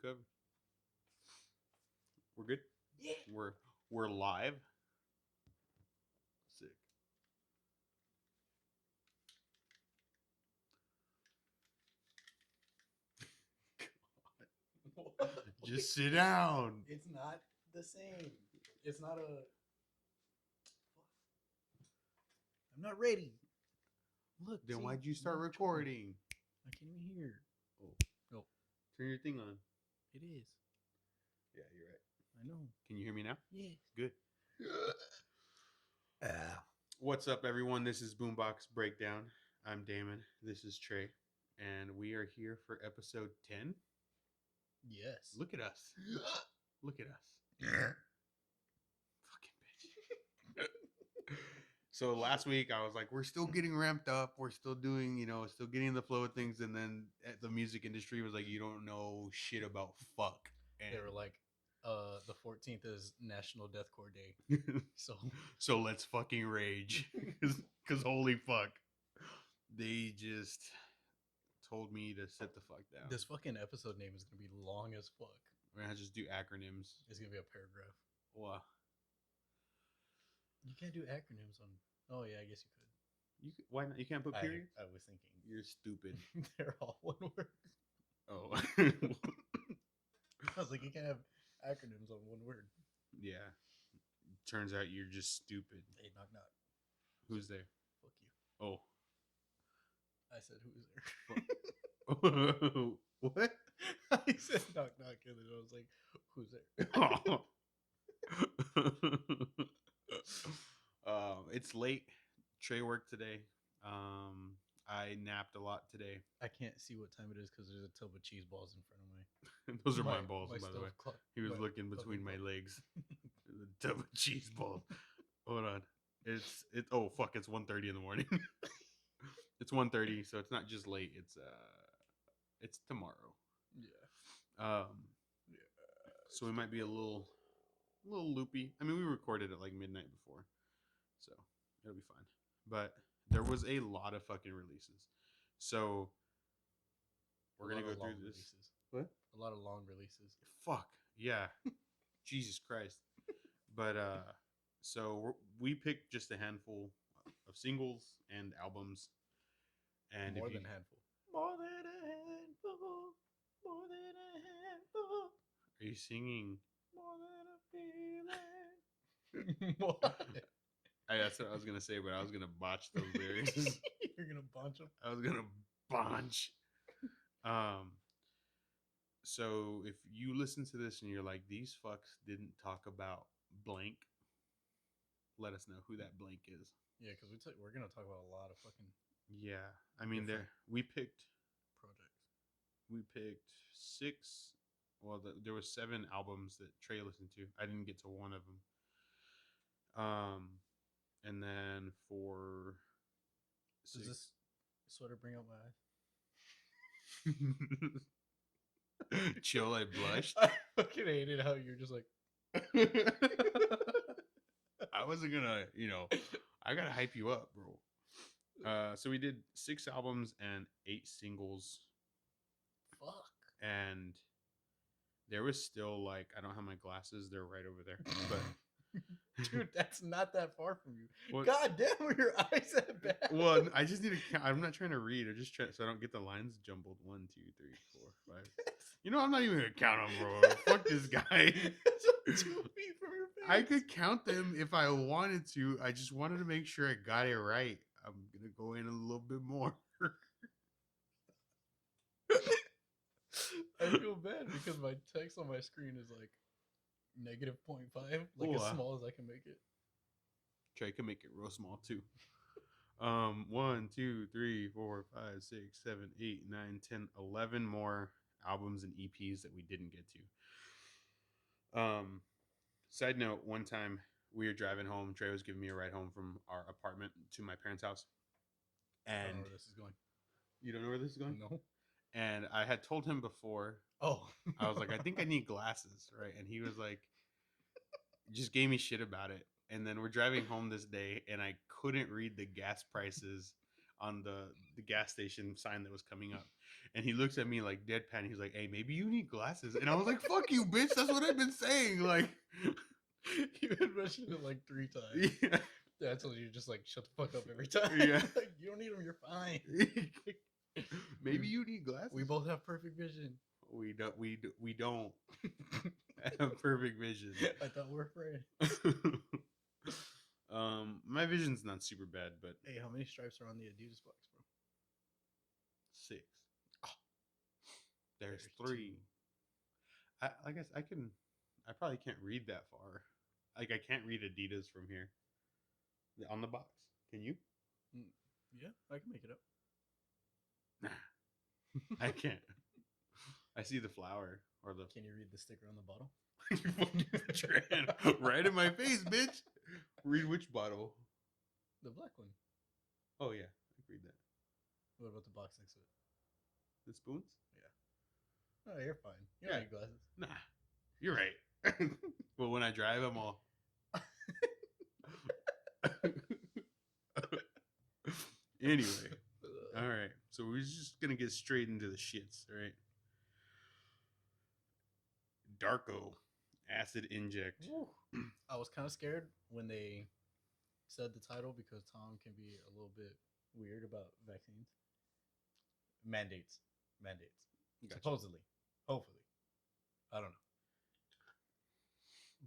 covered. We're good. Yeah. We're live. Sick. God. Just sit down. It's not the same. It's not a. I'm not ready. Look. Then see, why'd you start no recording? I can't even hear. Oh. Turn your thing on. It is. Yeah, you're right. I know. Can you hear me now? Yeah. Good. What's up, everyone? This is BoomBox BreakDown. I'm Daemon. This is Tre, and we are here for episode 10. Yes. Look at us. Look at us. Fucking bitch. So last week I was like, we're still getting ramped up. We're still doing, still getting in the flow of things. And then the music industry was like, you don't know shit about fuck. And they were like, the 14th is National Deathcore Day. So let's fucking rage. Because holy fuck. They just told me to sit the fuck down. This fucking episode name is going to be long as fuck. We're going to just do acronyms. It's going to be a paragraph. Wow. You can't do acronyms on... Oh, yeah, I guess you could. Why not? You can't put periods? I was thinking. You're stupid. They're all one word. Oh. I was like, you can't have acronyms on one word. Yeah. Turns out you're just stupid. Hey, knock knock. Who's there? Fuck you. Oh. I said, who's there? What? I said knock knock, and then I was like, who's there? It's late. Tre worked today. I napped a lot today. I can't see what time it is because there's a tub of cheese balls in front of me. Those are my balls, by the way. Clock. He was looking between my legs. The tub of cheese balls. Hold on. It's 1:30 in the morning. It's 1:30, so it's not just late. It's tomorrow. Yeah. So we might be a little loopy. I mean, we recorded at like midnight before, so it'll be fine. But there was a lot of fucking releases, so we're gonna go through this. Releases. What? A lot of long releases. Fuck yeah, Jesus Christ! But so we picked just a handful of singles and albums, and More than a handful. More than a handful. More than a handful. Are you singing? More than a feeling. What? That's what I was gonna say, but I was gonna botch those lyrics. You're gonna bunch them. I was gonna bunch. So if you listen to this and you're like, these fucks didn't talk about blank, let us know who that blank is. Yeah, because we're gonna talk about a lot of fucking. Yeah, I mean, we picked projects. We picked 6. Well, there was 7 albums that Tre listened to. I didn't get to one of them. And then for does this sweater bring out my eyes? Chill, I blushed. I fucking hated how you're just like. I wasn't gonna, I gotta hype you up, bro. So we did 6 albums and 8 singles. Fuck. And there was still like, I don't have my glasses; they're right over there. But dude, that's not that far from you. What? God damn, were your eyes that bad? Well, I just need to count. I'm not trying to read. I'm just trying so I don't get the lines jumbled. 1, 2, 3, 4, 5. I'm not even gonna count them, bro. Fuck this guy. It's 2 feet from your face. I could count them if I wanted to. I just wanted to make sure I got it right. I'm gonna go in a little bit more. I feel bad because my text on my screen is like -0.5, like as small as I can make it. Tre can make it real small too. 1, 2, 3, 4, 5, 6, 7, 8, 9, 10, 11 more albums and EPs that we didn't get to. Side note, one time we were driving home. Tre was giving me a ride home from our apartment to my parents' house. And I don't know where this is going. You don't know where this is going? No. And I had told him before. Oh. I was like, I think I need glasses, right? And he was like, just gave me shit about it. And then we're driving home this day, and I couldn't read the gas prices on the gas station sign that was coming up. And he looks at me like deadpan. He's like, "Hey, maybe you need glasses." And I was like, "Fuck you, bitch. That's what I've been saying." Like, you had mentioned it like 3 times. yeah, That's when you just like shut the fuck up every time. Yeah. Like, you don't need them. You're fine. maybe you need glasses. We both have perfect vision. We don't. We don't have perfect vision. I thought we were friends. My vision's not super bad, but Hey, how many stripes are on the Adidas box, bro? 6. Oh, There's there's 3. I guess I can. I probably can't read that far. Like I can't read Adidas from here. On the box, can you? Yeah, I can make it up. Nah, I can't. I see the flower or the. Can you read the sticker on the bottle? You fucking trying right in my face, bitch. Read which bottle? The black one. Oh yeah, I can read that. What about the box next to it? The spoons? Yeah. Oh, you're fine. You don't need glasses. Nah, you're right. Well, when I drive, I'm all. Anyway, all right. So we're just gonna get straight into the shits, all right? Darko, Acid Inject. I was kind of scared when they said the title because Tom can be a little bit weird about vaccines. Mandates. Gotcha. Supposedly. Hopefully. I don't know.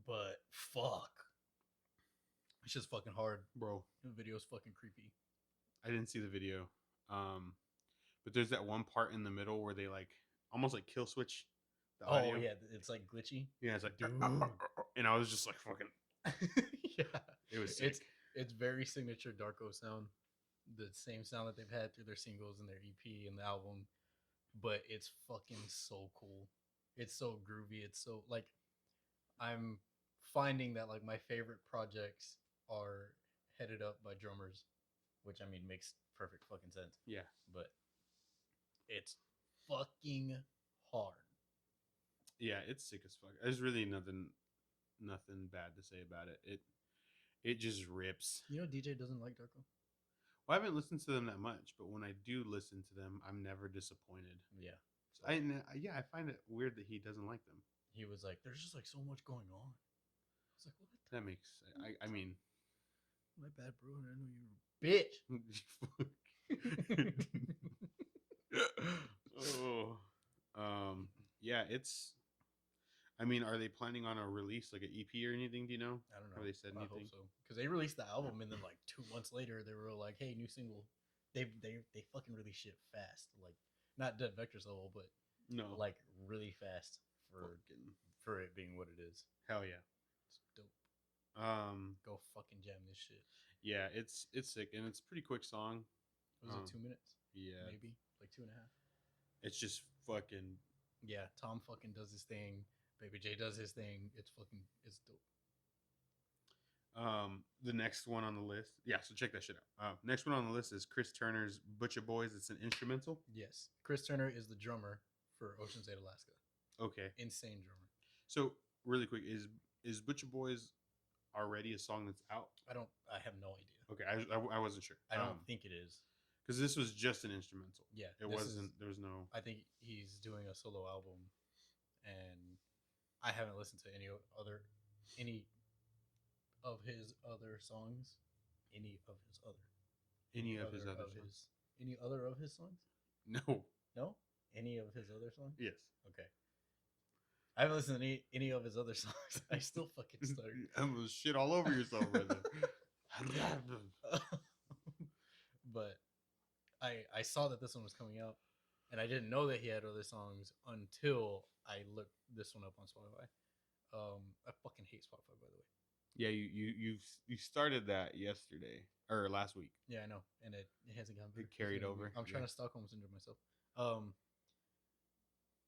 But fuck. It's just fucking hard. Bro. The video's fucking creepy. I didn't see the video. But there's that one part in the middle where they like almost like kill switch the audio. Oh yeah, it's like glitchy. Yeah, it's like Dude. And I was just like fucking Yeah. It was sick. It's very signature Darko sound. The same sound that they've had through their singles and their EP and the album. But it's fucking so cool. It's so groovy. It's so like I'm finding that like my favorite projects are headed up by drummers, which I mean makes perfect fucking sense. Yeah. But it's fucking hard. Yeah, it's sick as fuck. There's really nothing bad to say about it. It just rips. You know DJ doesn't like Darko? Well, I haven't listened to them that much, but when I do listen to them, I'm never disappointed. Yeah. So I find it weird that he doesn't like them. He was like, "There's just like so much going on." I was like, "What?" That makes I mean, my bad, bro. I know you're a bitch. Yeah, it's. I mean, are they planning on a release like an EP or anything? Do you know? I don't know. Have they said anything? I hope so. Because they released the album and then like 2 months later they were like, "Hey, new single." They fucking really shit fast. Like not Dead Vectors level, but no, like really fast for it being what it is. Hell yeah, it's dope. Go fucking jam this shit. Yeah, it's sick and it's a pretty quick song. Was it 2 minutes? Yeah, maybe like 2.5. It's just fucking. Yeah, Tom fucking does his thing. Baby J does his thing. It's dope. The next one on the list. Yeah, so check that shit out. Next one on the list is Chris Turner's Butcha Boys. It's an instrumental. Yes. Chris Turner is the drummer for Ocean's 8 Alaska. Okay. Insane drummer. So, really quick, is Butcha Boys already a song that's out? I have no idea. Okay, I wasn't sure. I don't think it is. Because this was just an instrumental. Yeah. It wasn't, there was no... I think he's doing a solo album, and I haven't listened to any of his other songs. Any other of his songs? No. No? Any of his other songs? Yes. Okay. I haven't listened to any of his other songs. I still fucking stuttered. I'm gonna shit all over yourself, brother. But I saw that this one was coming out, and I didn't know that he had other songs until I looked this one up on Spotify. I fucking hate Spotify, by the way. Yeah, you started that yesterday or last week. Yeah, I know, and it hasn't gone. It carried over. I'm trying to Stockholm syndrome myself.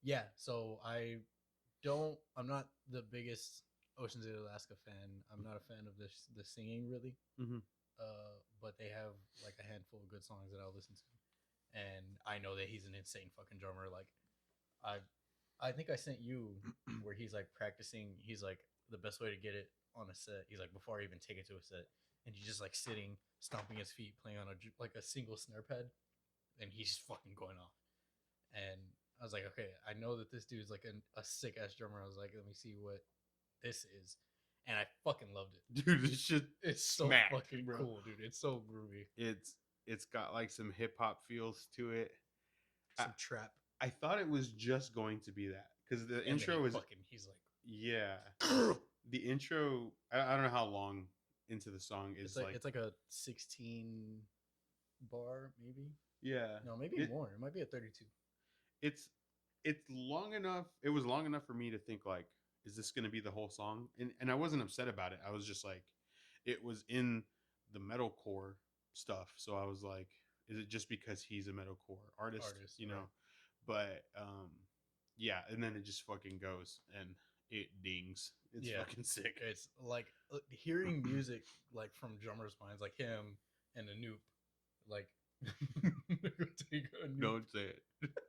Yeah. So I'm not the biggest Ocean's 8 Alaska fan. I'm not a fan of the singing really. Mm-hmm. But they have like a handful of good songs that I'll listen to, and I know that he's an insane fucking drummer. Like, I think I sent you where he's like practicing. He's like the best way to get it on a set. He's like before I even take it to a set, and he's just like sitting, stomping his feet, playing on a single snare pad, and he's just fucking going off. And I was like, okay, I know that this dude's like a sick ass drummer. I was like, let me see what this is, and I fucking loved it. Dude, this shit It's so smacked, fucking bro. cool, dude. It's so groovy. It's got like some hip hop feels to it. Some trap. I thought it was just going to be that because the And intro was he's like, yeah. The intro, I don't know how long into the song is it's like a 16 bar maybe. yeah. No, maybe more. It might be a 32. It's it's long enough. It was long enough for me to think like, is this going to be the whole song? And I wasn't upset about it. I was just like, it was in the metalcore stuff, so I was like, is it just because he's a metalcore artist, you know? Right. But yeah, and then it just fucking goes and it dings. It's fucking sick. It's like hearing music like from drummers' minds, like him and Anoop, like take Anoop. Don't say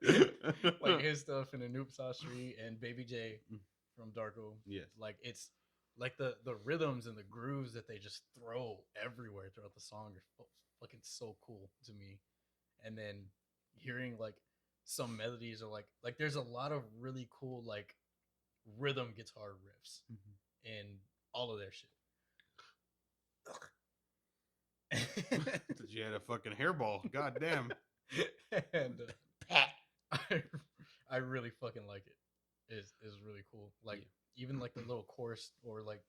it. Like his stuff and Anoop Sastry and Baby J from Darko. Yes. Like it's like the rhythms and the grooves that they just throw everywhere throughout the song are fucking so cool to me. And then hearing like some melodies are like there's a lot of really cool like rhythm guitar riffs in all of their shit. You had a fucking hairball. God damn. And I really fucking like it. It's really cool. Like even like the little chorus or like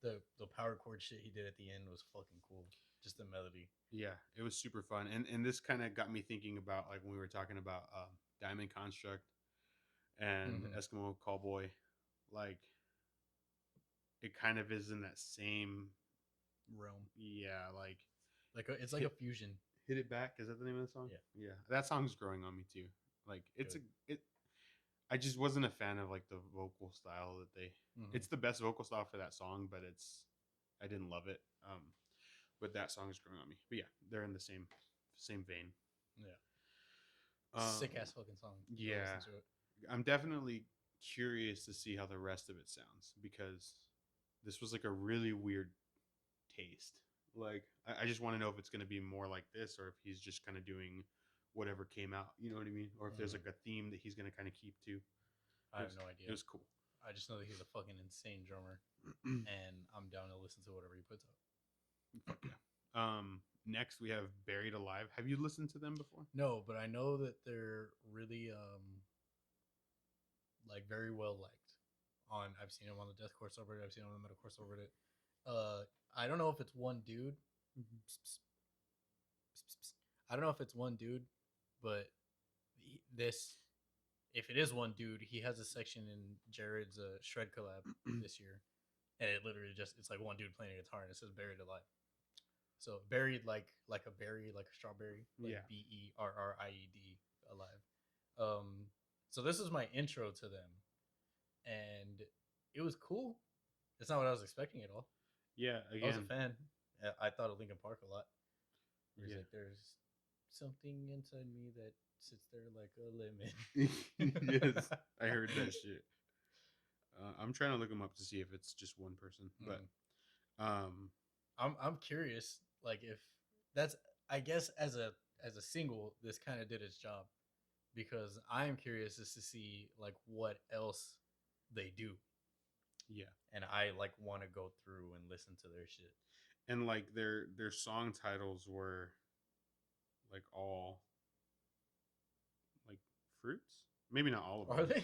the power chord shit he did at the end was fucking cool. Just the melody. Yeah, it was super fun. And this kind of got me thinking about like when we were talking about Diamond Construct and Eskimo Callboy. Like it kind of is in that same realm. Yeah, like it's like a fusion. Hit It Back, is that the name of the song? Yeah. That song's growing on me too. Like I just wasn't a fan of like the vocal style that they it's the best vocal style for that song, but I didn't love it. But that song is growing on me. But yeah, they're in the same vein. Yeah. Sick ass fucking song. Yeah. I'm definitely curious to see how the rest of it sounds because this was like a really weird taste. Like I just want to know if it's going to be more like this or if he's just kind of doing whatever came out, you know what I mean? Or if there's like a theme that he's going to kind of keep to. I have no idea. It was cool. I just know that he's a fucking insane drummer and I'm down to listen to whatever he puts out. Fuck yeah. Next we have Buried Alive. Have you listened to them before? No, but I know that they're really like very well liked. I've seen them on the Deathcore subreddit. I've seen them on the Metalcore subreddit. I don't know if it's one dude. I don't know if it's one dude, but if it is one dude, he has a section in Jared's Shred collab this year, and it literally it's like one dude playing a guitar and it says Berried Alive. So Berried like a berry, like a strawberry, like BERRIED alive. So this is my intro to them, and it was cool. It's not what I was expecting at all. Yeah, again, I was a fan. I thought of Linkin Park a lot. Like, there's something inside me that sits there like a lemon. Yes, I heard that shit. I'm trying to look them up to see if it's just one person, but I'm curious, like if that's, I guess as a single, this kind of did its job, because I am curious as to see like what else they do. Yeah, and I like want to go through and listen to their shit. And like their song titles were like all like fruits. Maybe not all of them. Are they?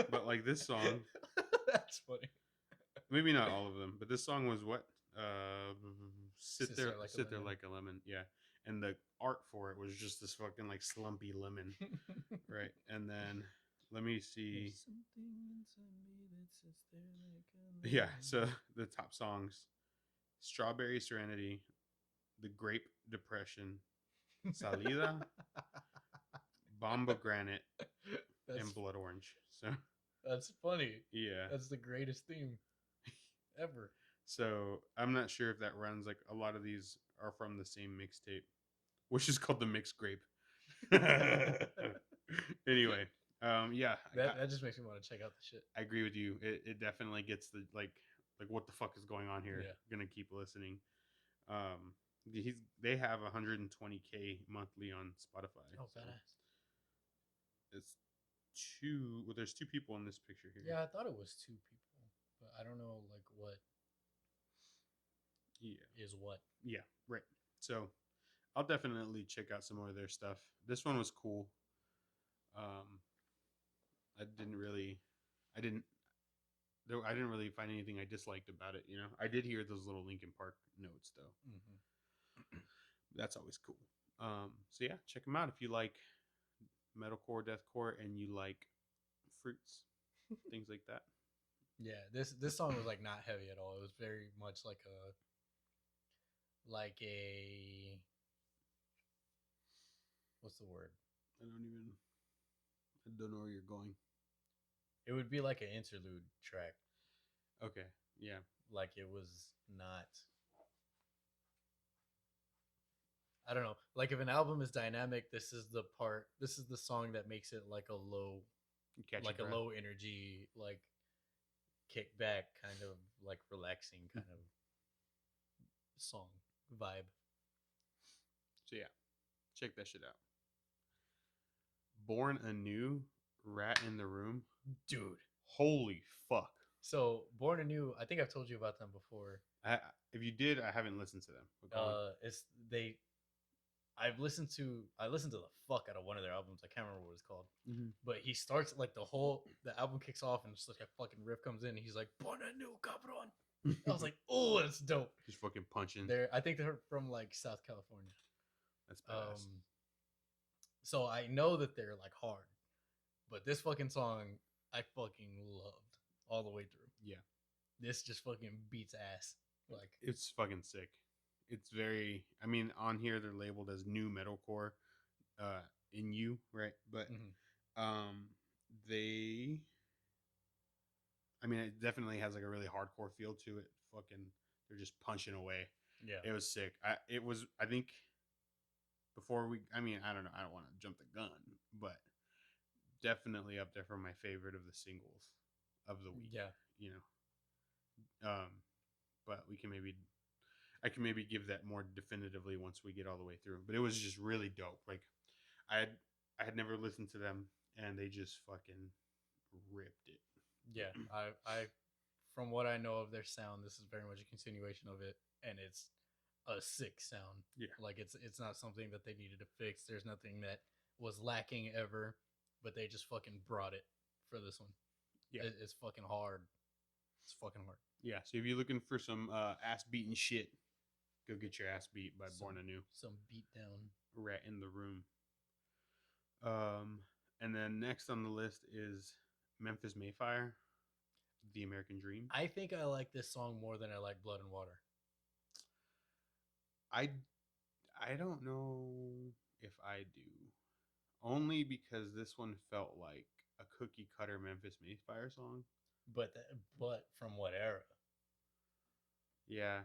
But like this song, that's funny. Maybe not all of them, but this song was what? Sit there like a lemon. Yeah. And the art for it was just this fucking like slumpy lemon. Right. And then let me see. Yeah, so the top songs: Strawberry Serenity, The Grape Depression, Salida, Bomba Granite, and Blood Orange. So that's funny. Yeah. That's the greatest theme ever. So I'm not sure if that runs. Like a lot of these are from the same mixtape, which is called the Mixed Grape. Anyway, yeah. That just makes me want to check out the shit. I agree with you. It definitely gets the like what the fuck is going on here? Yeah. Gonna keep listening. They have 120K monthly on Spotify. Oh, badass. It's two. Well, there's two people in this picture here. Yeah, I thought it was two people, but I don't know like what Yeah. is what. Yeah. Right. So I'll definitely check out some more of their stuff. This one was cool. I didn't really, I didn't, I didn't really find anything I disliked about it. You know, I did hear those little Linkin Park notes though. Mm-hmm. That's always cool. So yeah, check them out if you like metalcore, deathcore, and you like fruits, things like that. Yeah, this song was like not heavy at all. It was very much like a what's the word? I don't know where you're going. It would be like an interlude track. Okay, yeah, Like it was not. I don't know. Like if an album is dynamic, this is the part. This is the song that makes it like a low, catch like your a breath. low energy, like kick back kind of like relaxing kind of song vibe. So yeah, check that shit out. Born Anew, Rat in the Room. Dude. Holy fuck. So Born Anew, I think I've told you about them before. If you did, I haven't listened to them. It's they. I listened to the fuck out of one of their albums. I can't remember what it's called. Mm-hmm. But he starts like the album kicks off and just like a fucking riff comes in. And he's like Born Anew, cabron. I was like, oh, that's dope. Just fucking punching. I think they're from like South California. That's badass. So I know that they're like hard, but this fucking song I fucking loved all the way through. Yeah, this just fucking beats ass. Like it's fucking sick. It's very. I mean, on here they're labeled as new metalcore, in you right, but they. I mean, it definitely has like a really hardcore feel to it. Fucking, they're just punching away. Yeah, it was sick. I think before we. I mean, I don't know. I don't want to jump the gun, but definitely up there for my favorite of the singles of the week. Yeah, you know. But I can maybe give that more definitively once we get all the way through. But it was just really dope. Like I had never listened to them, and they just fucking ripped it. Yeah, I from what I know of their sound, this is very much a continuation of it, and it's a sick sound. Yeah, like it's not something that they needed to fix. There's nothing that was lacking ever, but they just fucking brought it for this one. Yeah, it's fucking hard. It's fucking hard. Yeah, so if you're looking for some ass beating shit, go get your ass beat by Born Anew. Some beat down. Rat in the Room. And then next on the list is Memphis Mayfire, The American Dream. I think I like this song more than I like Blood and Water. I don't know if I do. Only because this one felt like a cookie cutter Memphis Mayfire song. But from what era? Yeah,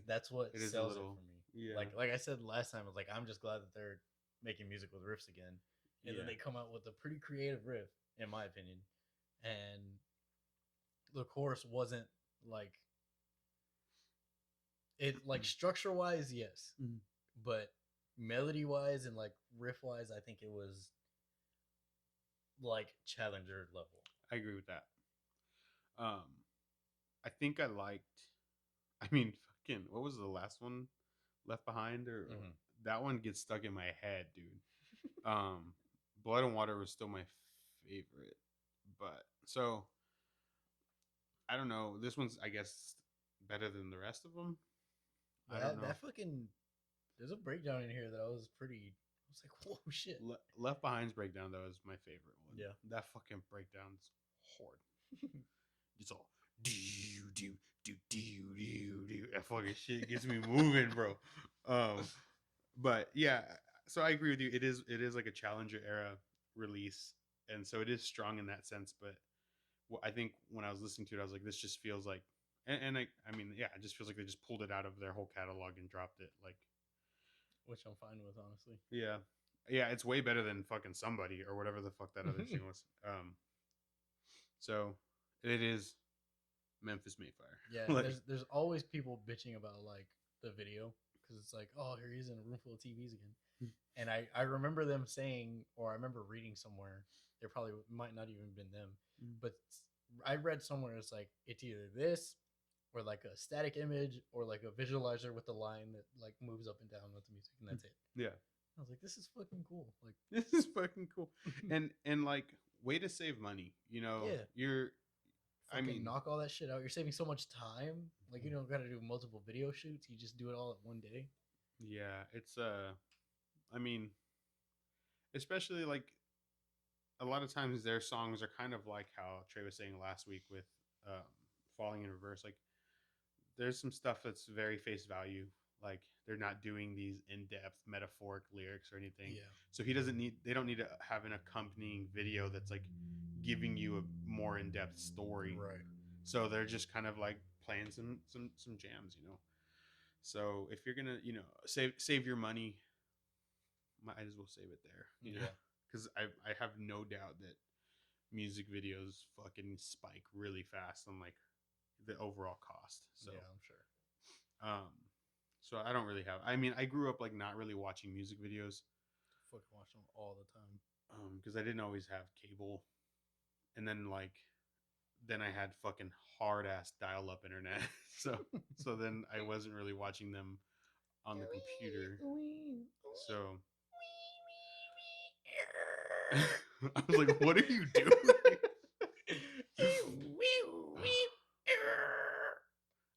that's what it sells it for me. Yeah, like I said last time, I was like, I'm just glad that they're making music with riffs again, and then they come out with a pretty creative riff, in my opinion, and the chorus wasn't like it, like structure wise, yes, but melody wise and like riff wise, I think it was like Challenger level. I agree with that. I think I liked. I mean, fucking, what was the last one? Left Behind, or that one gets stuck in my head, dude. Blood and Water was still my favorite, but so I don't know. This one's, I guess, better than the rest of them. I don't know. That fucking, there's a breakdown in here that I was like, whoa, shit. Left Behind's breakdown though is my favorite one. Yeah, that fucking breakdown's hard. It's all do. That fucking shit gets me moving, bro. But yeah, so I agree with you. It is like a Challenger era release, and so it is strong in that sense. But I think when I was listening to it, I was like, this just feels like, and I mean, yeah, it just feels like they just pulled it out of their whole catalog and dropped it, like, which I'm fine with, honestly. Yeah, it's way better than fucking Somebody or whatever the fuck that other thing was. So it is Memphis Mayfire. Yeah, like, there's always people bitching about like the video because it's like, oh, here he is in a room full of TVs again. And I remember them saying, or I remember reading somewhere It probably might not even been them. Mm. But I read somewhere it's like it's either this or like a static image or like a visualizer with a line that like moves up and down with the music, and that's it. Yeah. I was like, this is fucking cool. Like, This is fucking cool. And like, way to save money. You know, yeah, you're. I fucking mean, knock all that shit out. You're saving so much time. Like, you don't got to do multiple video shoots. You just do it all at one day. yeah, it's I mean, especially like a lot of times their songs are kind of like how Trey was saying last week with um, Falling in Reverse. Like, there's some stuff that's very face value. Like, they're not doing these in-depth metaphoric lyrics or anything. Yeah. So they don't need to have an accompanying video that's like giving you a more in-depth story. Right. So they're just kind of like playing some jams, you know. So if you're gonna, you know, save your money, might as well save it there. You know? Yeah. Because I have no doubt that music videos fucking spike really fast on like the overall cost. So yeah, I'm sure. So I don't really have. I mean, I grew up like not really watching music videos. Fucking watch them all the time. Because I didn't always have cable, and then then I had fucking hard ass dial up internet. so then I wasn't really watching them on the computer. So I was like, "What are you doing?"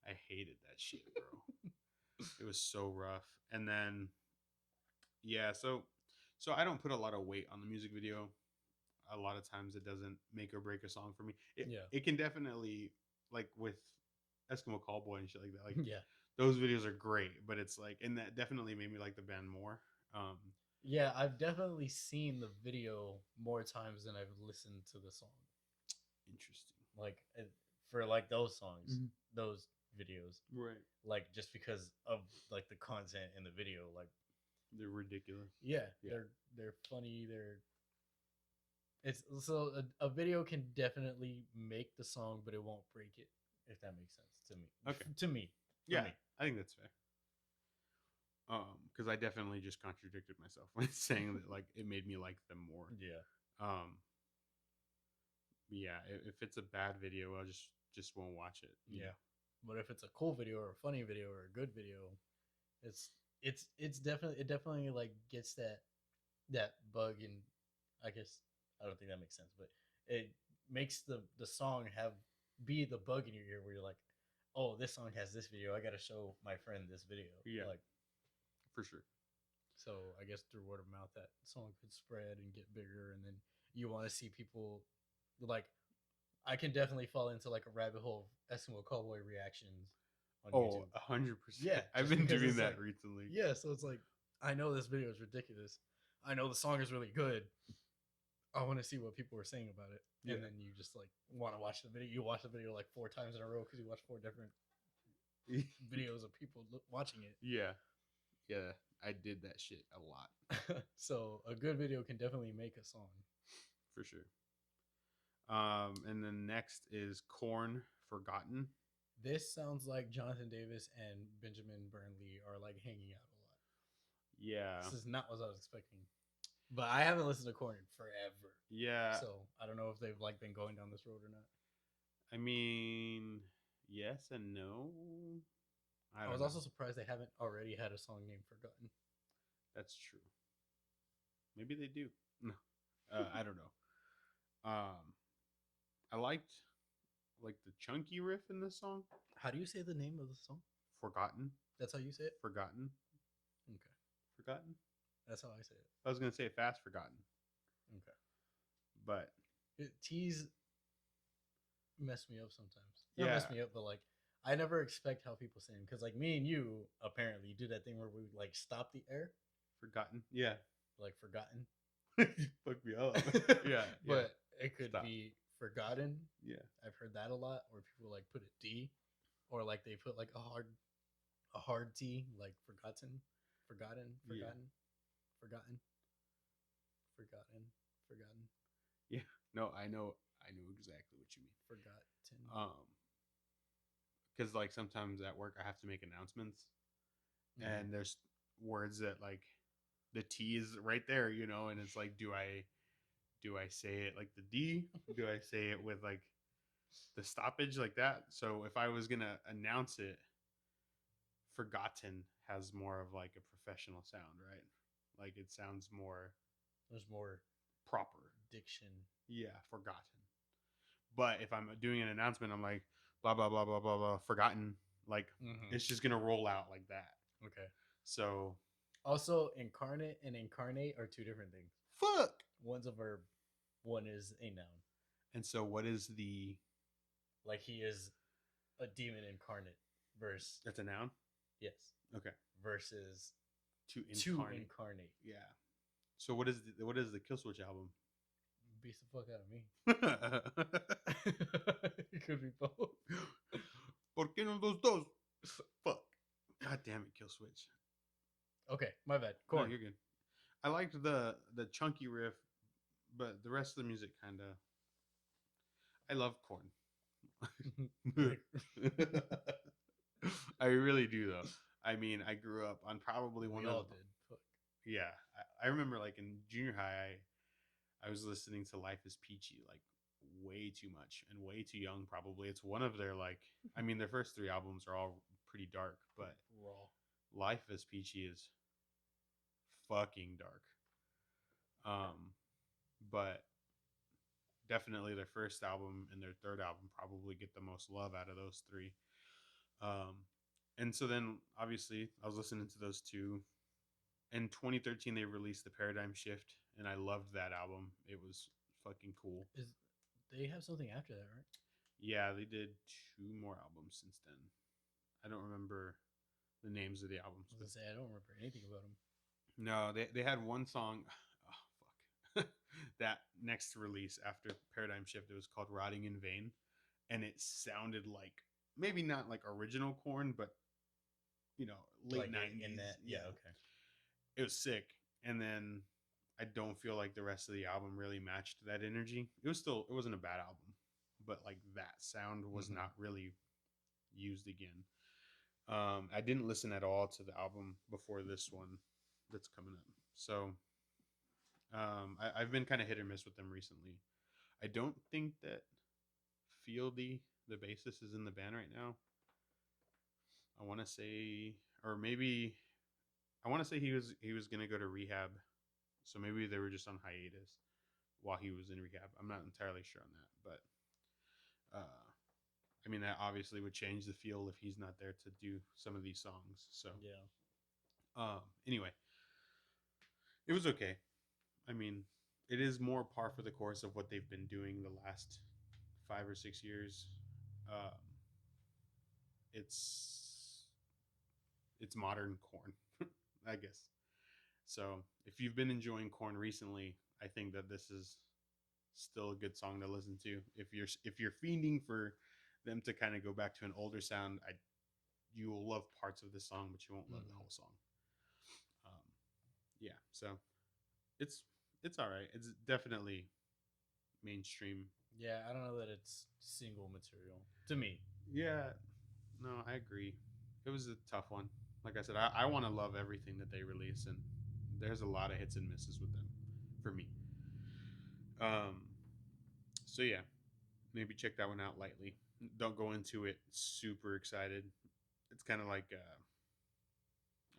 I hated that shit, bro. It was so rough. And then, yeah, so I don't put a lot of weight on the music video. A lot of times it doesn't make or break a song for me. It can definitely, like with Eskimo Callboy and shit like that. Like, yeah, those videos are great, but it's like, and that definitely made me like the band more. yeah, I've definitely seen the video more times than I've listened to the song. Interesting. Like for like those songs, those videos, right? Like just because of like the content in the video, like they're ridiculous. Yeah. They're funny. It's so a video can definitely make the song, but it won't break it. If that makes sense to me. Okay. To me. Yeah, I think that's fair. Because I definitely just contradicted myself when saying that like it made me like them more. Yeah. Yeah. If it's a bad video, I just won't watch it. Yeah. But if it's a cool video or a funny video or a good video, it's definitely like gets that bug, and I guess I don't think that makes sense, but it makes the song be the bug in your ear where you're like, oh, this song has this video, I gotta show my friend this video. Yeah, like for sure. So I guess through word of mouth that song could spread and get bigger, and then you want to see people like. I can definitely fall into like a rabbit hole of Eskimo Cowboy reactions on YouTube. 100%. Yeah, I've been doing that recently. Yeah, so it's like, I know this video is ridiculous. I know the song is really good. I want to see what people are saying about it. Yeah. And then you just like want to watch the video. You watch the video like 4 times in a row because you watch 4 different videos of people watching it. Yeah. Yeah, I did that shit a lot. So a good video can definitely make a song. For sure. And then next is Korn, Forgotten. This sounds like Jonathan Davis and Benjamin Burnley are like hanging out a lot. Yeah. This is not what I was expecting. But I haven't listened to Korn in forever. Yeah. So I don't know if they've like been going down this road or not. I mean, yes and no. I was also surprised they haven't already had a song named Forgotten. That's true. Maybe they do. No. I don't know. I liked like the chunky riff in this song. How do you say the name of the song? Forgotten. That's how you say it? Forgotten. Okay. Forgotten? That's how I say it. I was going to say fast forgotten. Okay. But T's mess me up sometimes. Not mess me up, but like I never expect how people say them, because like me and you apparently do that thing where we like stop the air. Forgotten. Yeah. Like forgotten. Fuck me up. Yeah. But it could be forgotten. Yeah. I've heard that a lot, where people like put a D, or like they put like a hard T, like forgotten. Yeah. No, I know exactly what you mean. Forgotten. Because like sometimes at work I have to make announcements, and there's words that like the T is right there, you know, and it's like, do I do I say it like the D? Do I say it with like the stoppage like that? So if I was gonna announce it, Forgotten has more of like a professional sound, right? Like it sounds more There's more proper. diction. Yeah, Forgotten. But if I'm doing an announcement, I'm like blah blah blah blah blah blah Forgotten. Like it's just gonna roll out like that. Okay. So Also, incarnate and incarnate are two different things. fuck. One's a verb, one is a noun. And so what is the Like he is a demon incarnate versus that's a noun? yes. Okay. Versus To to incarnate. incarnate. Yeah. So what is the Killswitch album? Beats the fuck out of me. It could be both. ¿Por qué no los dos? Fuck. God damn it, Killswitch. Okay, my bad. No, Korn. you're good. I liked the chunky riff, but the rest of the music kind of. I love Korn. I really do though. I mean, I grew up on probably We one all of did. Fuck. yeah. I remember like in junior high, I was listening to Life is Peachy like way too much and way too young. Probably it's one of their like. I mean, their first 3 albums are all pretty dark, but Raw. Life is Peachy is fucking dark. But definitely their first album and their third album probably get the most love out of those 3. And so then obviously I was listening to those 2. In 2013 they released the Paradigm Shift, and I loved that album. It was fucking cool. Is they have something after that, right? Yeah, they did 2 more albums since then. I don't remember the names of the albums. I was gonna say I don't remember anything about them. No, they had one song. Oh fuck! That next release after Paradigm Shift, it was called "Rotting in Vain," and it sounded like maybe not like original Korn, but late Like 90s. in that, yeah, okay. It was sick. And then I don't feel like the rest of the album really matched that energy. It wasn't a bad album, but like that sound was not really used again. I didn't listen at all to the album before this one that's coming up. So I've been kind of hit or miss with them recently. I don't think that Fieldy, the bassist, is in the band right now. I want to say, or maybe I want to say he was gonna go to rehab, so maybe they were just on hiatus while he was in rehab. I'm not entirely sure on that, but I mean that obviously would change the feel if he's not there to do some of these songs. So yeah. Anyway, it was okay. I mean, it is more par for the course of what they've been doing the last 5 or 6 years. Um, it's modern Korn, I guess. So if you've been enjoying Korn recently, I think that this is still a good song to listen to. If you're fiending for them to kind of go back to an older sound, you will love parts of the song, but you won't love the whole song. Yeah, so it's all right. It's definitely mainstream. Yeah, I don't know that it's single material to me. Yeah, no, I agree. It was a tough one. Like I said, I want to love everything that they release, and there's a lot of hits and misses with them for me. So yeah, maybe check that one out lightly. Don't go into it super excited. It's kind of like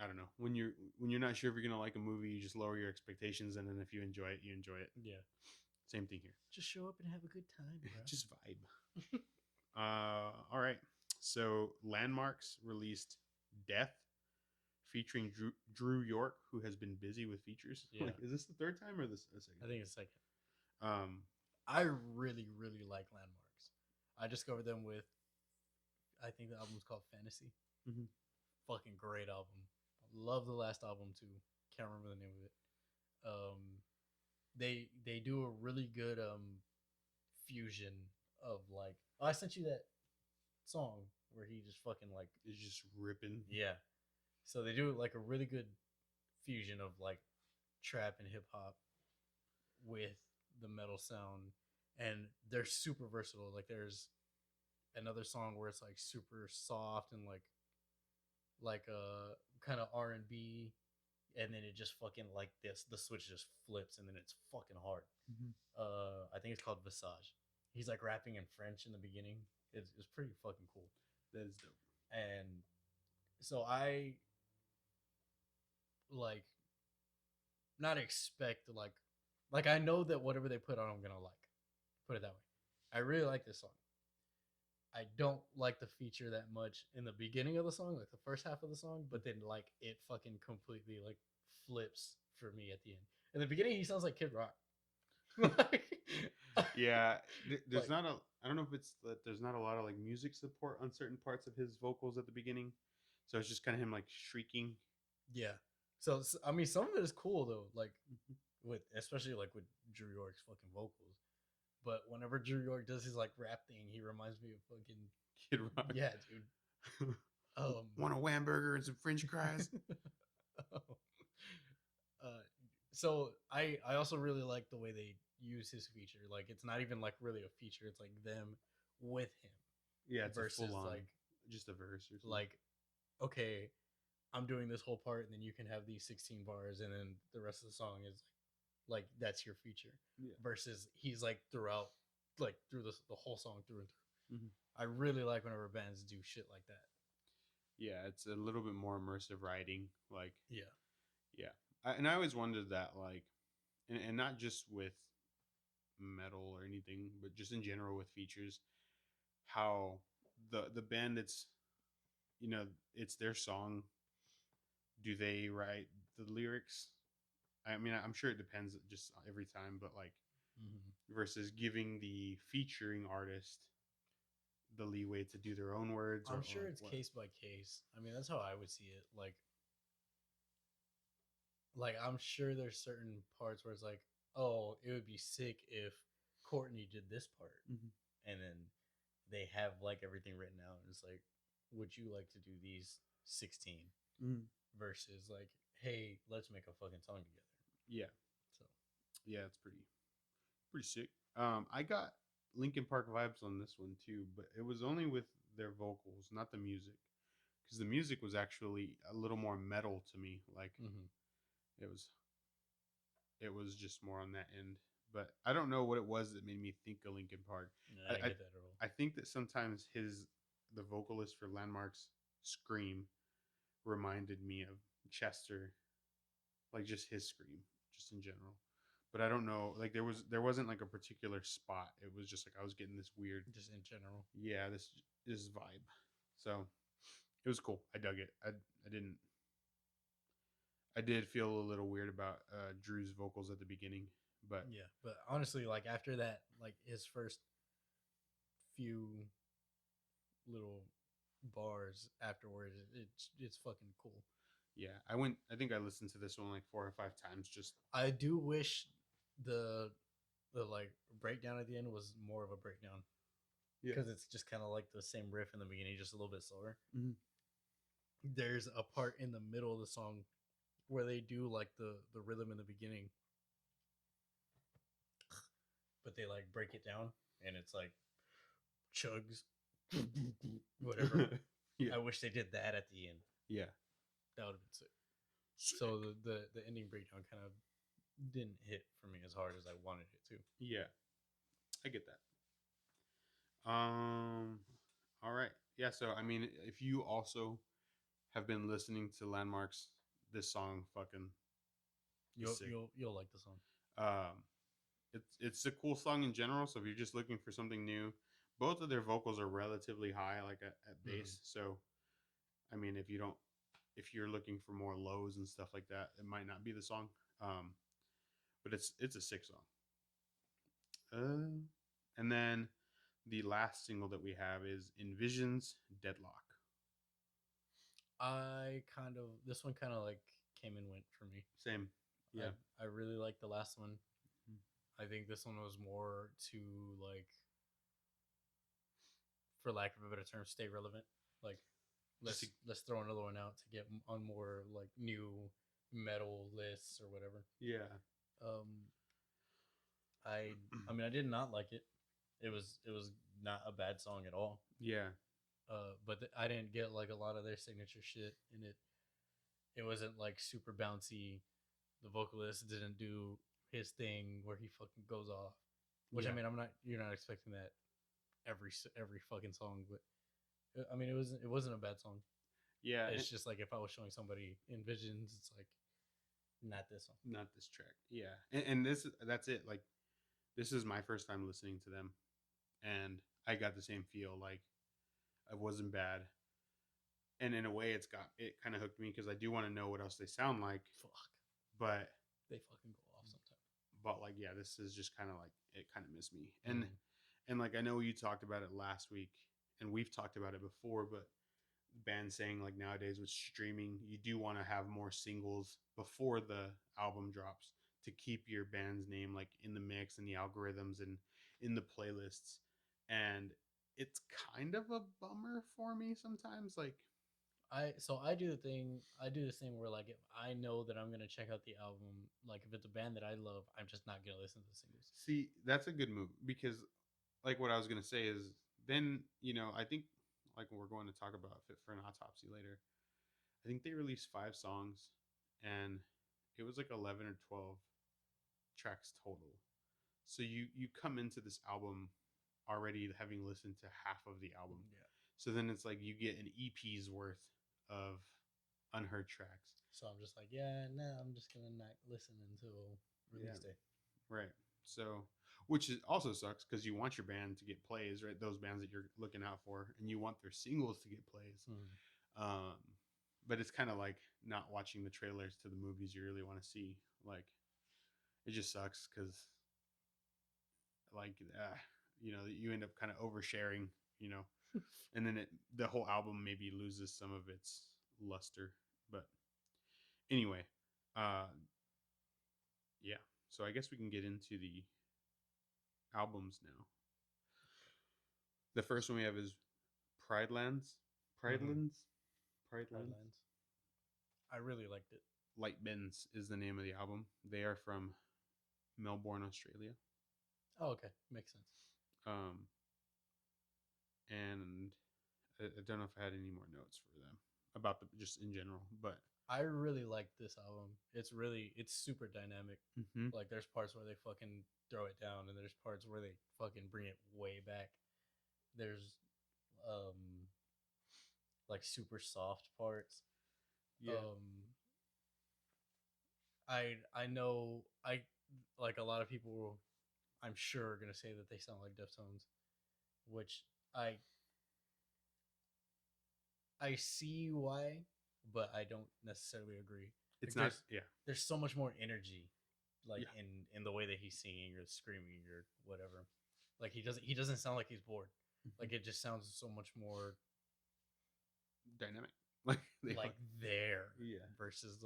I don't know, when you're not sure if you're gonna like a movie, you just lower your expectations, and then if you enjoy it, you enjoy it. Yeah. Same thing here. Just show up and have a good time, bro. Just vibe. All right. So Landmvrks released Death, featuring Drew York, who has been busy with features. Yeah. Like, is this the third time or the second? I think it's second. I really, really like Landmvrks. I discovered them with, I think the album's called Fantasy. Mm-hmm. Fucking great album. Love the last album too. Can't remember the name of it. They do a really good fusion of like, oh, I sent you that song where he just fucking like is just ripping. Yeah. So they do like a really good fusion of like trap and hip hop with the metal sound, and they're super versatile. Like there's another song where it's like super soft and like kind of R&B and then it just fucking like this, the switch just flips, and then it's fucking hard. I think it's called Visage. He's like rapping in French in the beginning. It's pretty fucking cool. That is dope. And so I like not expect like I know that whatever they put on, I'm gonna like. Put it that way. I really like this song. I don't like the feature that much in the beginning of the song, like the first half of the song, but then like it fucking completely like flips for me at the end. In the beginning, he sounds like Kid Rock. Yeah, there's like, not a. I don't know if it's that there's not a lot of like music support on certain parts of his vocals at the beginning, so it's just kind of him like shrieking. yeah. So I mean, some of it is cool though, like with especially like with Drew York's fucking vocals. But whenever Drew York does his like rap thing, he reminds me of fucking Kid Rock. yeah, dude. Want a Whamburger and some French fries? uh, so I also really like the way they use his feature. Like it's not even like really a feature; it's like them with him. Yeah, it's versus a full on, like just a verse or something. like okay, I'm doing this whole part, and then you can have these 16 bars, and then the rest of the song is like that's your feature. Yeah. Versus he's like throughout, like through the whole song through and through. Mm-hmm. I really like whenever bands do shit like that. Yeah, it's a little bit more immersive writing. Like, yeah, and I always wondered that, like, and not just with metal or anything, but just in general with features, how the band it's it's their song. Do they write the lyrics? I mean, I'm sure it depends just every time, but like versus giving the featuring artist the leeway to do their own words. I'm or sure like it's what? case by case. I mean, that's how I would see it. Like I'm sure there's certain parts where it's like, oh, it would be sick if Courtney did this part, and then they have like everything written out, and it's like, would you like to do these 16 versus like, hey, let's make a fucking song together. Yeah. So Yeah, it's pretty sick. I got Linkin Park vibes on this one too, but it was only with their vocals, not the music, because the music was actually a little more metal to me. Like it was, it was just more on that end. But I don't know what it was that made me think of Linkin Park. I didn't get that at all. I think that sometimes the vocalist for Landmvrks scream reminded me of Chester, like just his scream, just in general. But I don't know, like there wasn't like a particular spot. It was just like I was getting this weird, just in general. Yeah, this vibe. So it was cool. I dug it. I did feel a little weird about Drew's vocals at the beginning, but yeah. But honestly, like after that, like his first few little bars afterwards, it's fucking cool. Yeah, I think I listened to this one like 4 or 5 times. Just I do wish the like breakdown at the end was more of a breakdown. Yeah, because it's just kind of like the same riff in the beginning, just a little bit slower. There's a part in the middle of the song where they do like the rhythm in the beginning, but they like break it down, and it's like chugs, whatever. Yeah. I wish they did that at the end. Yeah, that would have been sick. So the ending breakdown kind of didn't hit for me as hard as I wanted it to. Yeah, I get that. All right. Yeah. So I mean, if you also have been listening to Landmvrks, this song fucking you'll like the song. It's a cool song in general. So if you're just looking for something new, both of their vocals are relatively high, like at bass. So, I mean, if you're looking for more lows and stuff like that, it might not be the song. But it's a sick song. And then the last single that we have is Envisions Deadlock. This one kind of like came and went for me. Same. Yeah. I really like the last one. I think this one was more to like, for lack of a better term, stay relevant. Like let's throw another one out to get on more like new metal lists or whatever. Yeah. I mean I did not like it. It was not a bad song at all. Yeah. But I didn't get like a lot of their signature shit in it. It wasn't like super bouncy. The vocalist didn't do his thing where he fucking goes off. Which I Yeah. mean, you're not expecting that every fucking song, but I mean, it wasn't a bad song. Yeah, It's just like if I was showing somebody Envisions, it's like not this song. not this track. Yeah, and that's it. Like, this is my first time listening to them, and I got the same feel. Like, it wasn't bad, and in a way, it kind of hooked me because I do want to know what else they sound like. Fuck, But they fucking go off sometimes. like, yeah, this is just kind of like it kind of missed me. And like, I know you talked about it last week, and we've talked about it before, but bands saying like nowadays with streaming, you do want to have more singles before the album drops to keep your band's name like in the mix and the algorithms and in the playlists. And it's kind of a bummer for me sometimes. Like, I do this thing where like if I know that I'm gonna check out the album, like if it's a band that I love, I'm just not gonna listen to the singles. see, that's a good move because, like, what I was gonna say is then I think like when we're going to talk about Fit for an Autopsy later, I think they released 5 songs, and it was like 11 or 12 tracks total. So you come into this album already having listened to half of the album. Yeah. So then it's like you get an EP's worth of unheard tracks. So I'm just like, yeah, no, I'm just gonna not listen until release day. Right. So, which also sucks because you want your band to get plays, right? Those bands that you're looking out for, and you want their singles to get plays. Um, but it's kind of like not watching the trailers to the movies you really want to see. Like, it just sucks because, like, you end up kind of oversharing, and then the whole album maybe loses some of its luster. But anyway, uh, yeah. So I guess we can get into the albums now. The first one we have is Pridelands. Pridelands? Pridelands? Pridelands. I really liked it. Light Bends is the name of the album. They are from Melbourne, Australia. Oh, okay, makes sense. And I don't know if I had any more notes for them about just in general, but I really liked this album. It's super dynamic. mm-hmm. Like there's parts where they fucking throw it down, and there's parts where they fucking bring it way back. There's like super soft parts. Yeah. I know I like a lot of people, I'm sure, are gonna say that they sound like Deftones, which I see why, but I don't necessarily agree. It's like not. Yeah. There's so much more energy, like Yeah. in the way that he's singing or screaming or whatever. Like he doesn't sound like he's bored. Like it just sounds so much more dynamic. Like there. Yeah. Versus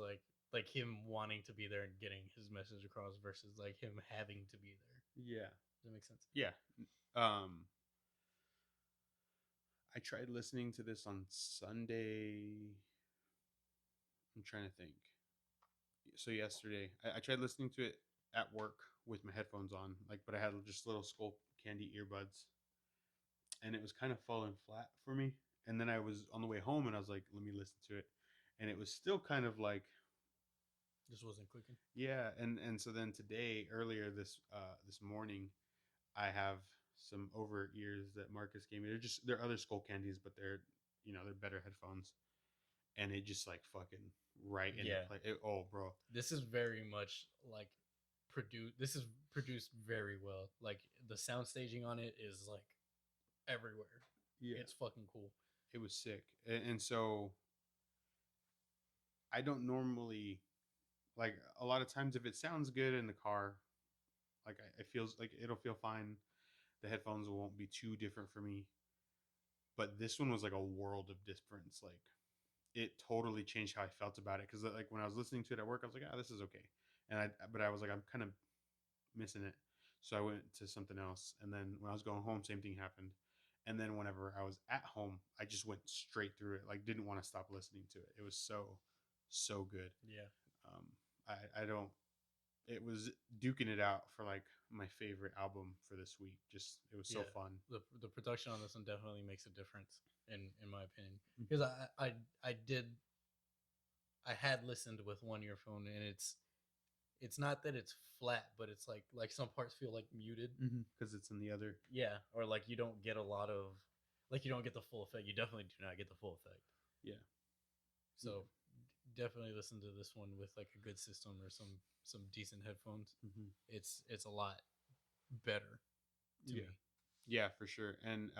like him wanting to be there and getting his message across versus like him having to be there. Yeah. Does that make sense? Yeah. I tried listening to this on Sunday. I'm trying to think. So yesterday, I tried listening to it at work with my headphones on, like, but I had just little Skull Candy earbuds, and it was kind of falling flat for me. And then I was on the way home, and I was like, let me listen to it, and it was still kind of like, just wasn't clicking. Yeah, and so then today, earlier this morning, I have some over ears that Marcus gave me. They're other Skull Candies, but they're better headphones, and it just like fucking right into play. Oh, bro, this is very much like This is produced very well. Like the sound staging on it is like everywhere. Yeah, it's fucking cool. It was sick, and so I don't normally like a lot of times if it sounds good in the car, like it feels like it'll feel fine. The headphones won't be too different for me, but this one was like a world of difference. Like it totally changed how I felt about it because like when I was listening to it at work, I was like, this is okay, but I was like, I'm kind of missing it, so I went to something else. And then when I was going home, same thing happened. And then whenever I was at home, I just went straight through it. Like didn't want to stop listening to it. It was so good. Yeah. I don't. It was duking it out for like my favorite album for this week. Just it was so fun. The production on this one definitely makes a difference in my opinion, because I I had listened with one earphone, and it's not that it's flat, but it's like some parts feel like muted. Because it's in the other. Yeah, or like you don't get a lot of like you don't get the full effect. You definitely do not get the full effect. Yeah. So definitely listen to this one with like a good system or some decent headphones. It's a lot better to me. Yeah, for sure. And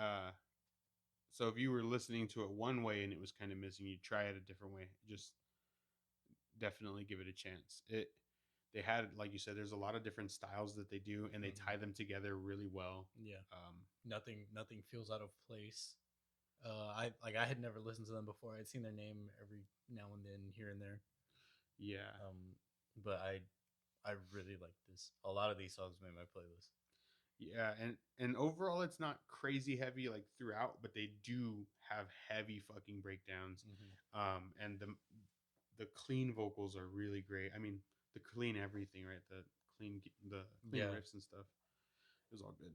so if you were listening to it one way and it was kind of missing, you try it a different way. Just definitely give it a chance. They had, like you said, there's a lot of different styles that they do, and they tie them together really well. Yeah. Nothing feels out of place. I had never listened to them before. I'd seen their name every now and then here and there. Yeah. But I really like this. A lot of these songs made my playlist. Yeah, and overall it's not crazy heavy like throughout, but they do have heavy fucking breakdowns. And the clean vocals are really great. I mean, the clean everything, right? The clean riffs and stuff. It was all good.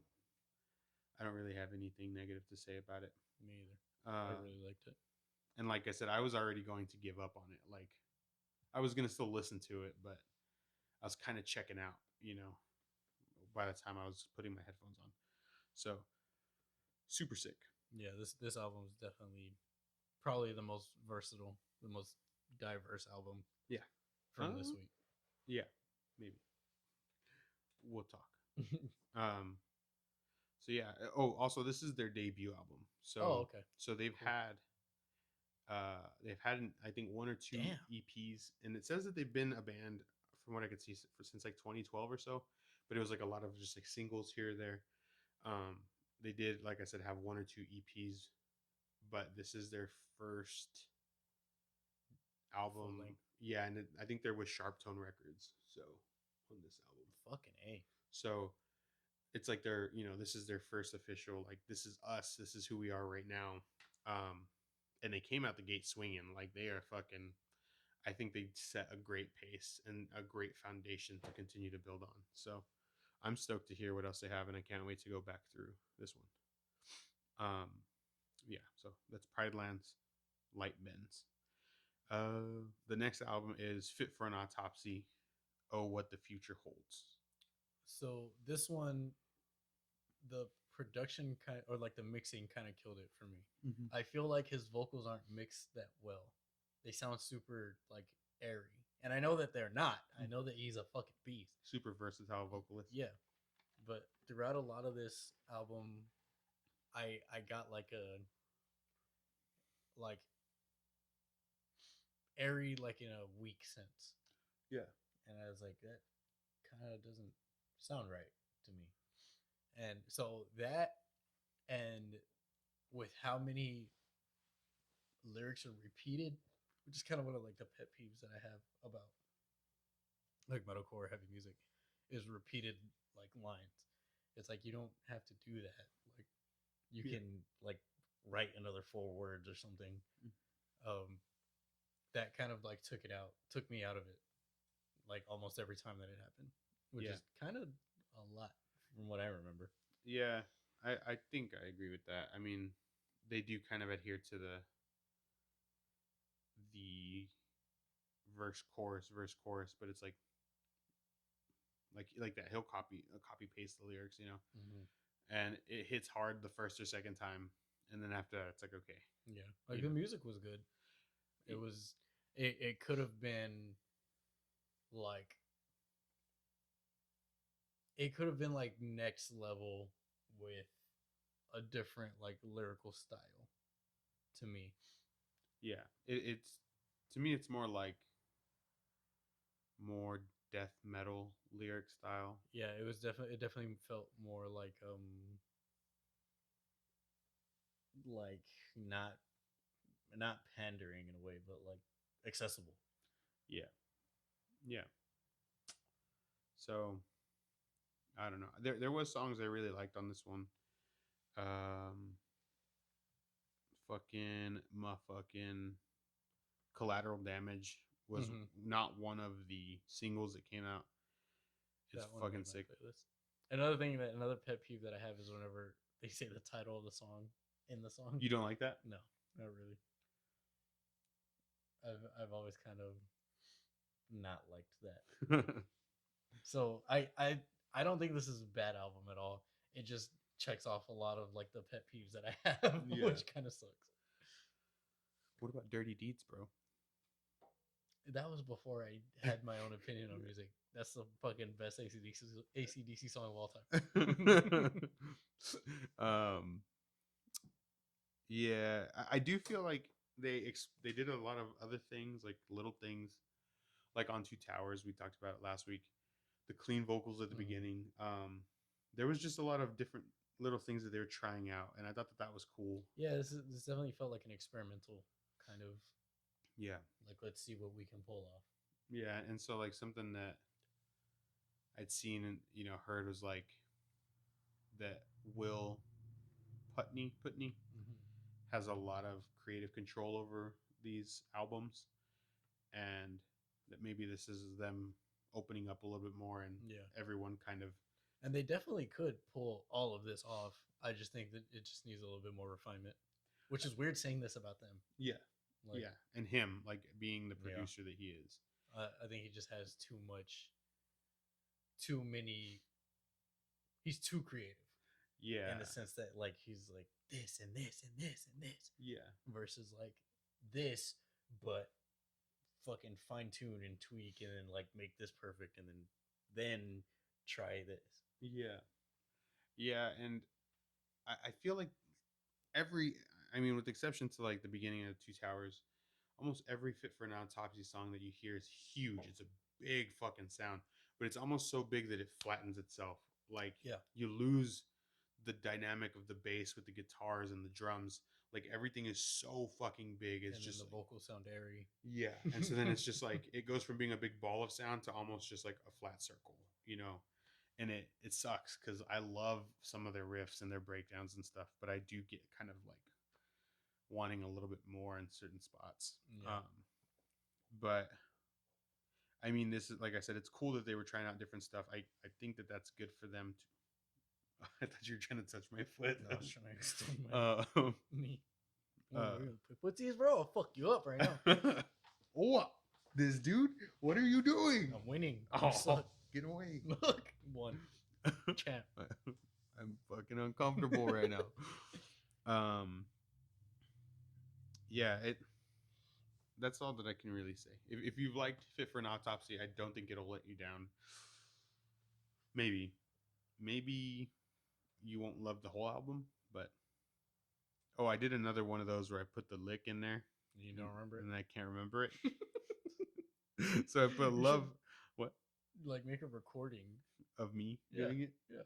I don't really have anything negative to say about it. Me either. I really liked it. And like I said, I was already going to give up on it. Like, I was gonna still listen to it, but I was kind of checking out, by the time I was putting my headphones on. So, super sick. Yeah, this album is definitely probably the most versatile, the most diverse album. Yeah. From this week. Yeah, maybe. We'll talk. So yeah. Oh, also this is their debut album. So okay. So they've had I think one or two EPs, and it says that they've been a band from what I could see since like 2012 or so, but it was like a lot of just like singles here or there. They did, like I said, have one or two EPs, but this is their first album. Yeah, and I think they're with Sharp Tone Records. So on this album, fucking A. So it's like this is their first official, like, this is us, this is who we are right now. And they came out the gate swinging. Like, they are fucking, I think they set a great pace and a great foundation to continue to build on. So I'm stoked to hear what else they have, and I can't wait to go back through this one. Yeah, so that's Pridelands, Light Bends. The next album is Fit for an Autopsy, Oh What the Future Holds. So this one, the production or like the mixing kind of killed it for me. I feel like his vocals aren't mixed that well. They sound super like airy, and I know that they're not. I know that he's a fucking beast, super versatile vocalist. Yeah, but throughout a lot of this album, I got like airy, like in a weak sense. Yeah, and I was like, that kind of doesn't sound right to me. And so that, and with how many lyrics are repeated, which is kind of one of like the pet peeves that I have about like metalcore heavy music, is repeated like lines. It's like, you don't have to do that. Like, you can like write another 4 words or something. That kind of like took me out of it, like almost every time that it happened, which is kind of a lot from what I remember. Yeah, I think I agree with that. I mean, they do kind of adhere to the verse chorus, but it's like that he'll copy paste the lyrics, and it hits hard the first or second time, and then after that it's like, okay. Yeah, like the music was good. It could have been like, next level with a different like lyrical style to me. Yeah, it's to me it's more like more death metal lyric style. Yeah, it definitely felt more like not pandering in a way, but like accessible. Yeah. So I don't know. There was songs I really liked on this one. Fucking Collateral Damage was not one of the singles that came out. It's fucking sick. Another pet peeve that I have is whenever they say the title of the song in the song. You don't like that? No, not really. I've always kind of not liked that. So I don't think this is a bad album at all. It just checks off a lot of like the pet peeves that I have, Yeah. which kind of sucks. What about Dirty Deeds, bro? That was before I had my own opinion on music. That's the fucking best ACDC song of all time. Yeah, I do feel like they did a lot of other things, like little things, like on Two Towers. We talked about it last week. The clean vocals at the beginning. There was just a lot of different little things that they were trying out, and I thought that was cool. Yeah, this definitely felt like an experimental kind of. Yeah, like let's see what we can pull off. Yeah, and so like something that I'd seen and heard was like that Will Putney has a lot of creative control over these albums, and that maybe this is them opening up a little bit more and everyone kind of. And they definitely could pull all of this off. I just think that it just needs a little bit more refinement, which is weird saying this about them. Yeah. Yeah, and him like being the producer that he is. I think he just has too many. He's too creative. Yeah. In the sense that like he's like this and this and this and this. Yeah. Versus like this, but fucking fine tune and tweak and then like make this perfect and then try this. Yeah. Yeah, and I feel like with the exception to like the beginning of Two Towers, almost every Fit for an Autopsy song that you hear is huge. It's a big fucking sound, but it's almost so big that it flattens itself. Like you lose the dynamic of the bass with the guitars and the drums. Like everything is so fucking big. It's and just the vocals sound airy. Yeah, and so then it's just like it goes from being a big ball of sound to almost just like a flat circle, And it sucks because I love some of their riffs and their breakdowns and stuff, but I do get kind of like wanting a little bit more in certain spots. Yeah. But I mean, this is like I said, it's cool that they were trying out different stuff. I think that that's good for them to. I thought you were trying to touch my foot. No, I was trying to extend my knee. Put these, bro. I'll fuck you up right now. What? This dude? What are you doing? I'm winning. Oh, get away. Look, one champ. I'm fucking uncomfortable right now. Yeah, that's all that I can really say. If you've liked Fit for an Autopsy, I don't think it'll let you down. Maybe you won't love the whole album, but I did another one of those where I put the lick in there. You don't remember it? And I can't remember it. So I put love. What? Like make a recording of me doing it. Yeah.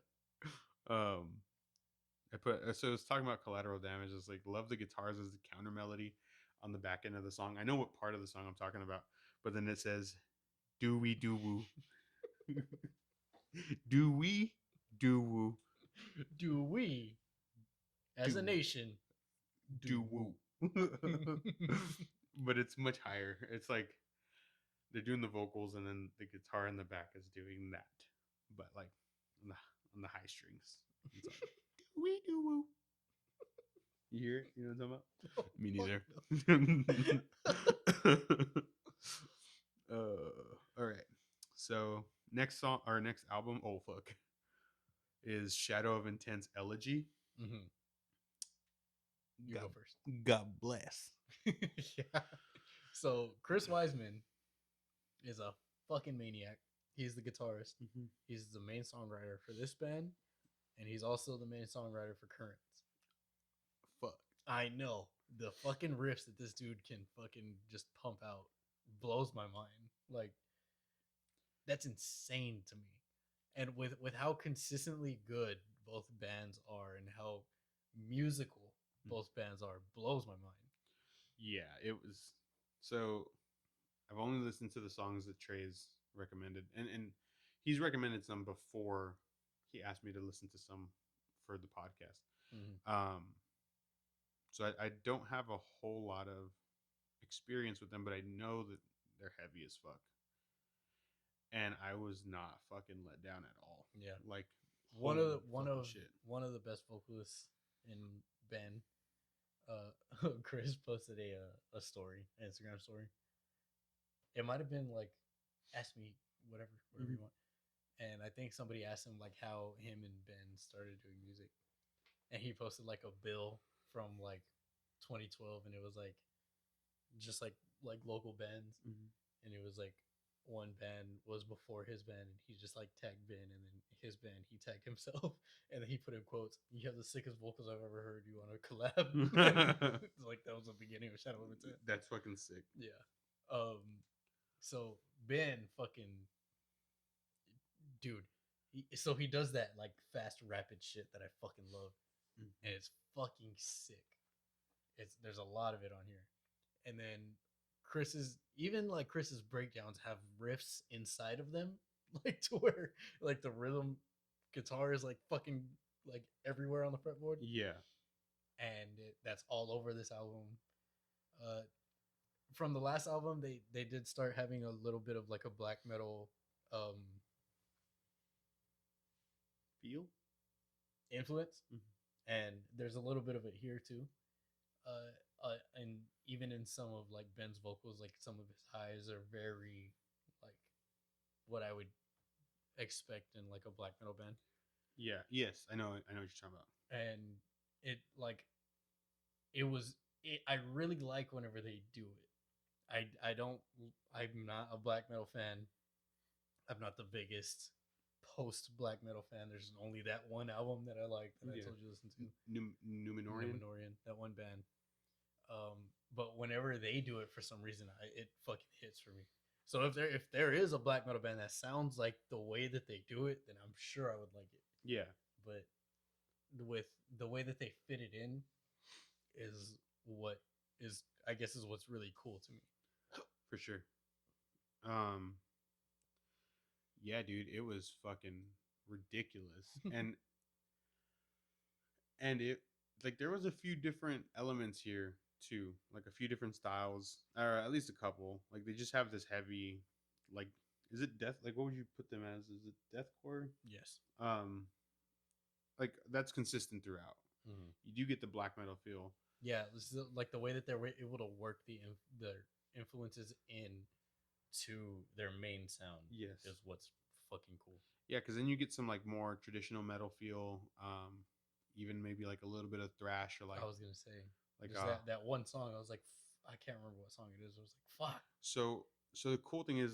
I put so it's talking about Collateral Damage. It's like love the guitars as the counter melody on the back end of the song. I know what part of the song I'm talking about, but then it says, "Do we do woo? Do we do woo? Do we, as a nation, do woo?" But it's much higher. It's like they're doing the vocals and then the guitar in the back is doing that, but like on the high strings. It's like, do we do woo? You hear it? You know what I'm talking about? Me neither. All right. So next song, our next album, is Shadow of Intense Elegy. Mm-hmm. You go first. God bless. Yeah. So Chris Wiseman is a fucking maniac. He's the guitarist. Mm-hmm. He's the main songwriter for this band, and he's also the main songwriter for Currents. Fuck. I know. The fucking riffs that this dude can fucking just pump out blows my mind. Like, that's insane to me. And with how consistently good both bands are and how musical both bands are, blows my mind. Yeah, it was. So I've only listened to the songs that Tre's recommended, and he's recommended some before he asked me to listen to some for the podcast. Mm-hmm. So I don't have a whole lot of experience with them, but I know that they're heavy as fuck. And I was not fucking let down at all. Yeah, like one of the best vocalists in band. Chris posted a story, an Instagram story, It might have been like Ask Me whatever you Mhm. want. And I think somebody asked him like how him and Ben started doing music, and he posted like a bill from like 2012, and it was like just like local bands, Mhm. and it was like one band was before his band, and he just like tagged Ben, and then his band he tagged himself, and then he put in quotes, "You have the sickest vocals I've ever heard. You want to collab?" And it's like that was the beginning of Shadow Limited. That's fucking sick. Yeah. So Ben fucking dude. So he does that like fast, rapid shit that I fucking love, and Mhm. it's fucking sick. There's a lot of it on here, and then Chris's breakdowns have riffs inside of them, like to where like the rhythm guitar is like fucking like everywhere on the fretboard, Yeah. and that's all over this album. Uh, from the last album, they did start having a little bit of like a black metal um Feel. influence, Mhm. and there's a little bit of it here too. And even in some of like Ben's vocals, like some of his highs are very like what I would expect in like a black metal band, Yeah. Yes. I know. I know what you're talking about. and it like it was. I really like whenever they do it. I don't. I'm not a black metal fan. I'm not the biggest post black metal fan. There's only that one album that I like that I Yeah. told you to listen to, Numenorian. Numenorian, that one band. But whenever they do it for some reason, it fucking hits for me. So if there is a black metal band that sounds like the way that they do it, then I'm sure I would like it. Yeah. But with the way that they fit it in is what is I guess is what's really cool to me. For sure. Um. Yeah, dude. It was fucking ridiculous, and it like there was a few different elements here too, like a few different styles, or at least a couple. Like they just have this heavy, like, is it death? Like, what would you put them as? Is it deathcore? Yes. Um, like that's consistent throughout. Mm-hmm. You do get the black metal feel. Yeah, this is like the way that they're able to work the influences in to their main sound Yes. is what's fucking cool. Yeah, because then you get some like more traditional metal feel. Even maybe like a little bit of thrash or like I was gonna say like just that one song. I was like, I can't remember what song it is. I was like, fuck. so the cool thing is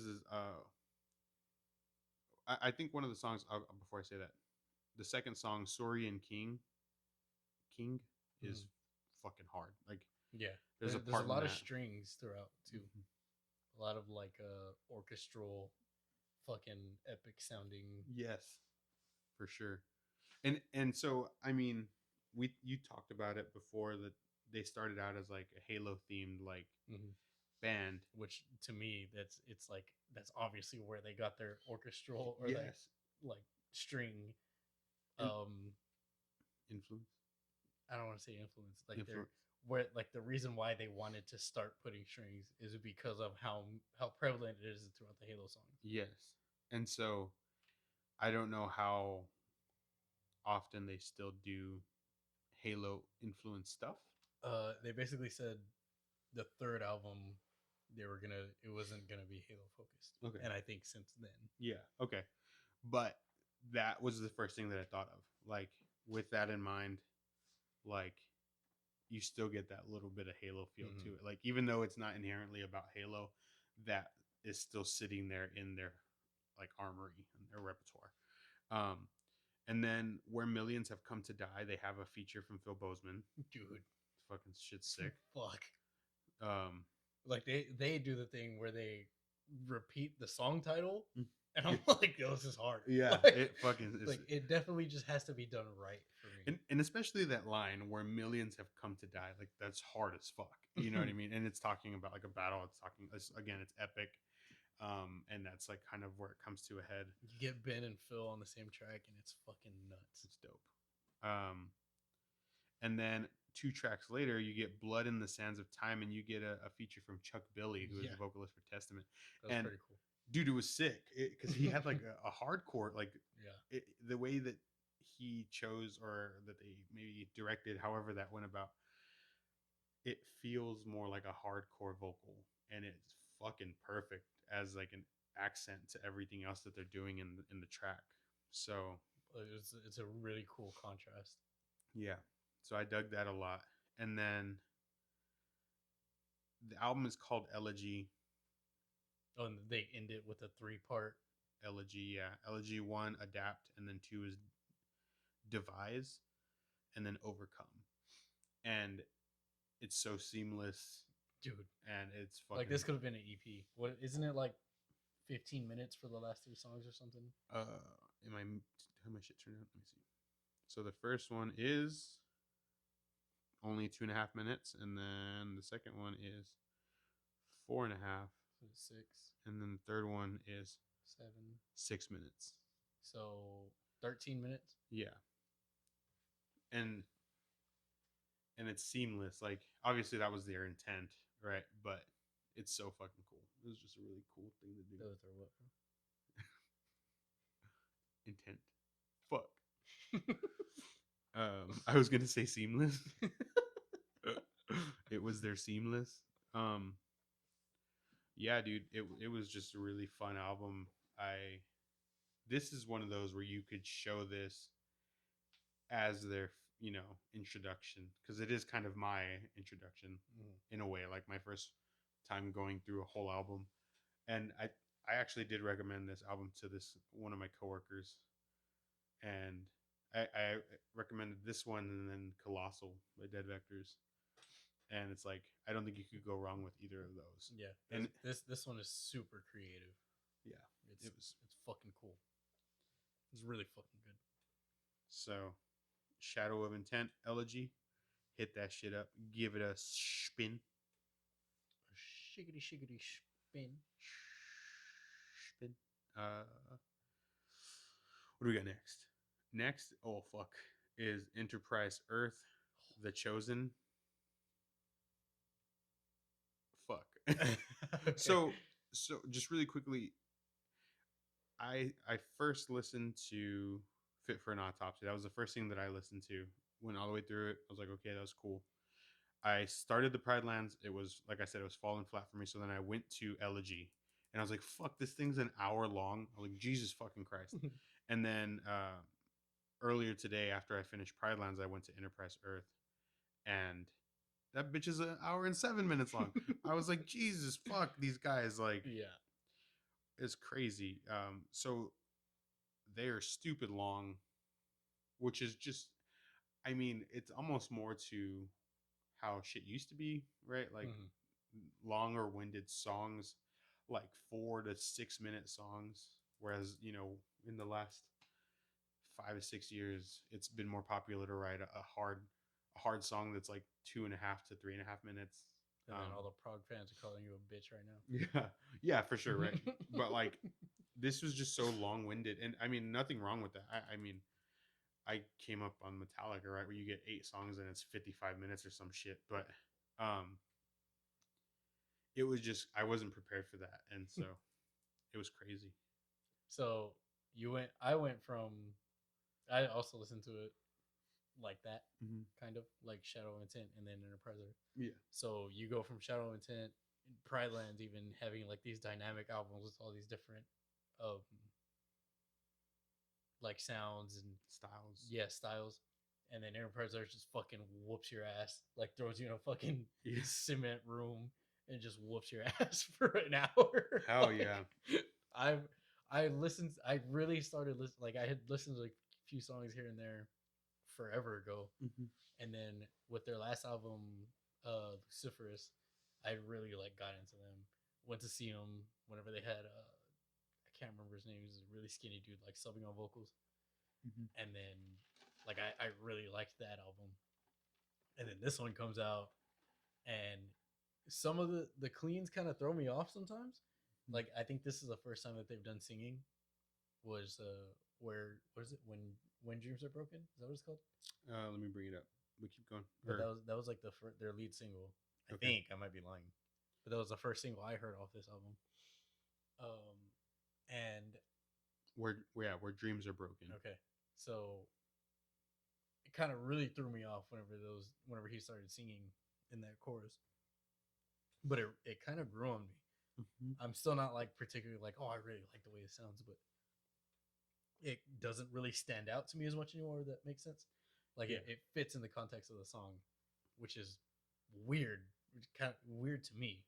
I think one of the songs before I say that, the second song, Saurian King, Mm-hmm. is fucking hard. Like Yeah, there's a there's a part in lot of that. strings throughout too. Mhm. A lot of like orchestral, fucking epic sounding. Yes, for sure. And so I mean, you talked about it before that they started out as like a Halo themed like Mm-hmm. band. Which to me, it's like that's obviously where they got their orchestral or Yes, like string. and Um, influence. I don't want to say influence. Like they're Influence. where like the reason why they wanted to start putting strings is because of how prevalent it is throughout the Halo songs. Yes, and so I don't know how often they still do Halo influence stuff. They basically said the third album it wasn't gonna be Halo focused, Okay. and I think since then, Yeah. Okay. But that was the first thing that I thought of. Like with that in mind, like you still get that little bit of Halo feel mm-hmm. to it. Like even though it's not inherently about Halo, that is still sitting there in their like armory and their repertoire. Um, and then where millions have come to die, they have a feature from Phil Bozeman. Dude, Fucking shit's sick. fuck. Um, Like they do the thing where they repeat the song title, Mm. and I'm like, yo, this is hard. yeah, Like, it fucking is. like it definitely just has to be done right for me. And especially that line where millions have come to die, like that's hard as fuck. You know what I mean? And it's talking about like a battle. Again, it's epic. And that's like kind of where it comes to a head. You get Ben and Phil on the same track, and it's fucking nuts. It's dope. And then 2 tracks later, you get Blood in the Sands of Time, and you get a feature from Chuck Billy, who is the vocalist for Testament. That was and pretty cool. Dude, it was sick because he had like a hardcore, like the way that he chose or that they maybe directed, however that went about, it feels more like a hardcore vocal, and it's fucking perfect as like an accent to everything else that they're doing in the track. So It's a really cool contrast. yeah, so I dug that a lot. And then the album is called Elegy. Oh, and they end it with a 3-part. Elegy, yeah. Elegy 1, Adapt, and then 2 is Devise, and then Overcome. And it's so seamless, Dude. And it's fucking like this could have been an EP. What isn't it like 15 minutes for the last 3 songs or something? Am I how my shit turned out? Let me see. So the first one is only 2.5 minutes, and then the second one is 4.5. So 6. And then the third one is 7. 6 minutes. So 13 minutes. Yeah. And it's seamless. Like obviously that was their intent, right? But it's so fucking cool. It was just a really cool thing to do. That was their what? Intent. Fuck. I was gonna say seamless. It was their seamless. Yeah, dude. It was just a really fun album. This is one of those where you could show this as their introduction, because it is kind of my introduction in a way, like my first time going through a whole album. And I actually did recommend this album to one of my coworkers, and I recommended this one and then Colossal by Dead Vectors, and it's like I don't think you could go wrong with either of those. Yeah, and this one is super creative. Yeah, it's fucking cool. It's really fucking good. So, Shadow of Intent, Elegy, hit that shit up. Give it a spin. A shiggity shiggity spin. Spin. What do we got next? Next, oh fuck, is Enterprise Earth, The Chosen. Fuck. Okay. So just really quickly, I first listened to Fit for an Autopsy. That was the first thing that I listened to. Went all the way through it. I was like, okay, that was cool. I started the Pridelands. It was, like I said, it was falling flat for me. So then I went to Elegy, and I was like, fuck, this thing's an hour long. I was like, Jesus fucking Christ. And then earlier today, after I finished Pridelands, I went to Enterprise Earth, and that bitch is an hour and 7 minutes long. I was like, Jesus fuck, these guys, like, yeah, it's crazy. So they are stupid long, which is just, I mean, it's almost more to how shit used to be, right? Like longer winded songs, like 4 to 6 minute songs. Whereas, in the last 5 to 6 years, it's been more popular to write a hard song that's like 2.5 to 3.5 minutes. And then all the prog fans are calling you a bitch right now. Yeah, for sure, right? But like, this was just so long winded, and I mean, nothing wrong with that. I mean, I came up on Metallica, right, where you get 8 songs and it's 55 minutes or some shit. But it was just, I wasn't prepared for that, and so it was crazy. So I also listened to it like that, kind of like Shadow Intent and then Enterprise. Yeah. So you go from Shadow Intent, Pridelands, even having like these dynamic albums with all these different like sounds and styles. Yeah, styles. And then Enterprise Earth just fucking whoops your ass, like throws you in a fucking cement room and just whoops your ass for an hour. Hell yeah. I really started listening, like I had listened to like a few songs here and there forever ago. And then with their last album, Luciferus, I really like got into them. Went to see them whenever they had I can't remember his name. He was a really skinny dude, like subbing on vocals. And then like I really liked that album. And then this one comes out, and some of the cleans kind of throw me off sometimes. Like I think this is the first time that they've done singing. Was where what is it when dreams are broken? Is that what it's called? Let me bring it up. We keep going. But that was like their lead single. I think I might be lying, but that was the first single I heard off this album. And where dreams are broken. Okay, so it kind of really threw me off whenever he started singing in that chorus. But it kind of grew on me. Mhm. I'm still not like particularly like, oh, I really like the way it sounds, but it doesn't really stand out to me as much anymore. That makes sense. Like Yeah. it fits in the context of the song, which is weird, kind of weird to me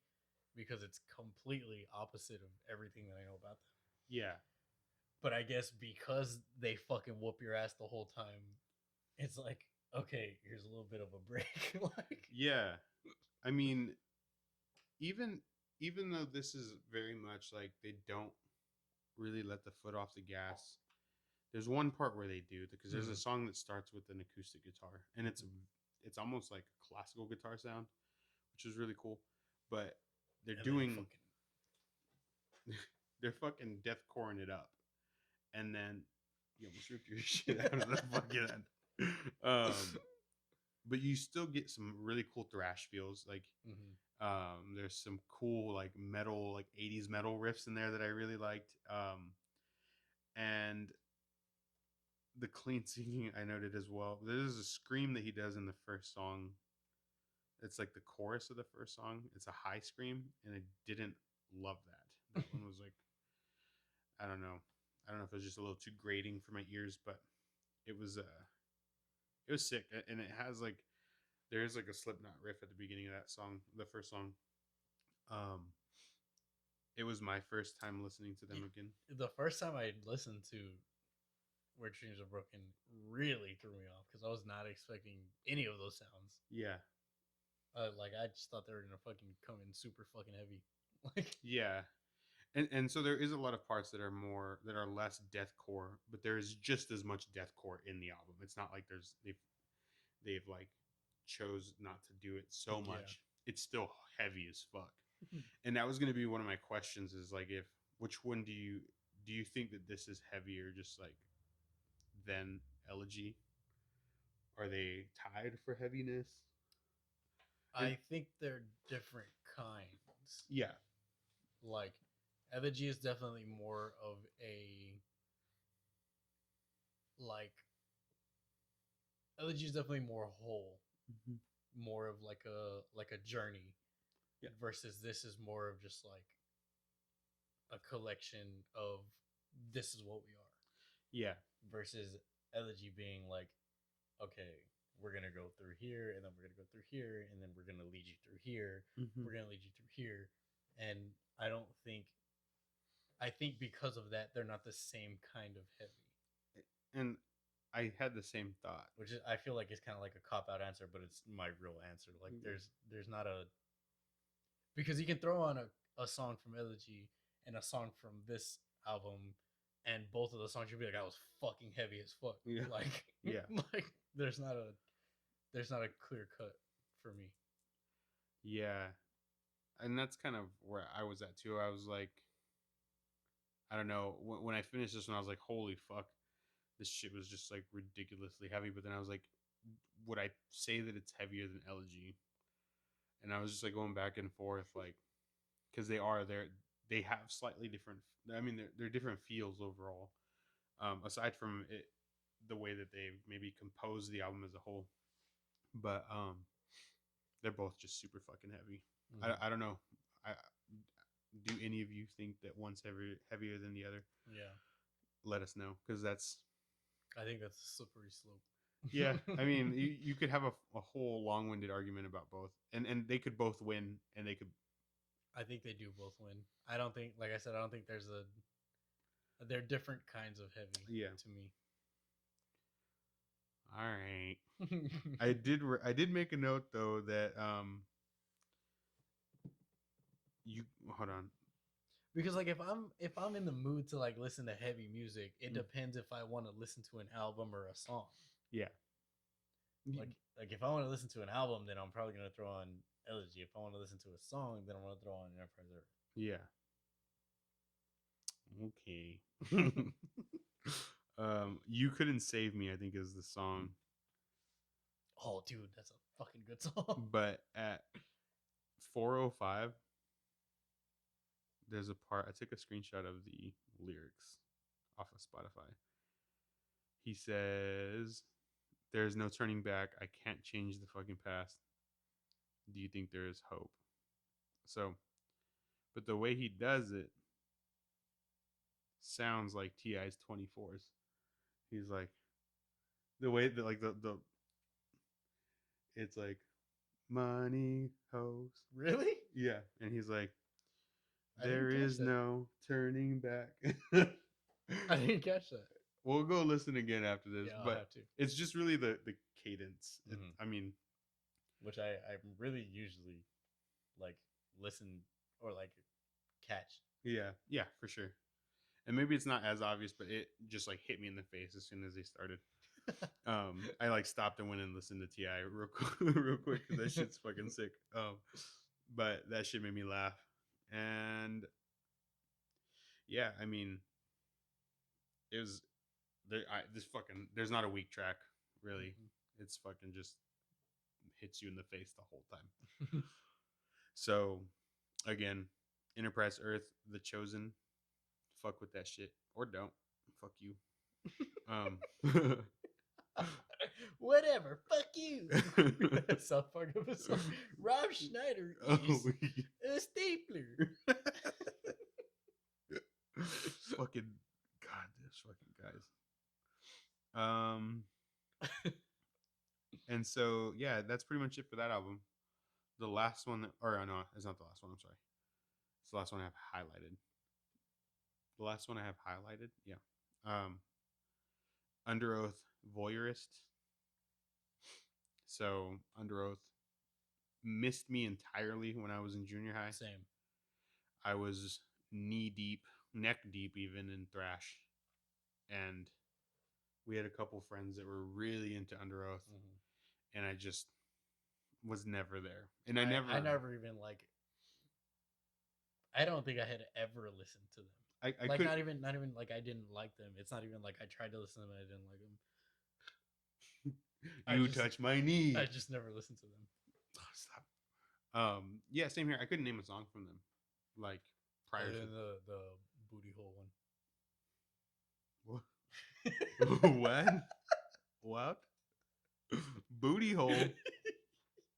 because it's completely opposite of everything that I know about them. Yeah. But I guess because they fucking whoop your ass the whole time, it's like, okay, here's a little bit of a break. Like, Yeah. I mean, even even though this is very much like they don't really let the foot off the gas. There's one part where they do because there's a song that starts with an acoustic guitar and it's almost like a classical guitar sound, which is really cool. But they're and then it doing fucking they're fucking deathcoring it up, and then you almost ripped your shit out of the fucking end. But you still get some really cool thrash feels. Like there's some cool like metal, like 80s metal riffs in there that I really liked. And the clean singing I noted as well. There's a scream that he does in the first song. It's like the chorus of the first song. It's a high scream, and I didn't love that. That one was like, I don't know. I don't know if it was just a little too grating for my ears, but it was it was sick. And it has like there's like a Slipknot riff at the beginning of that song, the first song. Um, it was my first time listening to them again. the first time I listened to Where Dreams Are Broken really threw me off because I was not expecting any of those sounds. Yeah, Like I just thought they were gonna fucking come in super fucking heavy. Like yeah, and so there is a lot of parts that are more that are less deathcore, but there is just as much deathcore in the album. It's not like they've like chose not to do it so yeah, much. It's still heavy as fuck. And that was going to be one of my questions is like if which one do you think that this is heavier just like than Elegy? Are they tied for heaviness? And I think they're different kinds. yeah, Like Elegy is definitely more of a like Elegy is definitely more whole, mm-hmm. more of like a journey, Yeah, versus this is more of just like a collection of this is what we are. yeah, Versus Elegy being like, okay, we're gonna go through here, and then we're gonna go through here, and then we're gonna lead you through here. mm-hmm. We're gonna lead you through here, and I don't think I think because of that, they're not the same kind of heavy. And I had the same thought. Which is, I feel like it's kind of like a cop out answer, but it's my real answer. Like Mm-hmm. there's not a because you can throw on a song from Elegy and a song from this album, and both of the songs you'll be like, I was fucking heavy as fuck. Yeah, Like yeah, like there's not a clear cut for me. yeah. And that's kind of where I was at too. I was like, I don't know. When I finished this one, I was like, holy fuck, this shit was just like ridiculously heavy. But then I was like, would I say that it's heavier than Elegy? And I was just like going back and forth, like, because they have slightly different. I mean, they're different feels overall. Aside from it, the way that they maybe compose the album as a whole, but they're both just super fucking heavy. Mm-hmm. I don't know. I do any of you think that one's heavier than the other? Yeah, Let us know because that's I think that's a slippery slope. yeah. I mean, you could have a whole long-winded argument about both, and they could both win, and they could I think they do both win. I don't think, like I said, I don't think there's a. They're different kinds of heavy yeah. to me. All right. I did make a note though that you hold on. Because like if I'm in the mood to like listen to heavy music, it Mm. depends if I want to listen to an album or a song. Yeah. Like if I want to listen to an album, then I'm probably gonna throw on Elegy. If I want to listen to a song, then I'm gonna throw on Enterprise Earth. Yeah. Okay. You couldn't save me. I think is the song, Oh, dude, that's a fucking good song. but at 4:05, there's a part. I took a screenshot of the lyrics off of Spotify. He says, "There's no turning back. I can't change the fucking past. Do you think there is hope?" So but the way he does it sounds like Ti's 24s. He's like the way that like the it's like money hoes. Really? Yeah, and he's like I didn't there catch is that. no turning back. I didn't catch that. We'll go listen again after this, Yeah, I'll but have to. it's just really the cadence. Mhm. I mean, Which I really usually like listen or like catch. yeah, for sure. And maybe it's not as obvious, but it just like hit me in the face as soon as they started. I like stopped and went and listened to Ti real quick because that shit's fucking sick. But that shit made me laugh, and yeah, I mean, it was this fucking. There's not a weak track really. It's fucking just hits you in the face the whole time. So again, Enterprise Earth, The Chosen, fuck with that shit or don't. Fuck you. Whatever. Fuck you. South Park episode. Rob Schneider is a stapler. Fucking God, this fucking guys. And so yeah, that's pretty much it for that album. The last one, or no, it's not the last one. I'm sorry. It's the last one I have highlighted. The last one I have highlighted, yeah. UnderOath, Voyeurist. So UnderOath missed me entirely when I was in junior high. Same. I was knee deep, neck deep even in thrash, and we had a couple friends that were really into UnderOath, and I just was never there. And I never even like. I don't think I had ever listened to them. I like could not even like I didn't like them. It's not even like I tried to listen to them and I didn't like them. You touch my knee. I just never listened to them. Oh, stop. Yeah, same here. I couldn't name a song from them, like prior to the booty hole one. What? What? Booty hole?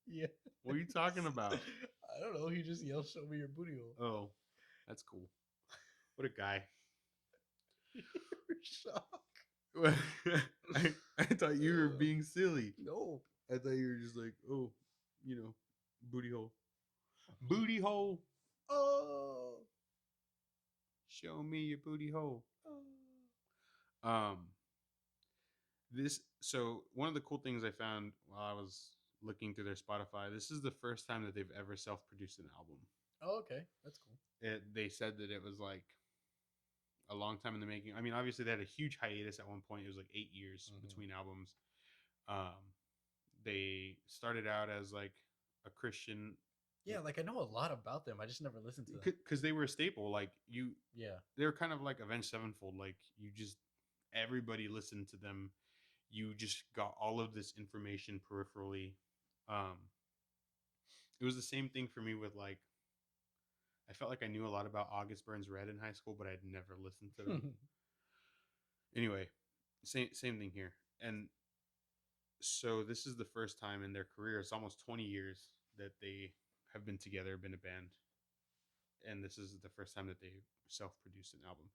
Yeah. What are you talking about? I don't know. He just yelled, "Show me your booty hole." Oh, that's cool. What a guy. Shock. I thought you were being silly. No. I thought you were just like, oh, booty hole. Booty hole. Oh. Show me your booty hole. Oh. So one of the cool things I found while I was looking through their Spotify, this is the first time that they've ever self-produced an album. Oh, okay. That's cool. They said that it was like a long time in the making. I mean, obviously they had a huge hiatus at one point. It was like 8 years between albums. They started out as like a Christian. Yeah, like I know a lot about them. I just never listened to them because they were a staple. Like Yeah, they were kind of like Avenged Sevenfold. Like everybody listened to them. You just got all of this information peripherally. It was the same thing for me with like. I felt like I knew a lot about August Burns Red in high school, but I'd never listened to them. Anyway, same thing here. And so this is the first time in their career, it's almost 20 years that they have been together, been a band. And this is the first time that they self-produced an album.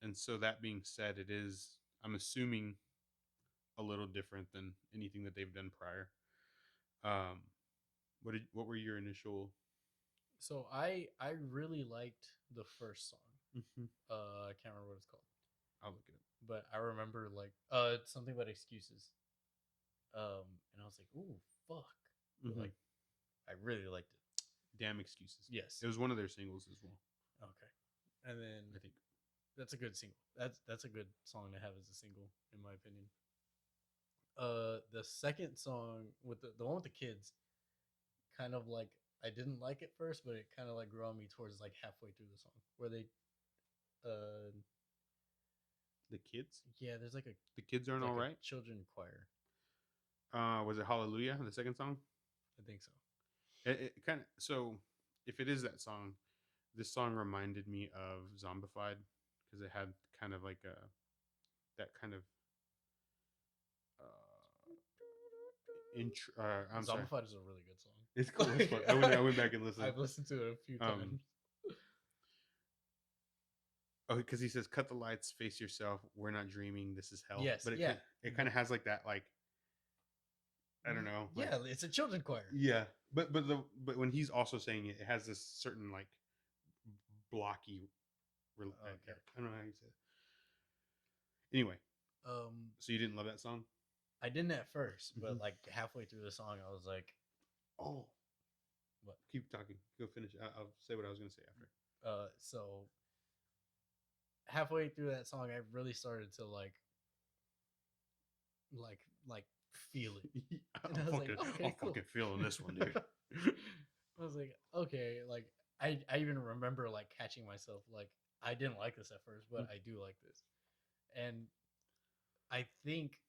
And so that being said, it is, I'm assuming, a little different than anything that they've done prior. What were your initial... So I really liked the first song. I can't remember what it's called. I'll look it up. But I remember like something about excuses. And I was like, ooh, fuck. But, like I really liked it. Damn Excuses. Yes. It was one of their singles as well. Okay. And then I think that's a good single. That's a good song to have as a single, in my opinion. The second song with the one with the kids, kind of like I didn't like it first, but it kind of like grew on me towards like halfway through the song, where they, the kids. Yeah, there's like the kids aren't like all right. Children choir. Was it Hallelujah, the second song? I think so. It kind of, so if it is that song, this song reminded me of Zombified because it had kind of like that kind of I'm sorry. Zombified is a really good song. It's cool as fuck. I went back and listened. I've listened to it a few times. Oh, because he says, "Cut the lights, face yourself. We're not dreaming. This is hell." Yes, But it yeah. it kind of has like that, like, I don't know. Like, Yeah, it's a children's choir. yeah, but when he's also saying it, it has this certain like blocky. Okay. I don't know how you say it. Anyway, so you didn't love that song? I didn't at first, but Mhm. like halfway through the song, I was like, Oh, "What?" keep talking. Go finish. I'll say what I was gonna say after. So halfway through that song, I really started to like feel it. And I was like, okay, I'm cool. fucking feeling this one, dude. I was like, okay, like I even remember like catching myself like I didn't like this at first, but I do like this. And I think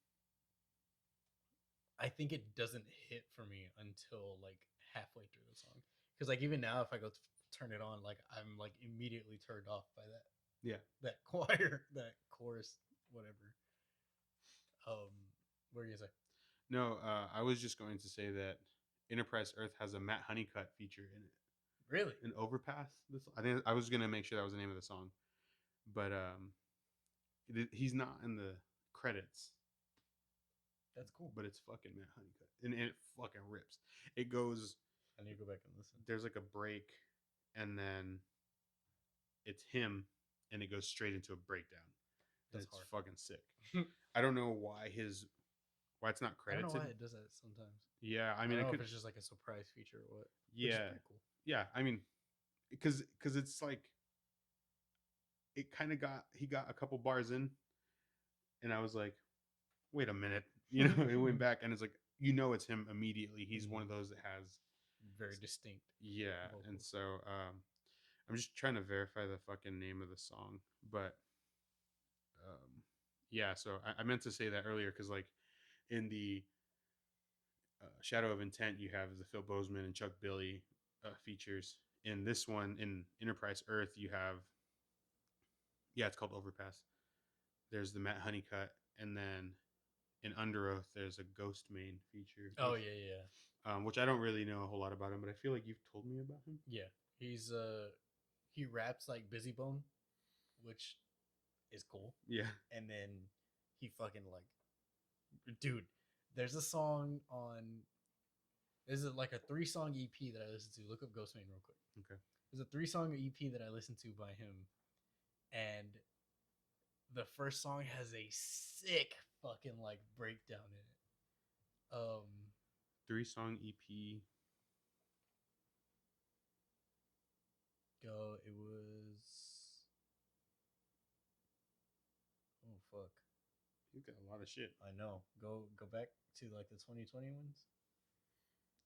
it doesn't hit for me until like halfway through the song. Cuz like even now if I go turn it on, like I'm like immediately turned off by that. Yeah. That choir, that chorus, whatever. What are you gonna say? No, I was just going to say that Enterprise Earth has a Matt Honeycutt feature in it. Really? An Overpass. I think I was gonna make sure that was the name of the song, but he's not in the credits. That's cool. But it's fucking Matt Honeycutt, and it fucking rips. It goes. I need to go back and listen. There's like a break, and then it's him, and it goes straight into a breakdown. That's it's hard. Fucking sick. I don't know why it's not credited. I don't know why it does that sometimes. Yeah, I mean, I don't know if it's just like a surprise feature or what. Yeah, cool. Yeah. I mean, because it's like it kind of he got a couple bars in, and I was like, wait a minute, it went back, and it's like it's him immediately. He's one of those that has very distinct. Yeah, vocals. And so I'm just trying to verify the fucking name of the song, but yeah. So I meant to say that earlier because like in the Shadow of Intent, you have the Phil Bozeman and Chuck Billy features. In this one, in Enterprise Earth, you have it's called Overpass. There's the Matt Honeycutt, and then in UnderOath, there's a Ghost Main feature. Oh yeah. Which I don't really know a whole lot about him, but I feel like you've told me about him. Yeah, he raps like Busy Bone, which is cool. Yeah, and then he fucking like, dude. There's a song on. Is it like a 3-song EP that I listened to? Look up Ghost Main real quick. Okay. There's a 3-song EP that I listened to by him, and the first song has a sick fucking like breakdown in it. 3-song EP. Go. It was. Oh fuck. You got a lot of shit. I know. Go back to like the 2020 ones.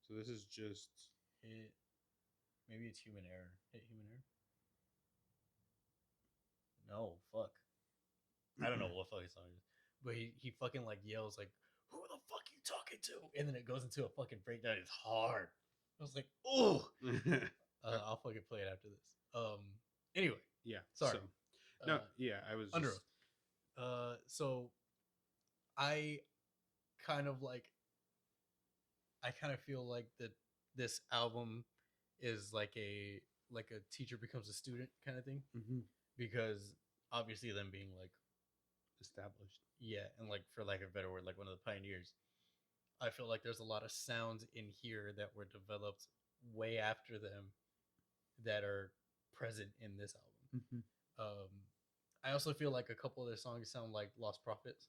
So this is just hit. Maybe it's Human Error. Hit Human Error. No, fuck. I don't know what fucking song it is, but he fucking like yells like, "Who the fuck you talking to?" And then it goes into a fucking breakdown. It's hard. I was like, "Oh." I'll fucking play it after this. Anyway. Yeah. Sorry. So, no. Yeah. I was UnderOath. So I kind of feel like that this album is like a teacher becomes a student kind of thing, because obviously them being like established, and like for lack of a better word, like one of the pioneers. I feel like there's a lot of sounds in here that were developed way after them that are present in this album. I also feel like a couple of their songs sound like Lost Prophets,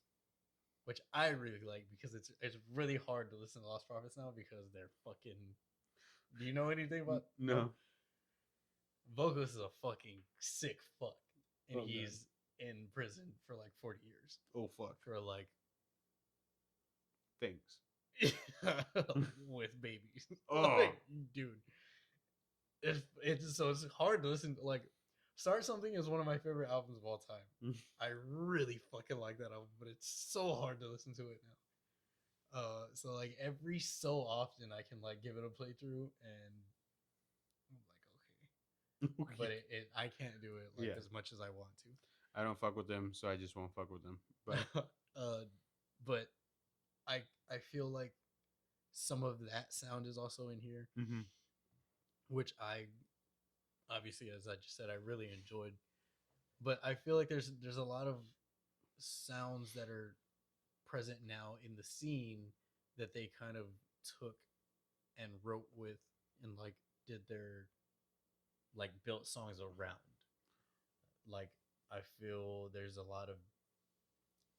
which I really like because it's really hard to listen to Lost Prophets now because they're fucking. Do you know anything about? No. Vocals is a fucking sick fuck, and he's in prison for like 40 years. Oh fuck. For like things with babies. Oh, like, dude, it's hard to listen to. Like, Start Something is one of my favorite albums of all time. I really fucking like that album, but it's so hard to listen to it now. So like every so often I can like give it a playthrough, and I'm like, okay. But I can't do it like as much as I want to. I don't fuck with them, so I just won't fuck with them. But but I feel like some of that sound is also in here, Mm-hmm. which I obviously, as I just said, I really enjoyed. But I feel like there's a lot of sounds that are present now in the scene that they kind of took and wrote with and like did their like built songs around. Like I feel there's a lot of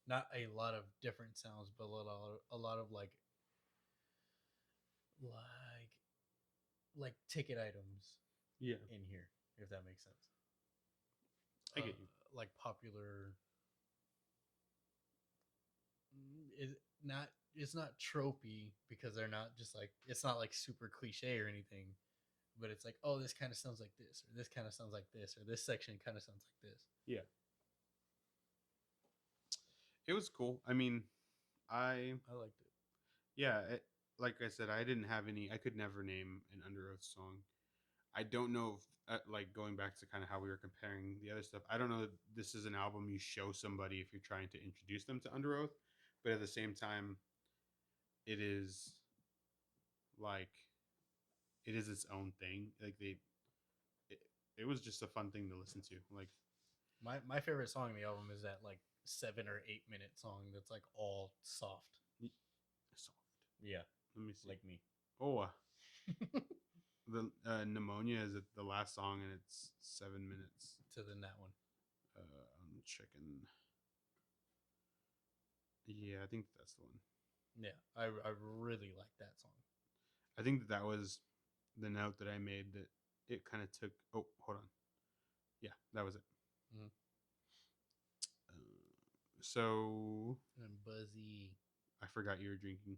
not a lot of different sounds, but a lot of like ticket items Yeah, in here, if that makes sense. I get you. Like popular. It not it's not tropey because they're not just like it's not like super cliche or anything, but it's like, oh, this kind of sounds like this, or this kind of sounds like this, or this section kind of sounds like this. Yeah, it was cool. I mean, I liked it. yeah, like I said, I didn't have any. I could never name an UnderOath song. I don't know if, like going back to kind of how we were comparing the other stuff. I don't know if this is an album you show somebody if you're trying to introduce them to UnderOath, but at the same time, it is like it is its own thing. Like it, it was just a fun thing to listen to. Like My favorite song in the album is that like 7 or 8 minute song that's like all soft. soft. Yeah, Let me see. like me. Oh, the pneumonia is the last song, and it's 7 minutes. To then that one. I'm checking. Yeah, I think that's the one. Yeah, I really like that song. I think that was the note that I made that it kind of took. Oh, hold on. Yeah, that was it. Mm-hmm. So And Buzzy. I forgot you were drinking.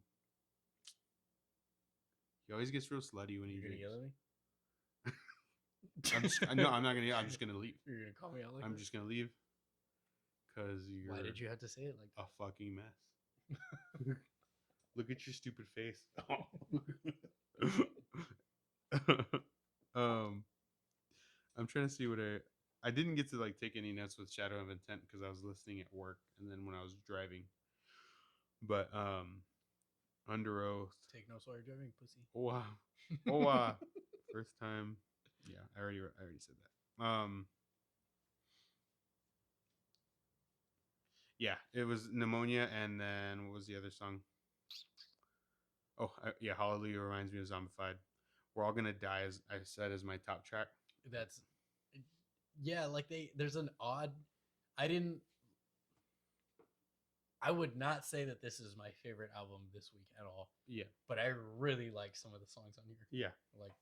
He always gets real slutty when he You're drinks. gonna yell at me? No, I'm not gonna. I'm just gonna leave. You're gonna call me out like I'm that? just gonna leave because you're. Why did you have to say it like a fucking mess? Look at your stupid face. um, I'm trying to see what I didn't get to like take any notes with Shadow of Intent because I was listening at work and then when I was driving. But UnderOath. take notes while you're driving, pussy? Oh wow. Oh wow. First time. Yeah, I already said that. Yeah, it was Pneumonia, and then what was the other song? Oh, yeah, Hallelujah reminds me of Zombified. We're All Gonna Die, as I said, is my top track. That's yeah, like there's an odd I didn't I would not say that this is my favorite album this week at all. Yeah. But I really like some of the songs on here. Yeah. Like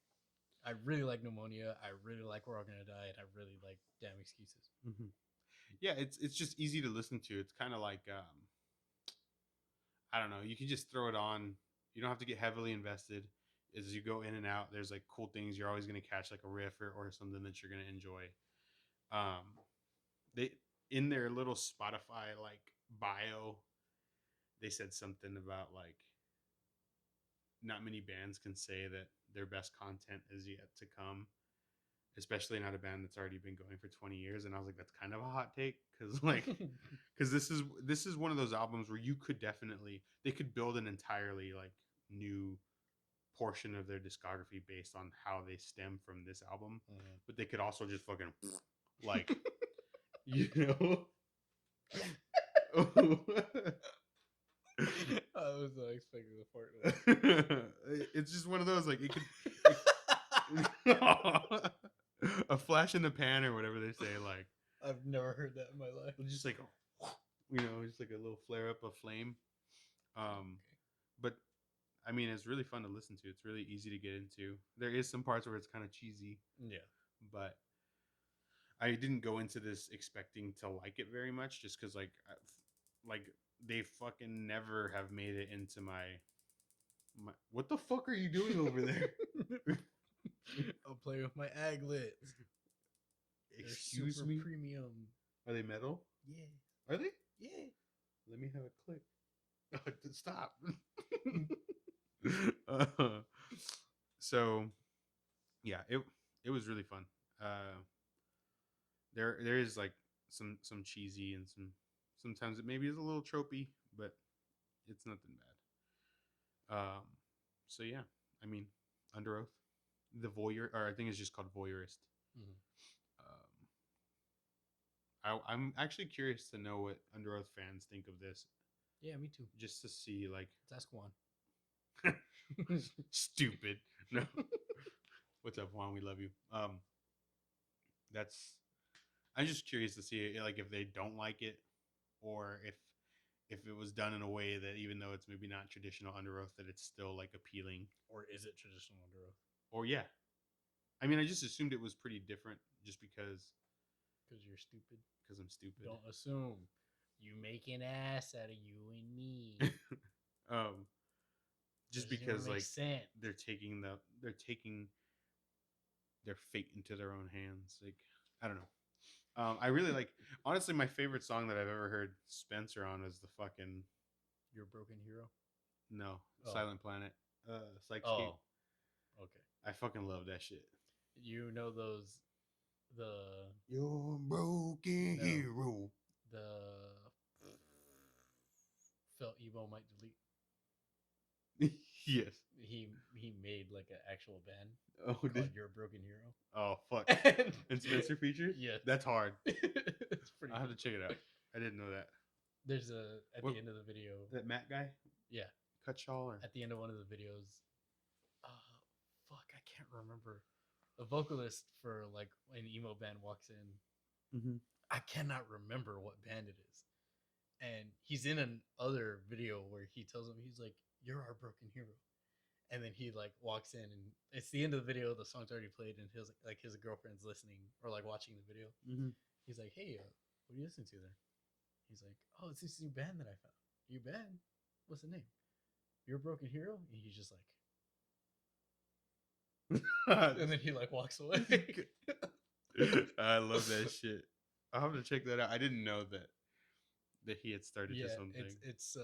I really like Pneumonia. I really like We're All Gonna Die, and I really like Damn Excuses. Mm-hmm. Yeah, it's just easy to listen to. It's kind of like I don't know. You can just throw it on. You don't have to get heavily invested. As you go in and out, there's like cool things. You're always gonna catch like a riff or something that you're gonna enjoy. They in their little Spotify like bio, they said something about like not many bands can say that their best content is yet to come, especially not a band that's already been going for 20 years. And I was like, that's kind of a hot take because like because this is one of those albums where you could definitely they could build an entirely like new portion of their discography based on how they stem from this album, but they could also just fucking like you know. I was not expecting the fart. It's just one of those like it could a flash in the pan or whatever they say. Like I've never heard that in my life. just like just like a little flare up of flame. But I mean, it's really fun to listen to. It's really easy to get into. There is some parts where it's kind of cheesy. Yeah. But I didn't go into this expecting to like it very much, just because like they fucking never have made it into my. What the fuck are you doing over there? I'll play with my aglets. Excuse super me. Premium. Are they metal? Yeah. Are they? Yeah. Let me have a click. Stop. So yeah, it was really fun. There is like some cheesy and sometimes it maybe is a little tropey, but it's nothing bad. So yeah, I mean, Under Oath, the voyeur, or I think it's just called voyeurist. Mhm. I'm actually curious to know what Under Oath fans think of this, Yeah, me too. just to see like Let's ask Juan. stupid. No, what's up, Juan? We love you. That's I'm just curious to see like if they don't like it, or if it was done in a way that even though it's maybe not traditional Under Oath, that it's still like appealing. Or is it traditional under oath? Or yeah, I mean, I just assumed it was pretty different just because Because you're stupid. I'm stupid. Don't assume. You make an ass out of you and me. um, just Doesn't even because make like sense. they're taking their fate into their own hands. Like I don't know. I really like. Honestly, my favorite song that I've ever heard Spencer on is the fucking You're a broken hero. no Oh. Silent Planet, Psychscape. Oh, okay. I fucking love that shit. You know those the You're a broken No. hero. the felt emo might delete. Yes. He made like an actual band Oh, called You're a Broken Hero. oh fuck. And And Spencer features? Yeah. That's hard. It's pretty I'll have cool. to check it out. I didn't know that. There's a at What- the end of the video. That Matt guy? Yeah. Cutshaw or At the end of one of the videos. Fuck, I can't remember. The vocalist for like an emo band walks in. mm-hmm. I cannot remember what band it is. And he's in another video where he tells him, he's like, "You're our broken hero." And then he like walks in, and it's the end of the video. The song's already played, and his girlfriend's listening or like watching the video. Mm-hmm. He's He's like, "Hey, what are you listening to there?" He's like, "Oh, it's this new band that I found." "New band? What's the name?" "You're a broken hero." And he's just like, and then he like walks away. I love that shit. I'll have to check that out. I didn't know that he had started to something. It's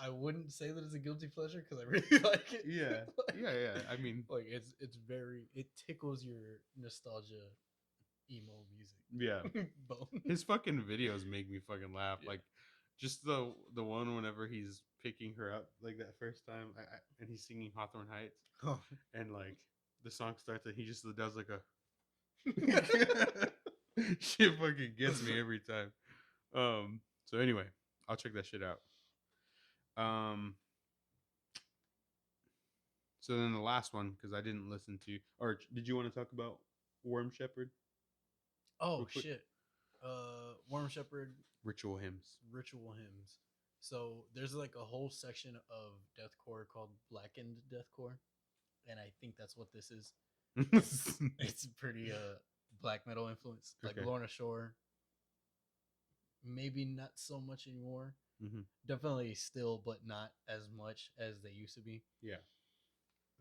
I wouldn't say that it's a guilty pleasure because I really like it. Yeah. Like, Yeah. I mean, like it's very, it tickles your nostalgia emo music. yeah. Bone. His fucking videos make me fucking laugh. Yeah. Like, just the one whenever he's picking her up like that first time, and he's singing Hawthorne Heights, Oh. and like the song starts and he just does like a shit fucking gets me every time. So anyway, I'll check that shit out. So then the last one, because I didn't listen to, or did you want to talk about Worm Shepherd? Oh Real quick. shit. Worm Shepherd Ritual hymns. ritual hymns. So there's like a whole section of deathcore called blackened deathcore, and I think that's what this is. It's pretty black metal influence, like Okay. Lorna Shore. Maybe not so much anymore. Mhm. Definitely still, but not as much as they used to be. Yeah.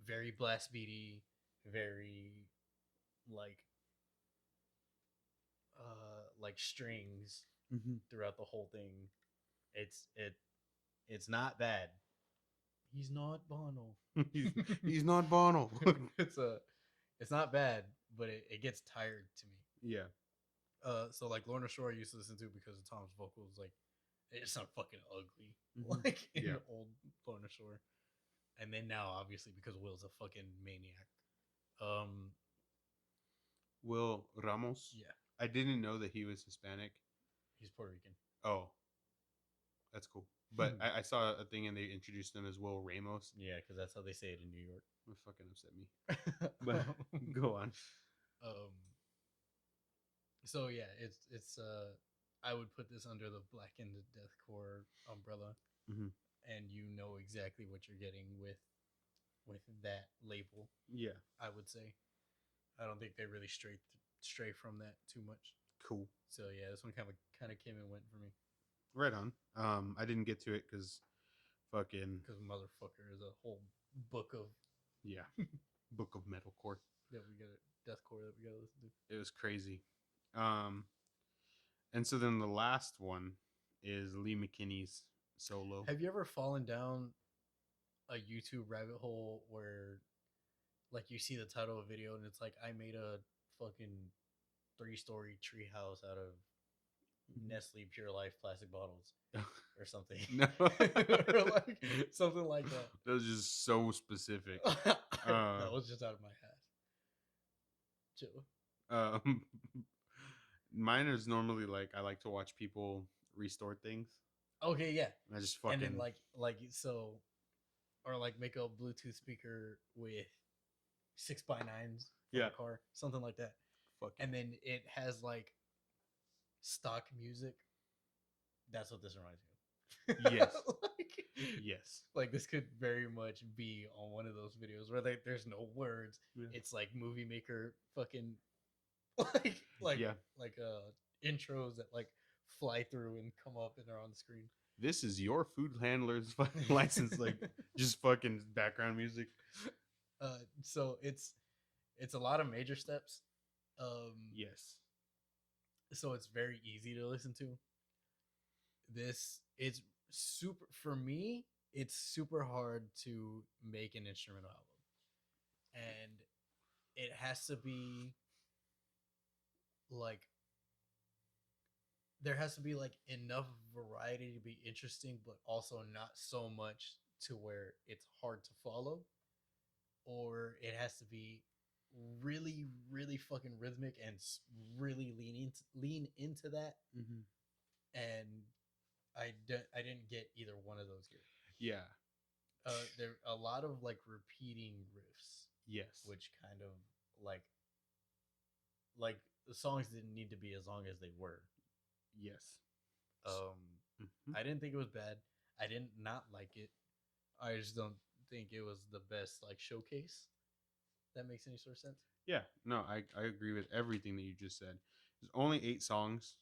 Very blast beaty, very like strings throughout the whole thing. It's not bad. He's not Bono. he's not Bono. It's not bad, but it gets tired to me. Yeah. So like Lorna Shore I used to listen to because of Tom's vocals. Like it sound fucking ugly, Mhm. like in Yeah. old Lorna Shore. And then now, obviously, because Will's a fucking maniac. Will Ramos. Yeah, I didn't know that he was Hispanic. he's Puerto Rican. Oh, that's cool. But I saw a thing and they introduced him as Will Ramos. Yeah, because that's how they say it in New York. It fucking upset me. But go on. So yeah, it's I would put this under the blackened deathcore umbrella, Mhm. and you know exactly what you're getting with that label. Yeah. I would say. I don't think they really stray from that too much. Cool. So yeah, this one kind of came and went for me. Right on. I didn't get to it because fucking motherfucker is a whole book of yeah, book of metalcore. that we got deathcore that we gotta listen to. It was crazy. And so then the last one is Lee McKinney's solo. Have you ever fallen down a YouTube rabbit hole where like you see the title of a video and it's like I made a fucking 3-story treehouse out of Nestle Pure Life plastic bottles or something, No, or like something like that. that was just so specific. That was just out of my hat. Chill. Um, mine is normally like I like to watch people restore things. Okay, yeah, And I just and then fucking like so, or like make a Bluetooth speaker with 6x9s from yeah, a car, something like that, fuck and then it has like stock music. That's what this reminds me yes, of. like, yes, like this could very much be on one of those videos where there's no words. yeah. It's like movie maker fucking like Yeah. like intros that like fly through and come up and are on the screen. This is your food handler's license, like just fucking background music. So it's a lot of major steps. Yes. So it's very easy to listen to. This it's super for me. It's super hard to make an instrumental album, and it has to be like there has to be like enough variety to be interesting, but also not so much to where it's hard to follow, or it has to be really really fucking rhythmic and really lean into that. Mm-hmm. And I didn't get either one of those here. Yeah. There a lot of like repeating riffs, Yes. which kind of like the songs didn't need to be as long as they were. Yes. I didn't think it was bad. I didn't not like it. I just don't think it was the best like showcase. That makes any sort of sense. Yeah. No, I agree with everything that you just said. There's only 8 songs,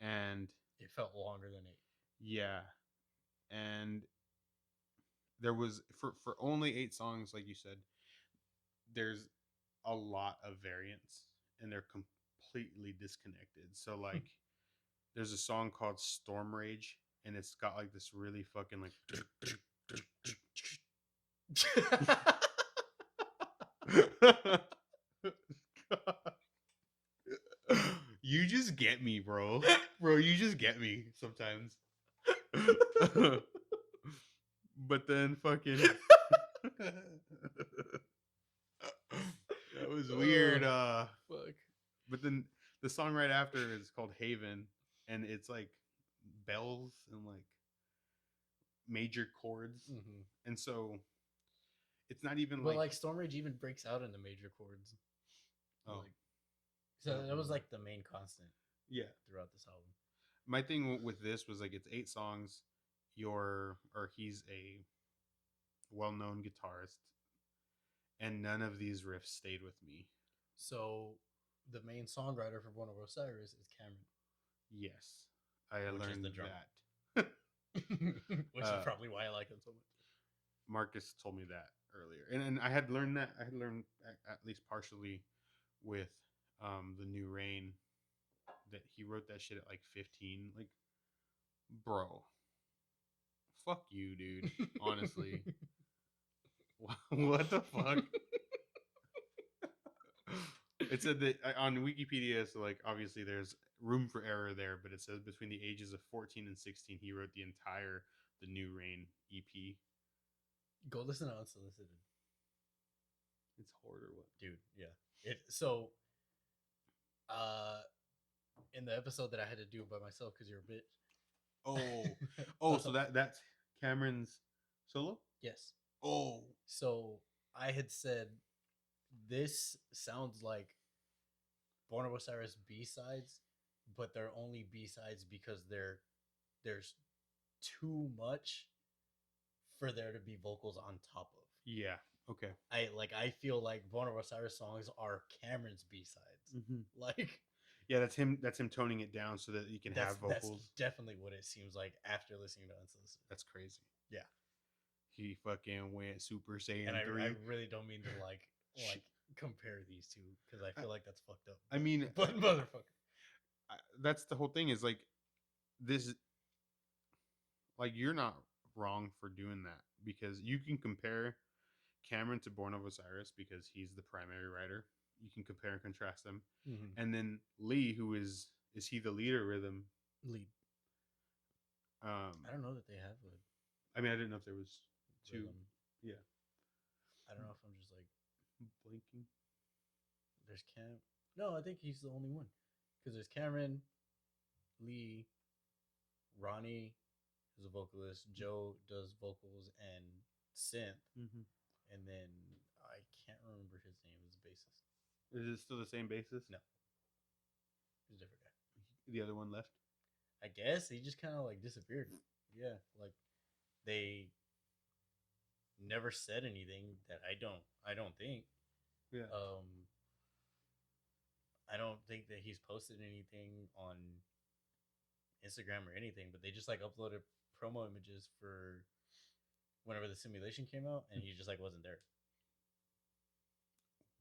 and It felt longer than 8. yeah, and there was for only 8 songs, like you said, there's a lot of variants, and they're completely disconnected. So like, there's a song called Storm Rage, and it's got like this really fucking like. You just get me, bro. Bro, you just get me sometimes. But then fucking that was weird. Fuck. But then the song right after is called Haven, and it's like bells and like major chords. Mm-hmm. And so it's not even But like like Storm Rage even breaks out into major chords. oh Like, so that was like the main constant yeah. throughout this album. My thing with this was like it's 8 songs. He's a well-known guitarist, and none of these riffs stayed with me. So the main songwriter for Born of Osiris is Cameron. Yes, I Which is learned the drummer. that. Which is probably why I like him so much. Marcus told me that earlier, and I had learned that. I had learned at least partially with the New Rain that he wrote that shit at like 15. Like, bro, fuck you, dude. Honestly, what the fuck? It said that on Wikipedia, so like obviously there's room for error there, but it says between the ages of 14 and 16, he wrote the New Rain EP. Go listen to Unsolicited. It's hard or what? Dude, yeah. In the episode that I had to do by myself because you're a bitch. So that's Cameron's solo? Yes. Oh. So I had said this sounds like Born of Osiris B-sides, but they're only B-sides because there's too much for there to be vocals on top of. Yeah. Okay. I feel like Born of Osiris songs are Cameron's B-sides. Mm-hmm. Like, yeah, that's him toning it down so that you can have vocals. That's definitely what it seems like after listening to Unsolicited. That's crazy. Yeah. He fucking went Super Saiyan and 3. I really don't mean to like compare these two because I feel like that's fucked up. I mean, but motherfucker, that's the whole thing. Is like this. Like, you're not wrong for doing that, because you can compare Cameron to Born of Osiris because he's the primary writer. You can compare and contrast them, mm-hmm. and then Lee, who is he the leader rhythm? Lead. I don't know that they have a I mean, I didn't know if there was two. rhythm. Yeah, I don't know if I'm just like blinking. there's Cam. No, I think he's the only one because there's Cameron, Lee, Ronnie is a vocalist. Joe does vocals and synth, Mm-hmm. and then I can't remember his name as a bassist. Is it still the same basis? No, he's a different guy. The other one left. I guess he just kind of like disappeared. Yeah, like they never said anything that I don't think. Yeah. I don't think that he's posted anything on Instagram or anything, but they just like uploaded promo images for whenever the simulation came out, and he just like wasn't there.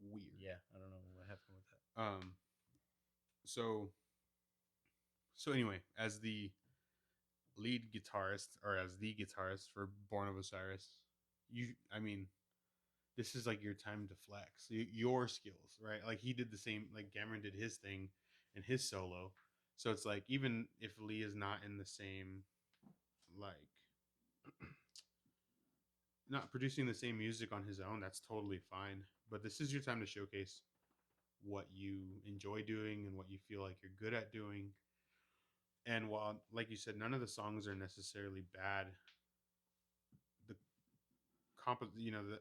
Weird. Yeah, I don't know what happened with that. So anyway, as the lead guitarist or as the guitarist for Born of Osiris, I mean, this is like your time to flex your skills, right? Like he did the same, like Cameron did his thing in his solo. So it's like, even if Lee is not in the same, like, not producing the same music on his own, that's totally fine. But this is your time to showcase what you enjoy doing and what you feel like you're good at doing. And while, like you said, none of the songs are necessarily bad, the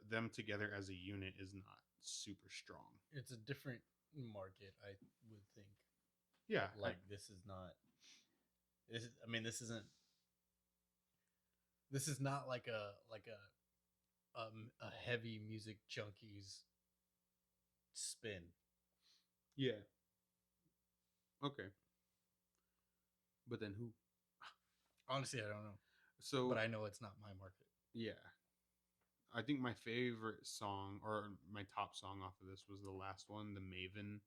them together as a unit is not super strong. It's a different market, I would think. Yeah, like this is not. I mean, this isn't. This is not like a heavy music junkies spin. Yeah. Okay. But then who? Honestly, I don't know. So, but I know it's not my market. Yeah. I think my favorite song, or my top song off of this, was the last one, The Maven.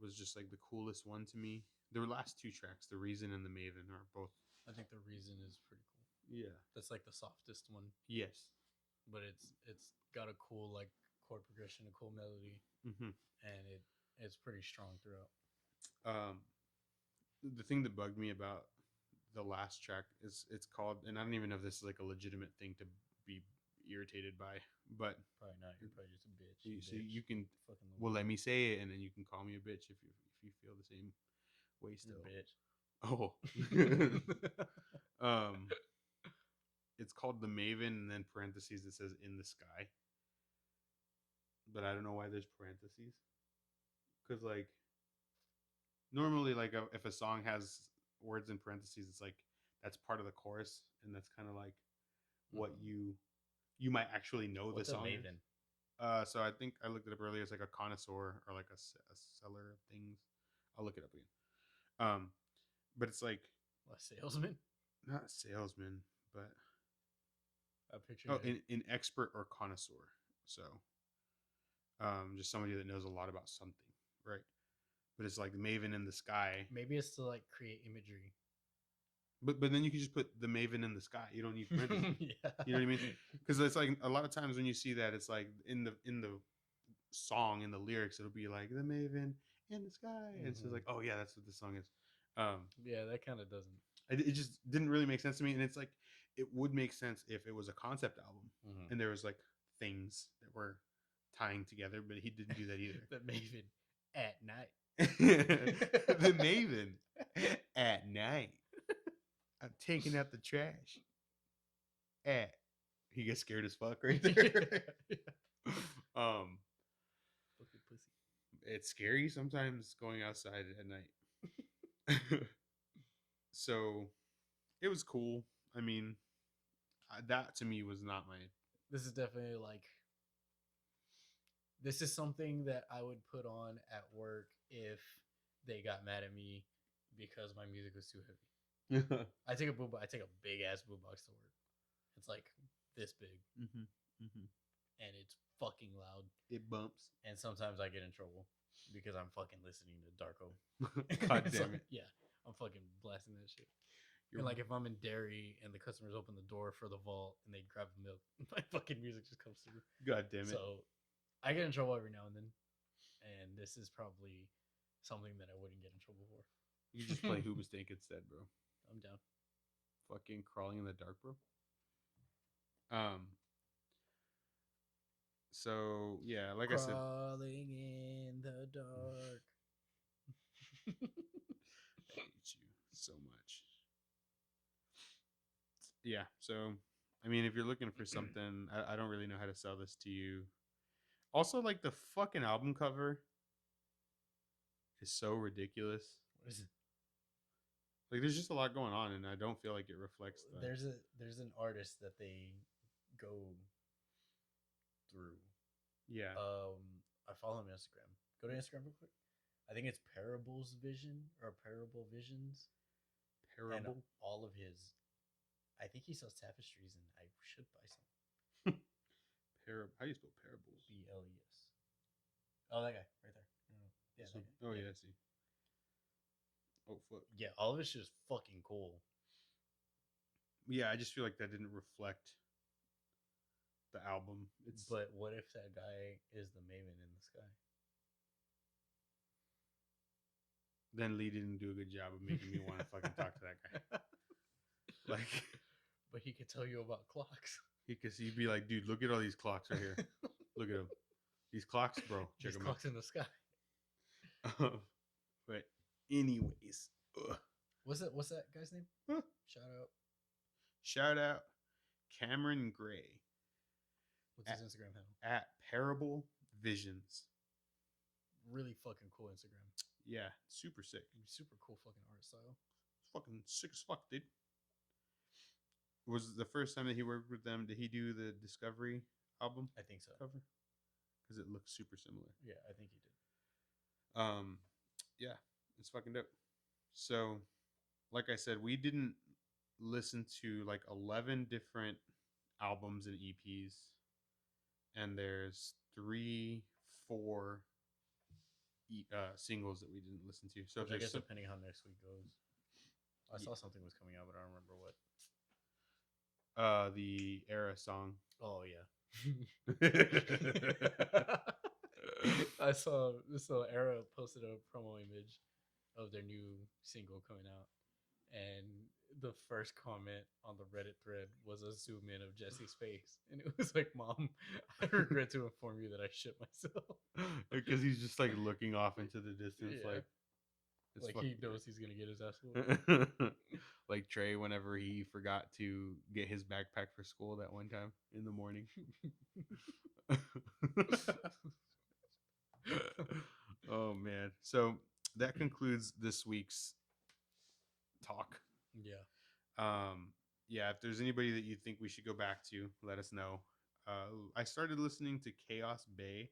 Was just like the coolest one to me. The last two tracks, The Reason and The Maven, are both. I think The Reason is pretty cool. Yeah. That's like the softest one. Yes. But it's got a cool like chord progression, a cool melody, and it's pretty strong throughout. The thing that bugged me about the last track is it's called, and I don't even know if this is like a legitimate thing to be irritated by, but probably not. You're probably just a bitch. So you can let me say it, and then you can call me a bitch if you feel the same way still. Bitch. Oh. It's called The Maven, and then parentheses it says In the Sky. But I don't know why there's parentheses. Because like normally, like if a song has words in parentheses, it's like that's part of the chorus, and that's kind of like what you might actually know. What's the song. Maven? So I think I looked it up earlier. It's like a connoisseur or like a seller of things. I'll look it up again. But it's like a salesman, not a salesman, but a picture. Oh, an expert or connoisseur. So, just somebody that knows a lot about something, right? But it's like the Maven in the Sky. Maybe it's to like create imagery. But then you can just put the Maven in the sky. You don't need parentheses. Yeah. You know what I mean? Because it's like a lot of times when you see that, it's like in the song, in the lyrics, it'll be like the Maven in the sky, and it's like, oh yeah, that's what the song is. Yeah, that kind of doesn't. It just didn't really make sense to me, and it's like it would make sense if it was a concept album and there was like things that were tying together, but he didn't do that either. The Maven at night. The Maven at night. I'm taking out the trash. He gets scared as fuck right there. Fucking pussy. It's scary sometimes going outside at night. So it was cool. I mean, that to me was not my. This is definitely like. This is something that I would put on at work if they got mad at me because my music was too heavy. I take a big ass boombox to work. It's like this big, and it's fucking loud. It bumps, and sometimes I get in trouble because I'm fucking listening to Darko. God damn it! Yeah, I'm fucking blasting that shit. And like if I'm in dairy and the customers open the door for the vault and they grab the milk, my fucking music just comes through. God damn it! So I get in trouble every now and then, and this is probably something that I wouldn't get in trouble for. You just play Hoobastank instead, bro. I'm down. Fucking Crawling in the Dark, bro. Um. So yeah, like I said, Crawling in the dark. I hate you so much. Yeah. So, I mean, if you're looking for something, I don't really know how to sell this to you. Also, like the fucking album cover is so ridiculous. What is it? Like, there's just a lot going on, and I don't feel like it reflects the. There's an artist that they go through. Yeah. I follow him on Instagram. Go to Instagram real quick. I think it's Parables Vision or Parable Visions. And Parable. all of his, I think he sells tapestries, and I should buy some. How do you spell parables? BLES. Oh, that guy right there. Yeah. So, oh yeah, I see. Oh fuck. Yeah, all of it's just fucking cool. Yeah, I just feel like that didn't reflect the album. But what if that guy is the Maven in the sky? Then Lee didn't do a good job of making me want to fucking talk to that guy. Like, but he could tell you about clocks. Because he'd be like, dude, look at all these clocks right here. Look at them. These clocks, bro. Check These them clocks in the sky. But anyways, What's that guy's name? Huh. Shout out Cameron Gray. What's his Instagram handle? At Parable Visions. Really fucking cool Instagram. Yeah, super sick. Super cool fucking art style. It's fucking sick as fuck, dude. Was the first time that he worked with them, did he do the Discovery album? I think so. Cover? Because it looks super similar. Yeah, I think he did. Yeah, it's fucking dope. So, like I said, we didn't listen to like 11 different albums and EPs, and there's 3, 4 singles that we didn't listen to. So, I guess depending how next week goes. I saw something was coming out, but I don't remember what. The Era song. Oh yeah. I saw Era posted a promo image of their new single coming out, and the first comment on the Reddit thread was a zoom in of Jesse's face, and it was like, "Mom, I regret to inform you that I shit myself." Because he's just like looking off into the distance, Yeah. like he knows he's gonna get his ass whooped. Like Tre, whenever he forgot to get his backpack for school that one time in the morning. Oh man! So that concludes this week's talk. Yeah. Yeah. If there's anybody that you think we should go back to, let us know. I started listening to Chaos Bay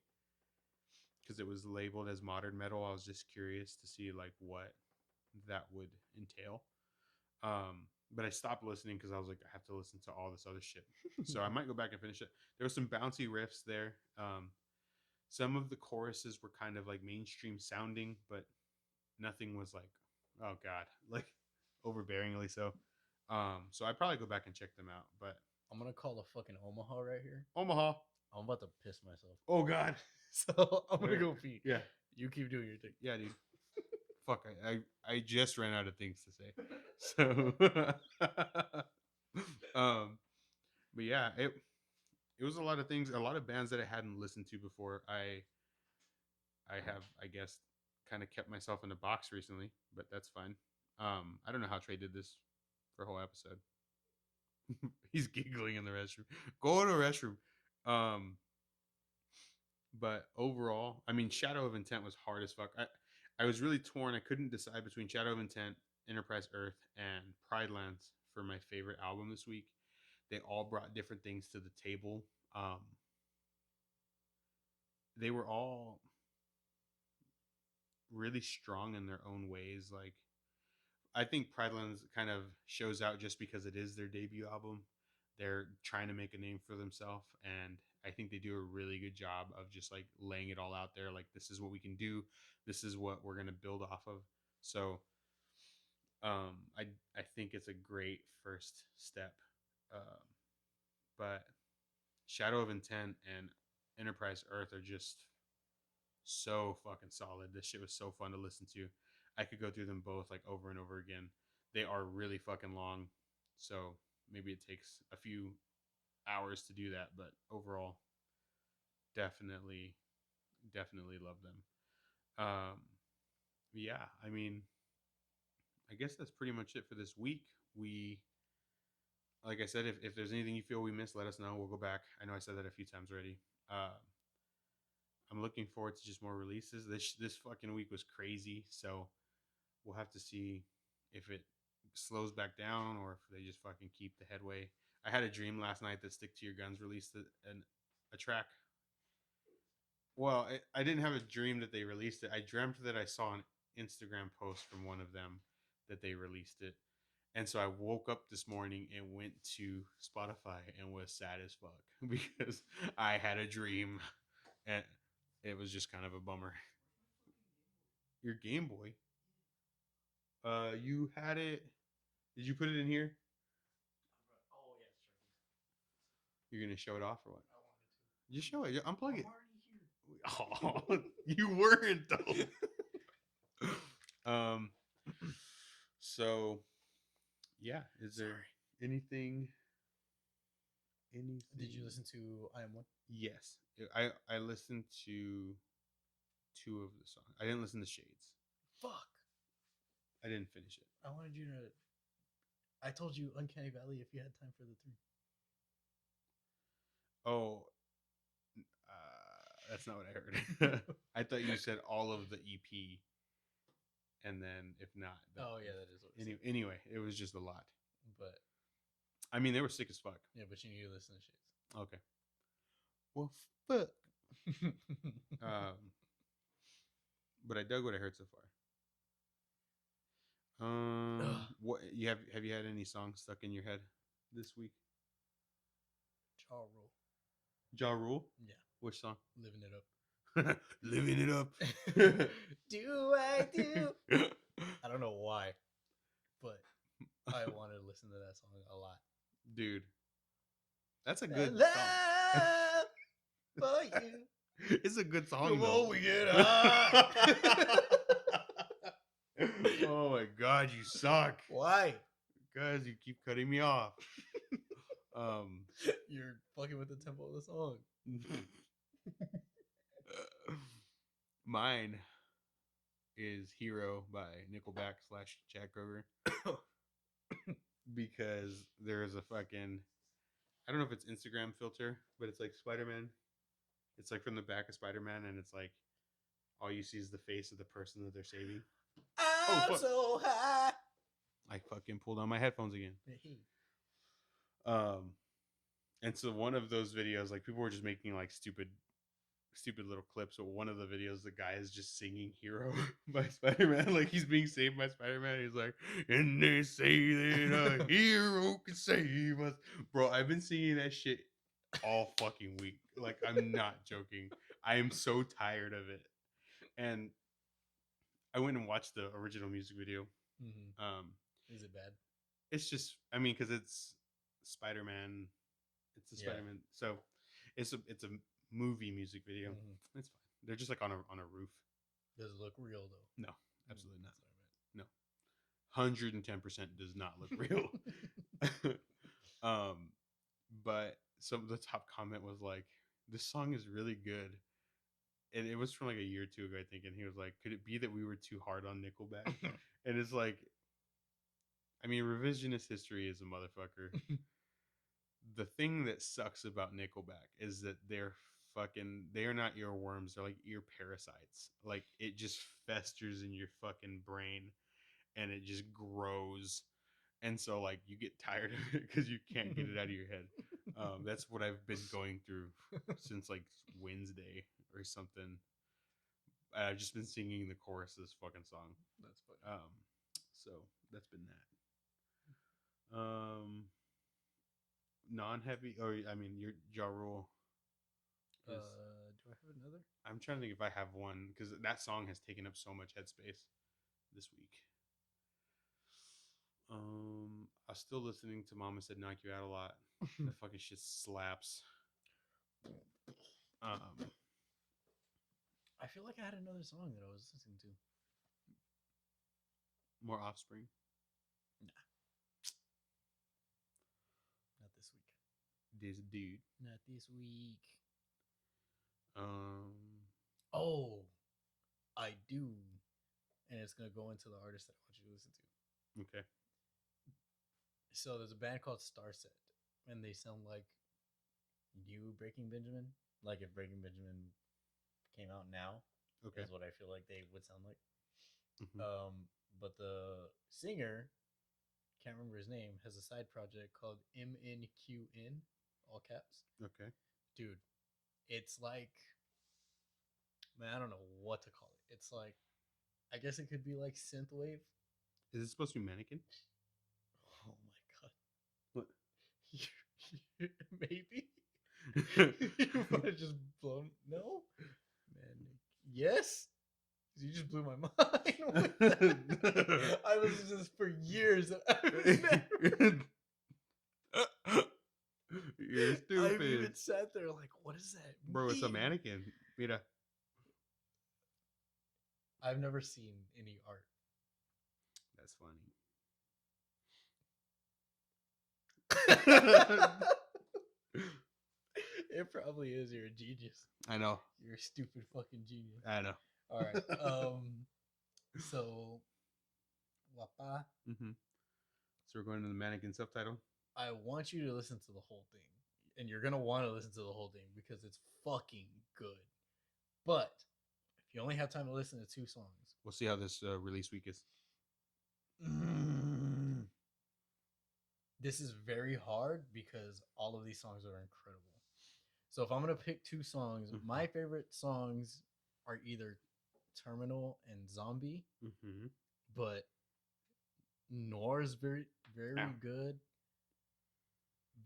because it was labeled as modern metal. I was just curious to see like what that would entail. But I stopped listening because I was like, I have to listen to all this other shit. So I might go back and finish it. There were some bouncy riffs there. Some of the choruses were kind of like mainstream sounding, but nothing was like, oh god, like overbearingly so. So I'd probably go back and check them out. But I'm gonna call a fucking Omaha right here. Omaha. I'm about to piss myself. Oh god. So I'm gonna go pee. Yeah. You keep doing your thing. Yeah, dude. Fuck, I just ran out of things to say. So but yeah, it was a lot of things, a lot of bands that I hadn't listened to before. I have, I guess, kind of kept myself in a box recently, but that's fine. I don't know how Tre did this for a whole episode. He's giggling in the restroom. Go in the restroom. But overall, I mean, Shadow of Intent was hard as fuck. I was really torn. I couldn't decide between Shadow of Intent, Enterprise Earth, and Pridelands for my favorite album this week. They all brought different things to the table. They were all really strong in their own ways. Like, I think Pridelands kind of shows out just because it is their debut album. They're trying to make a name for themselves, and I think they do a really good job of just like laying it all out there. Like, this is what we can do. This is what we're going to build off of. So I think it's a great first step. But Shadow of Intent and Enterprise Earth are just so fucking solid. This shit was so fun to listen to. I could go through them both like over and over again. They are really fucking long, so maybe it takes a few hours to do that, but overall, definitely, definitely love them. Um, yeah, I mean, I guess that's pretty much it for this week. We, like I said, if there's anything you feel we missed, let us know. We'll go back. I know I said that a few times already. I'm looking forward to just more releases. This fucking week was crazy, so we'll have to see if it slows back down or if they just fucking keep the headway. I had a dream last night that Stick to Your Guns released a track. Well, I didn't have a dream that they released it. I dreamt that I saw an Instagram post from one of them that they released it. And so I woke up this morning and went to Spotify and was sad as fuck because I had a dream and it was just kind of a bummer. Your Game Boy. You had it. Did you put it in here? Oh yeah, You're gonna show it off or what? I wanted to. Just show it. Unplug it. I'm already here. Oh, you weren't though. So yeah, is there anything? Anything? Did you listen to I Am One? Yes, I listened to two of the songs. I didn't listen to Shades. Fuck. I didn't finish it. I wanted you to. I told you Uncanny Valley if you had time for the three. Oh, that's not what I heard. I thought you said all of the EP, and then if not, Oh yeah, that is what. Anyway, it was just a lot. But I mean, they were sick as fuck. yeah, but you need to listen to Shades. Okay. Well, fuck. But I dug what I heard so far. What you have you had any songs stuck in your head this week? Jaw Rule. Ja Rule? Yeah. Which song? Living It Up. Living it up. Do I do? I don't know why, but I wanted to listen to that song a lot. Dude, that's a good love song. for you. It's a good song. Come though. on, we get high. Oh my god, you suck. Why? Because you keep cutting me off. You're fucking with the tempo of the song. Mine is Hero by Nickelback / Chad Kroger. Because there's a fucking, I don't know if it's Instagram filter, but it's like Spider-Man. It's like from the back of Spider-Man, and it's like all you see is the face of the person that they're saving. I'm so high. I fucking pulled on my headphones again. And so one of those videos, like people were just making like stupid little clips. But one of the videos, the guy is just singing "Hero" by Spider-Man, like he's being saved by Spider-Man. He's like, "And they say that a hero can save us." Bro, I've been singing that shit all fucking week. Like, I'm not joking. I am so tired of it. And I went and watched the original music video. Mm-hmm. Is it bad? It's just, I mean, because it's Spider-Man. It's the Spider-Man. So it's a movie music video. Mm-hmm. It's fine. They're just like on a roof. Does it look real though? No, absolutely not. No, 110% does not look real. But some of the top comment was like, "This song is really good," and it was from like a year or two ago, I think. And he was like, "Could it be that we were too hard on Nickelback?" And it's like, I mean, revisionist history is a motherfucker. The thing that sucks about Nickelback is that they are not earworms. They're like ear parasites. Like, it just festers in your fucking brain and it just grows. And so like you get tired of it because you can't get it out of your head. That's what I've been going through since like Wednesday or something. I've just been singing the chorus of this fucking song. That's funny. So that's been that. Non-heavy, or I mean, your Ja Rule. Do I have another? I'm trying to think if I have one because that song has taken up so much headspace this week. I was still listening to Mama Said Knock You Out a lot. That fucking shit slaps. I feel like I had another song that I was listening to. More Offspring. Not this week. This dude. Not this week. Oh, I do, and it's gonna go into the artist that I want you to listen to. Okay. So there's a band called Starset, and they sound like new Breaking Benjamin. Like if Breaking Benjamin came out now, Okay. is what I feel like they would sound like. Mm-hmm. But the singer, can't remember his name, has a side project called MNQN, all caps. Okay. Dude, it's like, man, I don't know what to call it. It's like, I guess it could be like synthwave. Is it supposed to be Mannequin? Oh my god. What? Maybe. You want to just blow? No, man. Yes. You just blew my mind. I listened to this for years. You're stupid. I've even sat there like, what is that, bro? It's a mean? mannequin. Mira. I've never seen any art. That's funny. It probably is. You're a genius. I know. You're a stupid fucking genius. I know. All right. So, Wapa. Mm-hmm. So we're going to the mannequin subtitle. I want you to listen to the whole thing, and you're gonna want to listen to the whole thing because it's fucking good. But if you only have time to listen to 2 songs, we'll see how this release week is. This is very hard because all of these songs are incredible. So if I'm gonna pick 2 songs, my favorite songs are either Terminal and Zombie, but Noir's very good.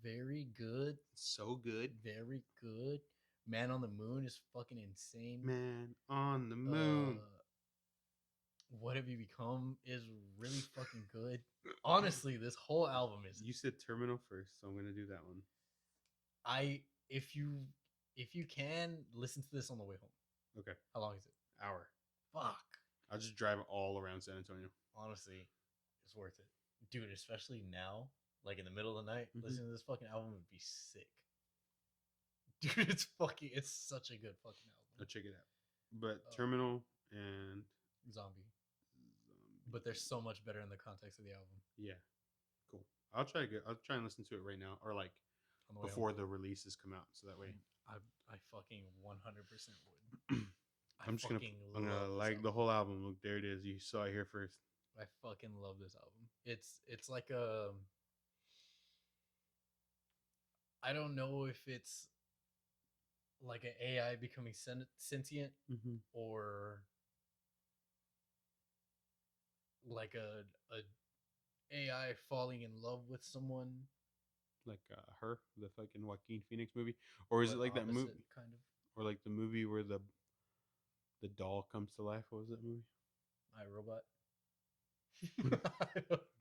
Very good. So good. Very good. Man on the Moon is fucking insane. Man on the Moon. What Have You Become is really fucking good. Honestly, this whole album is. You said Terminal first, so I'm gonna do that one. If you can listen to this on the way home. Okay. How long is it? Hour. Fuck. I'll just drive all around San Antonio. Honestly, it's worth it, dude. Especially now, like in the middle of the night, listening to this fucking album would be sick. Dude, it's such a good fucking album. I'll check it out. But Terminal and Zombie. But they're so much better in the context of the album. Yeah. Cool. I'll try and listen to it right now, or like before the releases come out, so that way I fucking 100% would. I'm gonna like the whole album. Look, there it is. You saw it here first. I fucking love this album. It's like a. I don't know if it's like an AI becoming sentient or like a AI falling in love with someone. Like Her, the fucking Joaquin Phoenix movie, or is it like that movie kind of, or like the movie where the doll comes to life? What was that movie? I, Robot.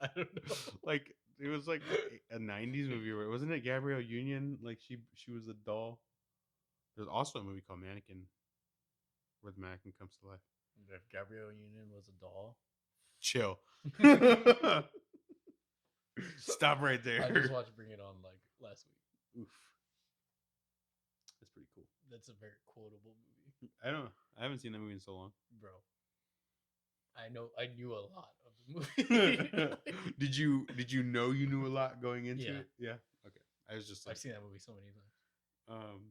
I don't know. Like it was like a '90s movie where wasn't it Gabrielle Union? Like she was a doll. There's also a movie called Mannequin, where the mannequin comes to life. If Gabrielle Union was a doll, chill. Stop right there. I just watched Bring It On like last week. Oof, that's pretty cool. That's a very quotable movie. I haven't seen that movie in so long, bro. I knew a lot of the movie. Did you know you knew a lot going into it? Yeah. Okay. I've seen that movie so many times.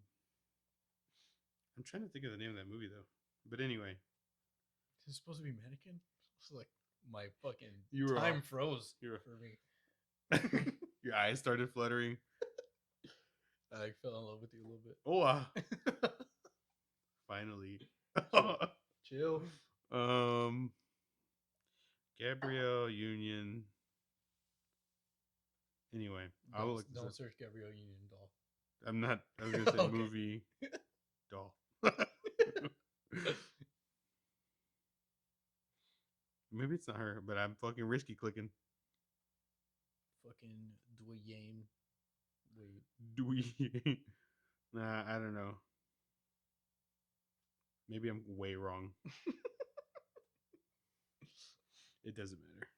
I'm trying to think of the name of that movie though. But anyway, is it supposed to be Mannequin? It's like my fucking time froze for me. Your eyes started fluttering. I fell in love with you a little bit. Oh, wow. Finally. Chill. Gabrielle Union. Anyway, don't search Gabrielle Union doll. I'm not. I was gonna say okay. Movie doll. Maybe it's not her, but I'm fucking risky clicking. Fucking Dwayne. Wait. Dwayne. Nah, I don't know. Maybe I'm way wrong. It doesn't matter.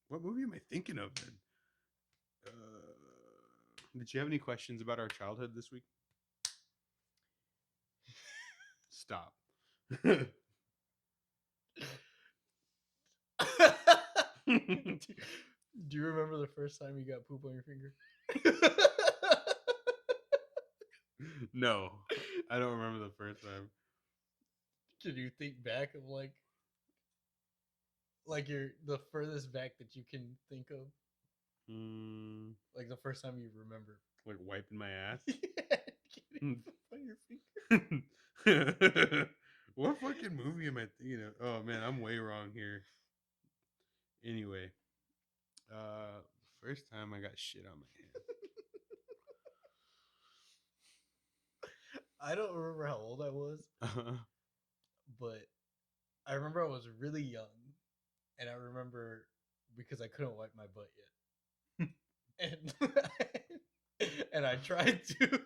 What movie am I thinking of then? Did you have any questions about our childhood this week? Stop. do, do you remember the first time you got poop on your finger? No, I don't remember the first time. Can you think back of like your the furthest back that you can think of? Like the first time you remember. Like wiping my ass? Yeah, getting poop on your finger. What fucking movie am I thinking of? Oh man, I'm way wrong here. Anyway, first time I got shit on my hand. I don't remember how old I was, but I remember I was really young, and I remember because I couldn't wipe my butt yet, and I tried to.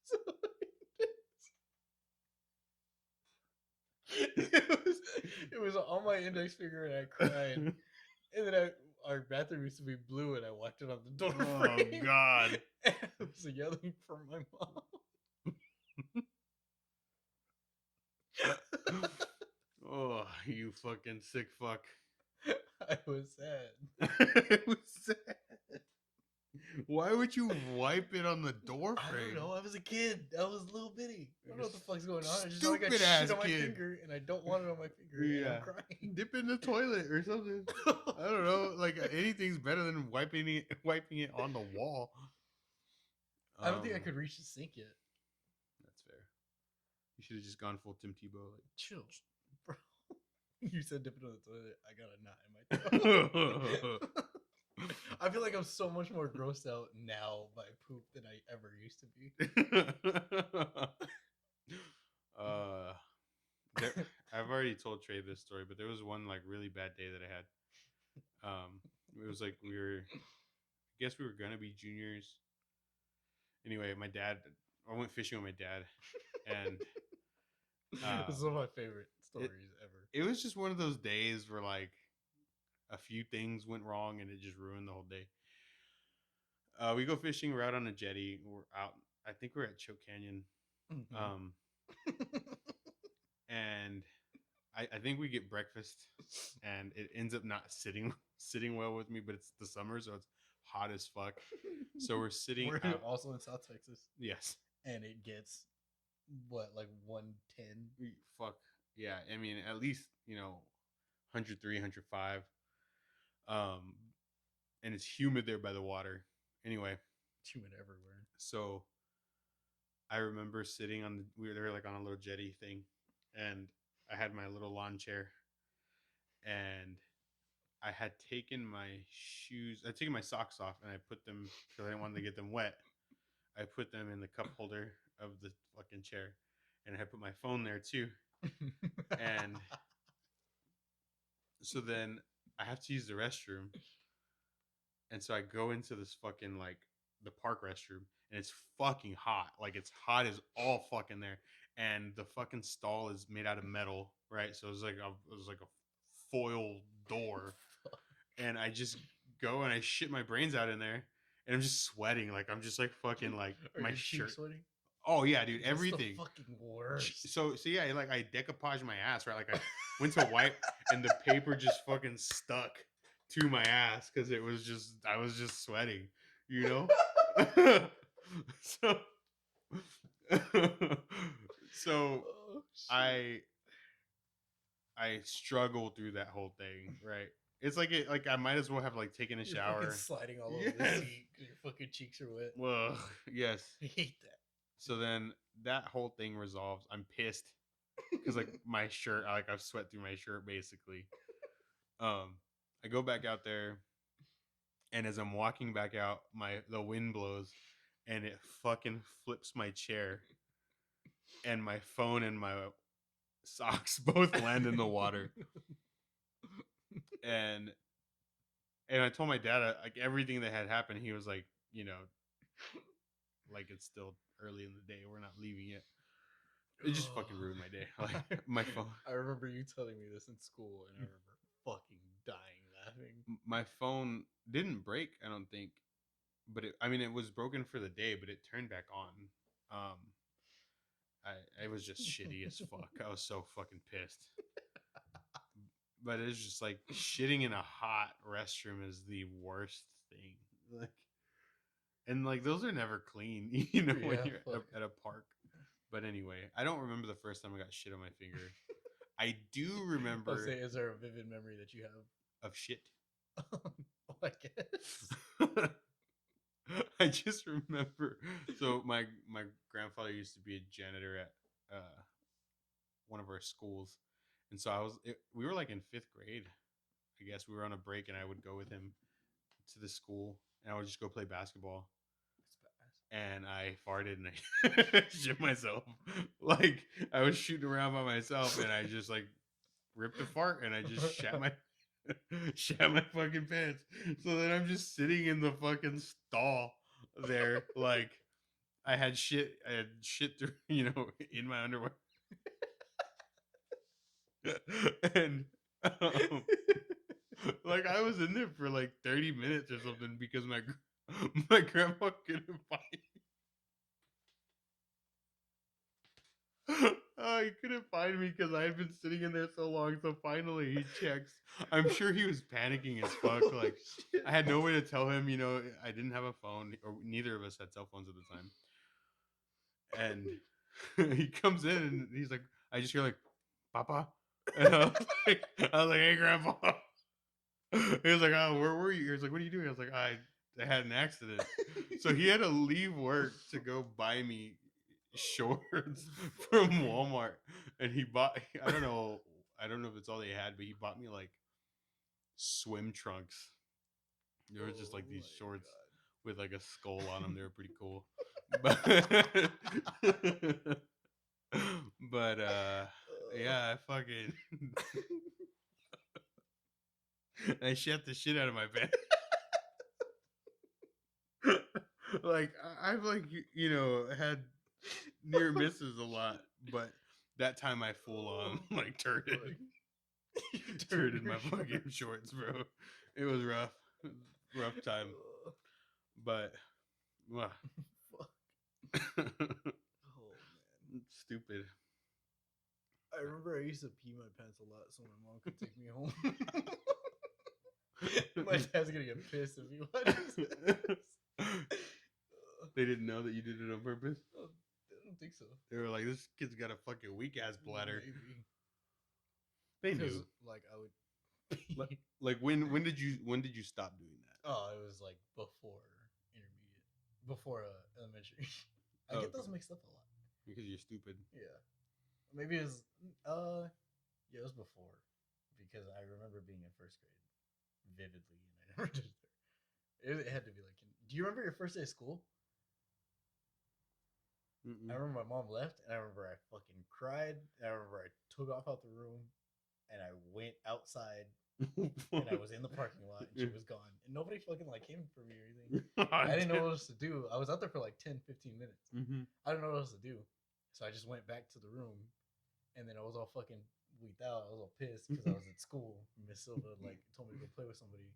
So it was on my index finger, and I cried. And then our bathroom used to be blue, and I wiped it on the door frame. Oh God! And I was yelling for my mom. Oh, you fucking sick fuck! I was sad. It was sad. Why would you wipe it on the door frame? I don't know. I was a kid. I was little bitty. I don't know what the fuck's going on. I just Stupid know I got ass shit on my kid. finger, and I don't want it on my finger. Yeah. And I'm crying. Dip in the toilet or something. I don't know. Like anything's better than wiping it on the wall. I don't think I could reach the sink yet. That's fair. You should have just gone full Tim Tebow. Like, chill, bro. You said dip it on the toilet. I got a knot in my throat. I feel like I'm so much more grossed out now by poop than I ever used to be. I've already told Trey this story, but there was one like really bad day that I had. It was like I guess we were gonna be juniors. Anyway, I went fishing with my dad, and this is one of my favorite stories ever. It was just one of those days where like a few things went wrong and it just ruined the whole day. We go fishing. We're out on a jetty. We're out. I think we're at Choke Canyon. Mm-hmm. And I think we get breakfast, and it ends up not sitting well with me. But it's the summer, so it's hot as fuck. So we're sitting. We're also in South Texas. Yes. And it gets what, like 110? Fuck yeah! I mean, at least 103, 105. And it's humid there by the water. Anyway, it's humid everywhere. So I remember sitting we were like on a little jetty thing, and I had my little lawn chair, and I had taken my shoes, I'd taken my socks off, and I put them, because I didn't want to get them wet, I put them in the cup holder of the fucking chair, and I had put my phone there too. And so then I have to use the restroom, and so I go into this fucking like the park restroom, and it's fucking hot. Like it's hot as all fucking there, and the fucking stall is made out of metal, right? So it was like a foil door, and I just go and I shit my brains out in there, and I'm just sweating. Like I'm just like fucking like my shirt sweating. Oh yeah, dude, everything. That's the fucking worst. So yeah, like I decoupaged my ass, right? Like I went to wipe, and the paper just fucking stuck to my ass because I was just sweating, So oh, I struggled through that whole thing, right? It's like I might as well have like taken a shower, sliding all over the seat because your fucking cheeks are wet. Well, yes, I hate that. So then that whole thing resolves. I'm pissed because like my shirt, I've sweat through my shirt basically. I go back out there, and as I'm walking back out, the wind blows, and it fucking flips my chair, and my phone and my socks both land in the water. And I told my dad like everything that had happened. He was like, like it's still early in the day, we're not leaving yet. It just fucking ruined my day. Like my phone. I remember you telling me this in school, and I remember fucking dying laughing. My phone didn't break, I don't think, but I mean, it was broken for the day, but it turned back on. Um, I was just shitty as fuck. I was so fucking pissed. But it's just like shitting in a hot restroom is the worst thing. Like, and like those are never clean, when Yeah, you're at a park. But anyway, I don't remember the first time I got shit on my finger. I do I'll remember say, is there a vivid memory that you have? of shit. I guess. I just remember. So my grandfather used to be a janitor at one of our schools, and so we were like in 5th grade. I guess we were on a break, and I would go with him to the school, and I would just go play basketball. And I farted and I shit myself. Like I was shooting around by myself, and I just like ripped a fart, and I just shat my fucking pants. So then I'm just sitting in the fucking stall there, like I had shit through, in my underwear, and um, like I was in there for like 30 minutes or something because my grandma couldn't find he couldn't find me because I had been sitting in there so long. So finally, he checks. I'm sure he was panicking as fuck. Like, I had no way to tell him. I didn't have a phone, or neither of us had cell phones at the time. And he comes in and he's like, I just hear like, "Papa," and I was like, "Hey, Grandpa." He was like, "Oh, where were you?" He was like, "What are you doing?" I was like, I had an accident." So he had to leave work to go buy me shorts from Walmart, and he bought. I don't know if it's all they had, but he bought me like swim trunks. There was just like these shorts with like a skull on them. They were pretty cool, but yeah, I fucking I shat the shit out of my pants. Like I've like had near misses a lot, but that time I full on like turned my fucking shorts, bro. It was rough. Rough time. But Fuck. Oh man. Stupid. I remember I used to pee my pants a lot so my mom could take me home. My dad's gonna get pissed if he watches this. They didn't know that you did it on purpose? I don't think so. They were like, this kid's got a fucking weak ass bladder. Maybe. They knew. Like I would like when did you stop doing that? Oh, it was like before intermediate. Before elementary. I get those mixed up a lot. Because you're stupid. Yeah. Maybe it was yeah, it was before. Because I remember being in 1st grade vividly and I never did it. It had to be like do you remember your first day of school? Mm-mm. I remember my mom left and I remember I fucking cried. And I remember I took off out the room and I went outside and I was in the parking lot and she was gone. And nobody fucking like came for me or anything. I didn't know what else to do. I was out there for like 10, 15 minutes. Mm-hmm. I didn't know what else to do. So I just went back to the room and then I was all fucking weaked out. I was all pissed because I was at school. Miss Silva like told me to go play with somebody.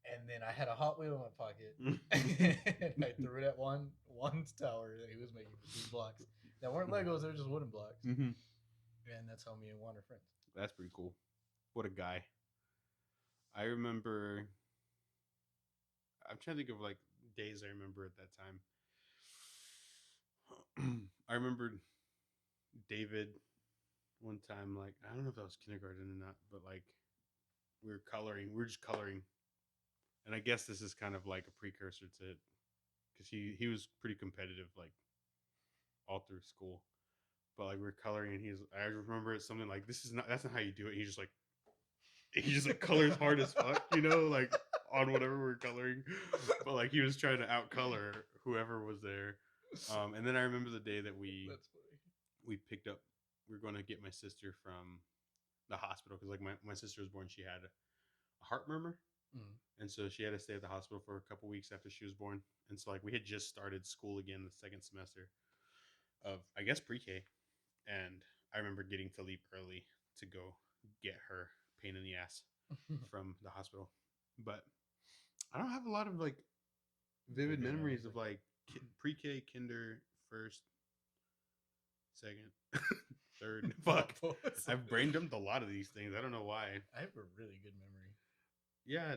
And then I had a Hot Wheel in my pocket, and I threw it at Juan's tower that he was making with these blocks that weren't Legos; they were just wooden blocks. Mm-hmm. And that's how me and Juan are friends. That's pretty cool. What a guy! I remember. I'm trying to think of like days I remember at that time. I remember David one time. Like I don't know if that was kindergarten or not, but like we were coloring. We were just coloring. And I guess this is kind of like a precursor to it because he was pretty competitive like all through school. But like we're coloring and I remember it's something like that's not how you do it. He just like colors hard as fuck, like on whatever we're coloring. But like he was trying to outcolor whoever was there. And then I remember the day that we picked up. We were going to get my sister from the hospital because like my sister was born. She had a heart murmur. Mm. And so she had to stay at the hospital for a couple weeks after she was born. And so like we had just started school again the second semester. of, I guess, pre-K, and I remember getting to leave early to go get her pain in the ass from the hospital. But I don't have a lot of like vivid memories of like pre-K, kinder, first, second, third. Fuck, I've brain dumped a lot of these things. I don't know why. I have a really good memory. Yeah,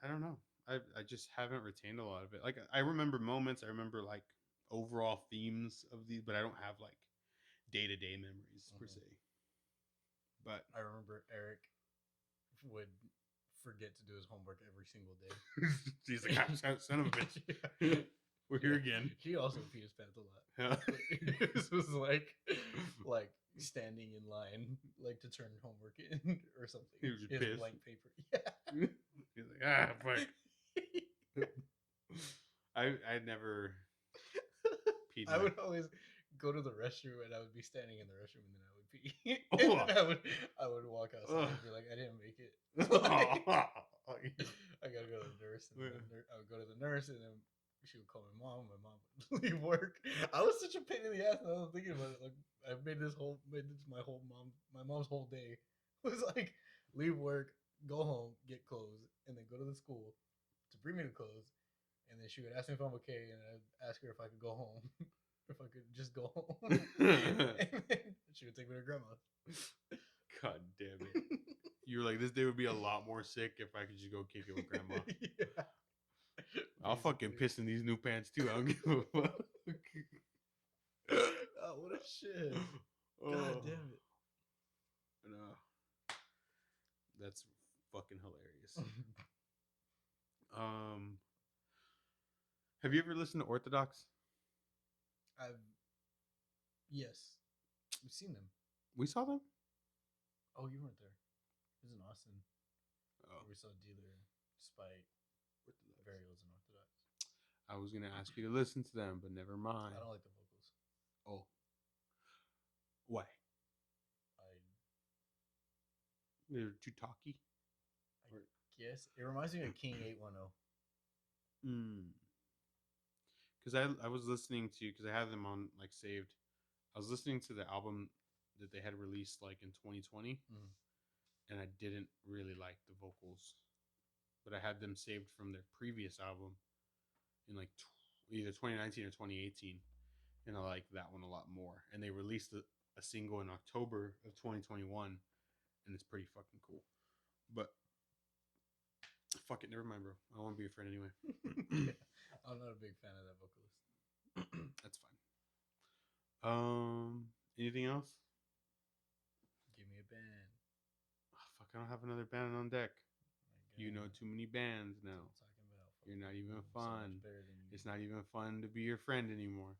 I don't know. I just haven't retained a lot of it. Like I remember moments. I remember like overall themes of these, but I don't have like day-to-day memories per se. But I remember Eric would forget to do his homework every single day. He's like, ah, son of a bitch. We're here again. He also peed his pants a lot. This was like standing in line, like to turn homework in or something. He was just pissed. Blank paper. Yeah. He's like, ah, fuck. I never peed. I would always go to the restroom and I would be standing in the restroom and then I would pee. I would walk outside and be like, I didn't make it. I gotta go to the nurse. And I would go to the nurse and then she would call my mom. My mom would leave work. I was such a pain in the ass. And I was thinking about it. Like I made this my mom's whole day was like leave work, go home, get clothes, and then go to the school to bring me the clothes. And then she would ask me if I'm okay, and I'd ask her if I could go home, if I could just go home. And then she would take me to grandma's. God damn it! You were like, this day would be a lot more sick if I could just go kick it with grandma. Yeah. I'll fucking piss in these new pants too. I don't give a fuck. Oh, what a shit! God damn it! No, that's fucking hilarious. Have you ever listened to Orthodox? Yes, we've seen them. We saw them. Oh, you weren't there. It was in Austin. Oh, we saw Dealer, Spite, Berried, and Orthodox. I was gonna ask you to listen to them, but never mind. I don't like the vocals. Oh, why? They're too talky. I guess it reminds me of King 810. Because I was listening to, because I had them on like saved. I was listening to the album that they had released like in 2020, and I didn't really like the vocals, but I had them saved from their previous album in like either 2019 or 2018, and I like that one a lot more. And they released a single in October of 2021, and it's pretty fucking cool. But fuck it, never mind, bro. I don't want to be a friend anyway. Yeah, I'm not a big fan of that vocalist. That's fine. Anything else? Give me a band. Oh, fuck, I don't have another band on deck. You know too many bands now. You're not even fun. It's not even fun to be your friend anymore.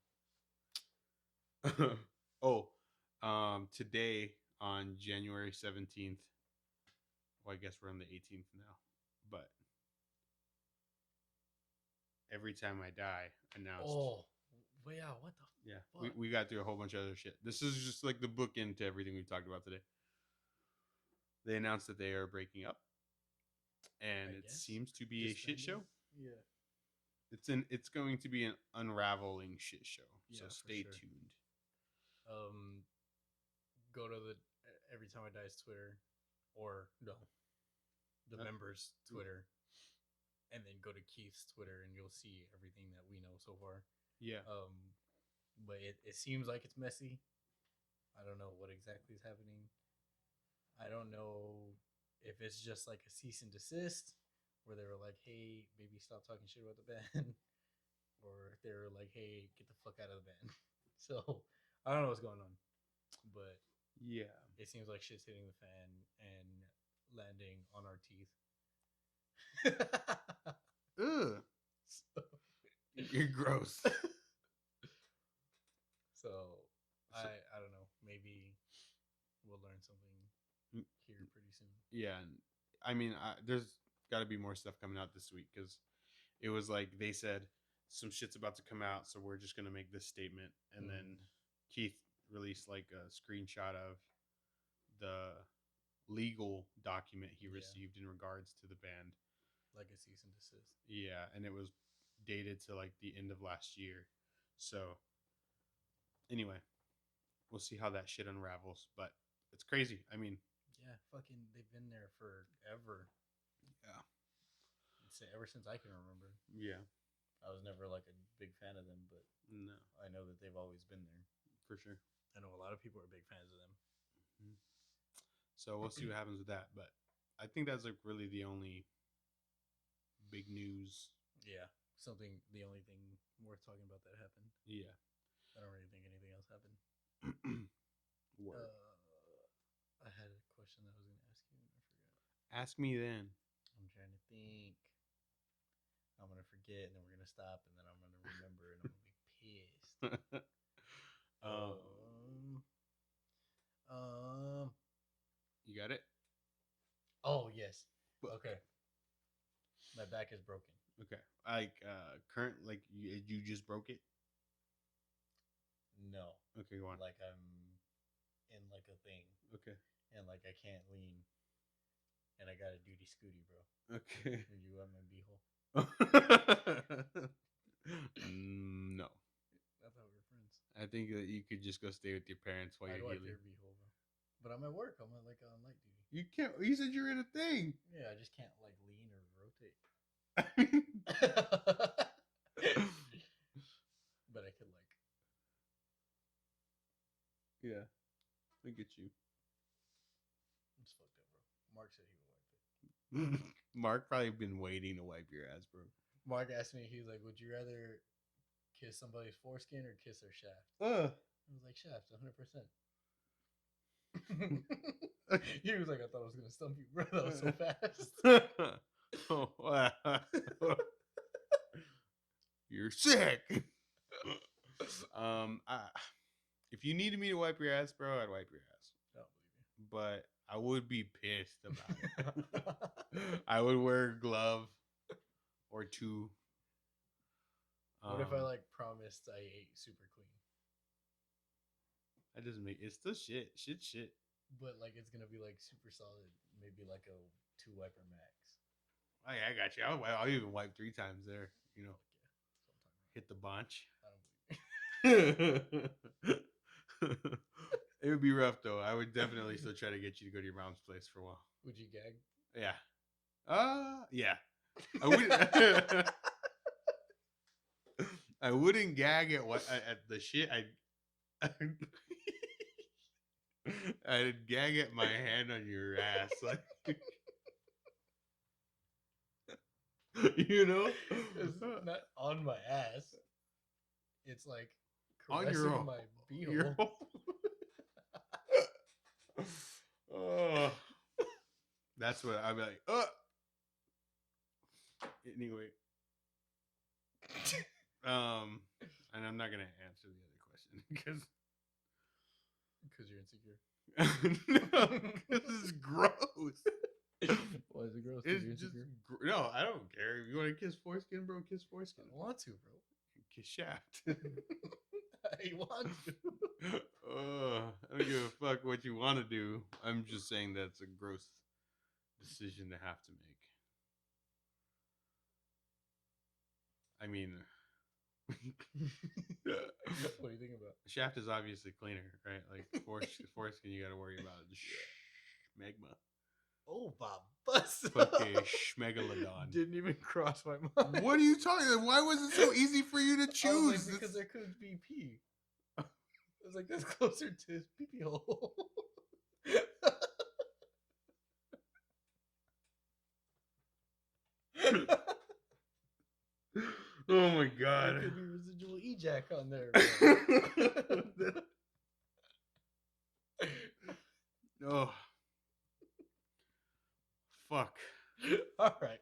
Today on January 17th. Well, I guess we're on the 18th now. But Every Time I Die announced. Oh, yeah, what the fuck? We got through a whole bunch of other shit. This is just like the bookend to everything we've talked about today. They announced that they are breaking up, and it seems to be a shit show. Yeah, it's going to be an unraveling shit show. So stay tuned. Go to the Every Time I Die's Twitter, or no, the members' Twitter, and then go to Keith's Twitter, and you'll see everything that we know so far. Yeah. But it seems like it's messy. I don't know what exactly is happening. I don't know if it's just like a cease and desist, where they were like, hey, maybe stop talking shit about the band. Or if they were like, hey, get the fuck out of the band. So, I don't know what's going on. But, yeah, it seems like shit's hitting the fan and landing on our teeth. Ugh. You're gross. So, I don't know. Maybe we'll learn something here pretty soon. Yeah, I mean, there's got to be more stuff coming out this week, because it was like they said some shit's about to come out, so we're just gonna make this statement, and then Keith released like a screenshot of the legal document he received in regards to the band, like a cease and desist. Yeah, and it was dated to like the end of last year, so Anyway, we'll see how that shit unravels. But it's crazy. I mean, Yeah, fucking, they've been there forever. yeah, Ever since I can remember. yeah, I was never like a big fan of them, but no, I know that they've always been there. for sure. I know a lot of people are big fans of them. Mhm. So we'll see what happens with that. But I think that's like really the only big news. Yeah, the only thing worth talking about that happened. Yeah. I don't really think anything else happened. Word. I had a question that I was going to ask you and I forgot. Ask me then. I'm trying to think. I'm going to forget and then we're going to stop and then I'm going to remember and I'm going to be pissed. You got it? Oh, yes. Okay. My back is broken. Okay. Like current like you just broke it? No. Okay, go on. Like I'm in like a thing. Okay. And like I can't lean. And I got a duty scooty, bro. Okay. Are you at my beehole? No. I thought we were friends. I think that you could just go stay with your parents while you're healing. Your beehole, bro. But I'm at work. I'm at like on light duty. You can't. You said you're in a thing. Yeah, I just can't like lean or rotate. But I could like. Yeah, I get you. I'm just fucked up, bro. Mark said he would wipe it. Mark probably been waiting to wipe your ass, bro. Mark asked me, he was like, "Would you rather kiss somebody's foreskin or kiss their shaft?" I was like, "Shaft, 100%." He was like, "I thought I was gonna stump you, bro. That was so fast." Oh, wow. You're sick. If you needed me to wipe your ass, bro, I'd wipe your ass. I don't believe you. But I would be pissed about it. I would wear a glove or two. What if I like promised I ate super clean? That doesn't make it's still shit. Shit. But like it's gonna be like super solid, maybe like a 2 wiper max. Oh, yeah, I got you. I'll even wipe 3 times there. You know, yeah, hit the bunch. I don't believe It would be rough though. I would definitely still try to get you to go to your mom's place for a while. Would you gag? Yeah. Yeah. I would. I wouldn't gag at the shit. I'd gag at my hand on your ass, like you know, it's not on my ass. It's like on your own. my beehole. Oh, that's what I'd be like. Anyway, and I'm not gonna answer the other question because you're insecure. No, this is gross. Why is it gross? It's just no. I don't care. If you want to kiss foreskin, bro, kiss foreskin. I want to, bro. Kiss shaft. I want to. I don't give a fuck what you want to do. I'm just saying that's a gross decision to have to make. I mean, what do you think about? Shaft is obviously cleaner, right? Like foreskin, you got to worry about schmegma. Oh, Butcha. Okay, schmegalodon. Didn't even cross my mind. What are you talking about? Why was it so easy for you to choose? Like, because there could be pee. I was like, that's closer to his pee hole. Oh my god. There could be residual ejac on there. Oh. Fuck. All right.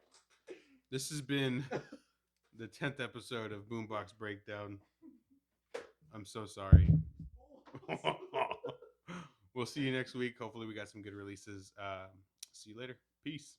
This has been the 10th episode of BoomBox BreakDown. I'm so sorry. We'll see you next week. Hopefully we got some good releases. See you later. Peace.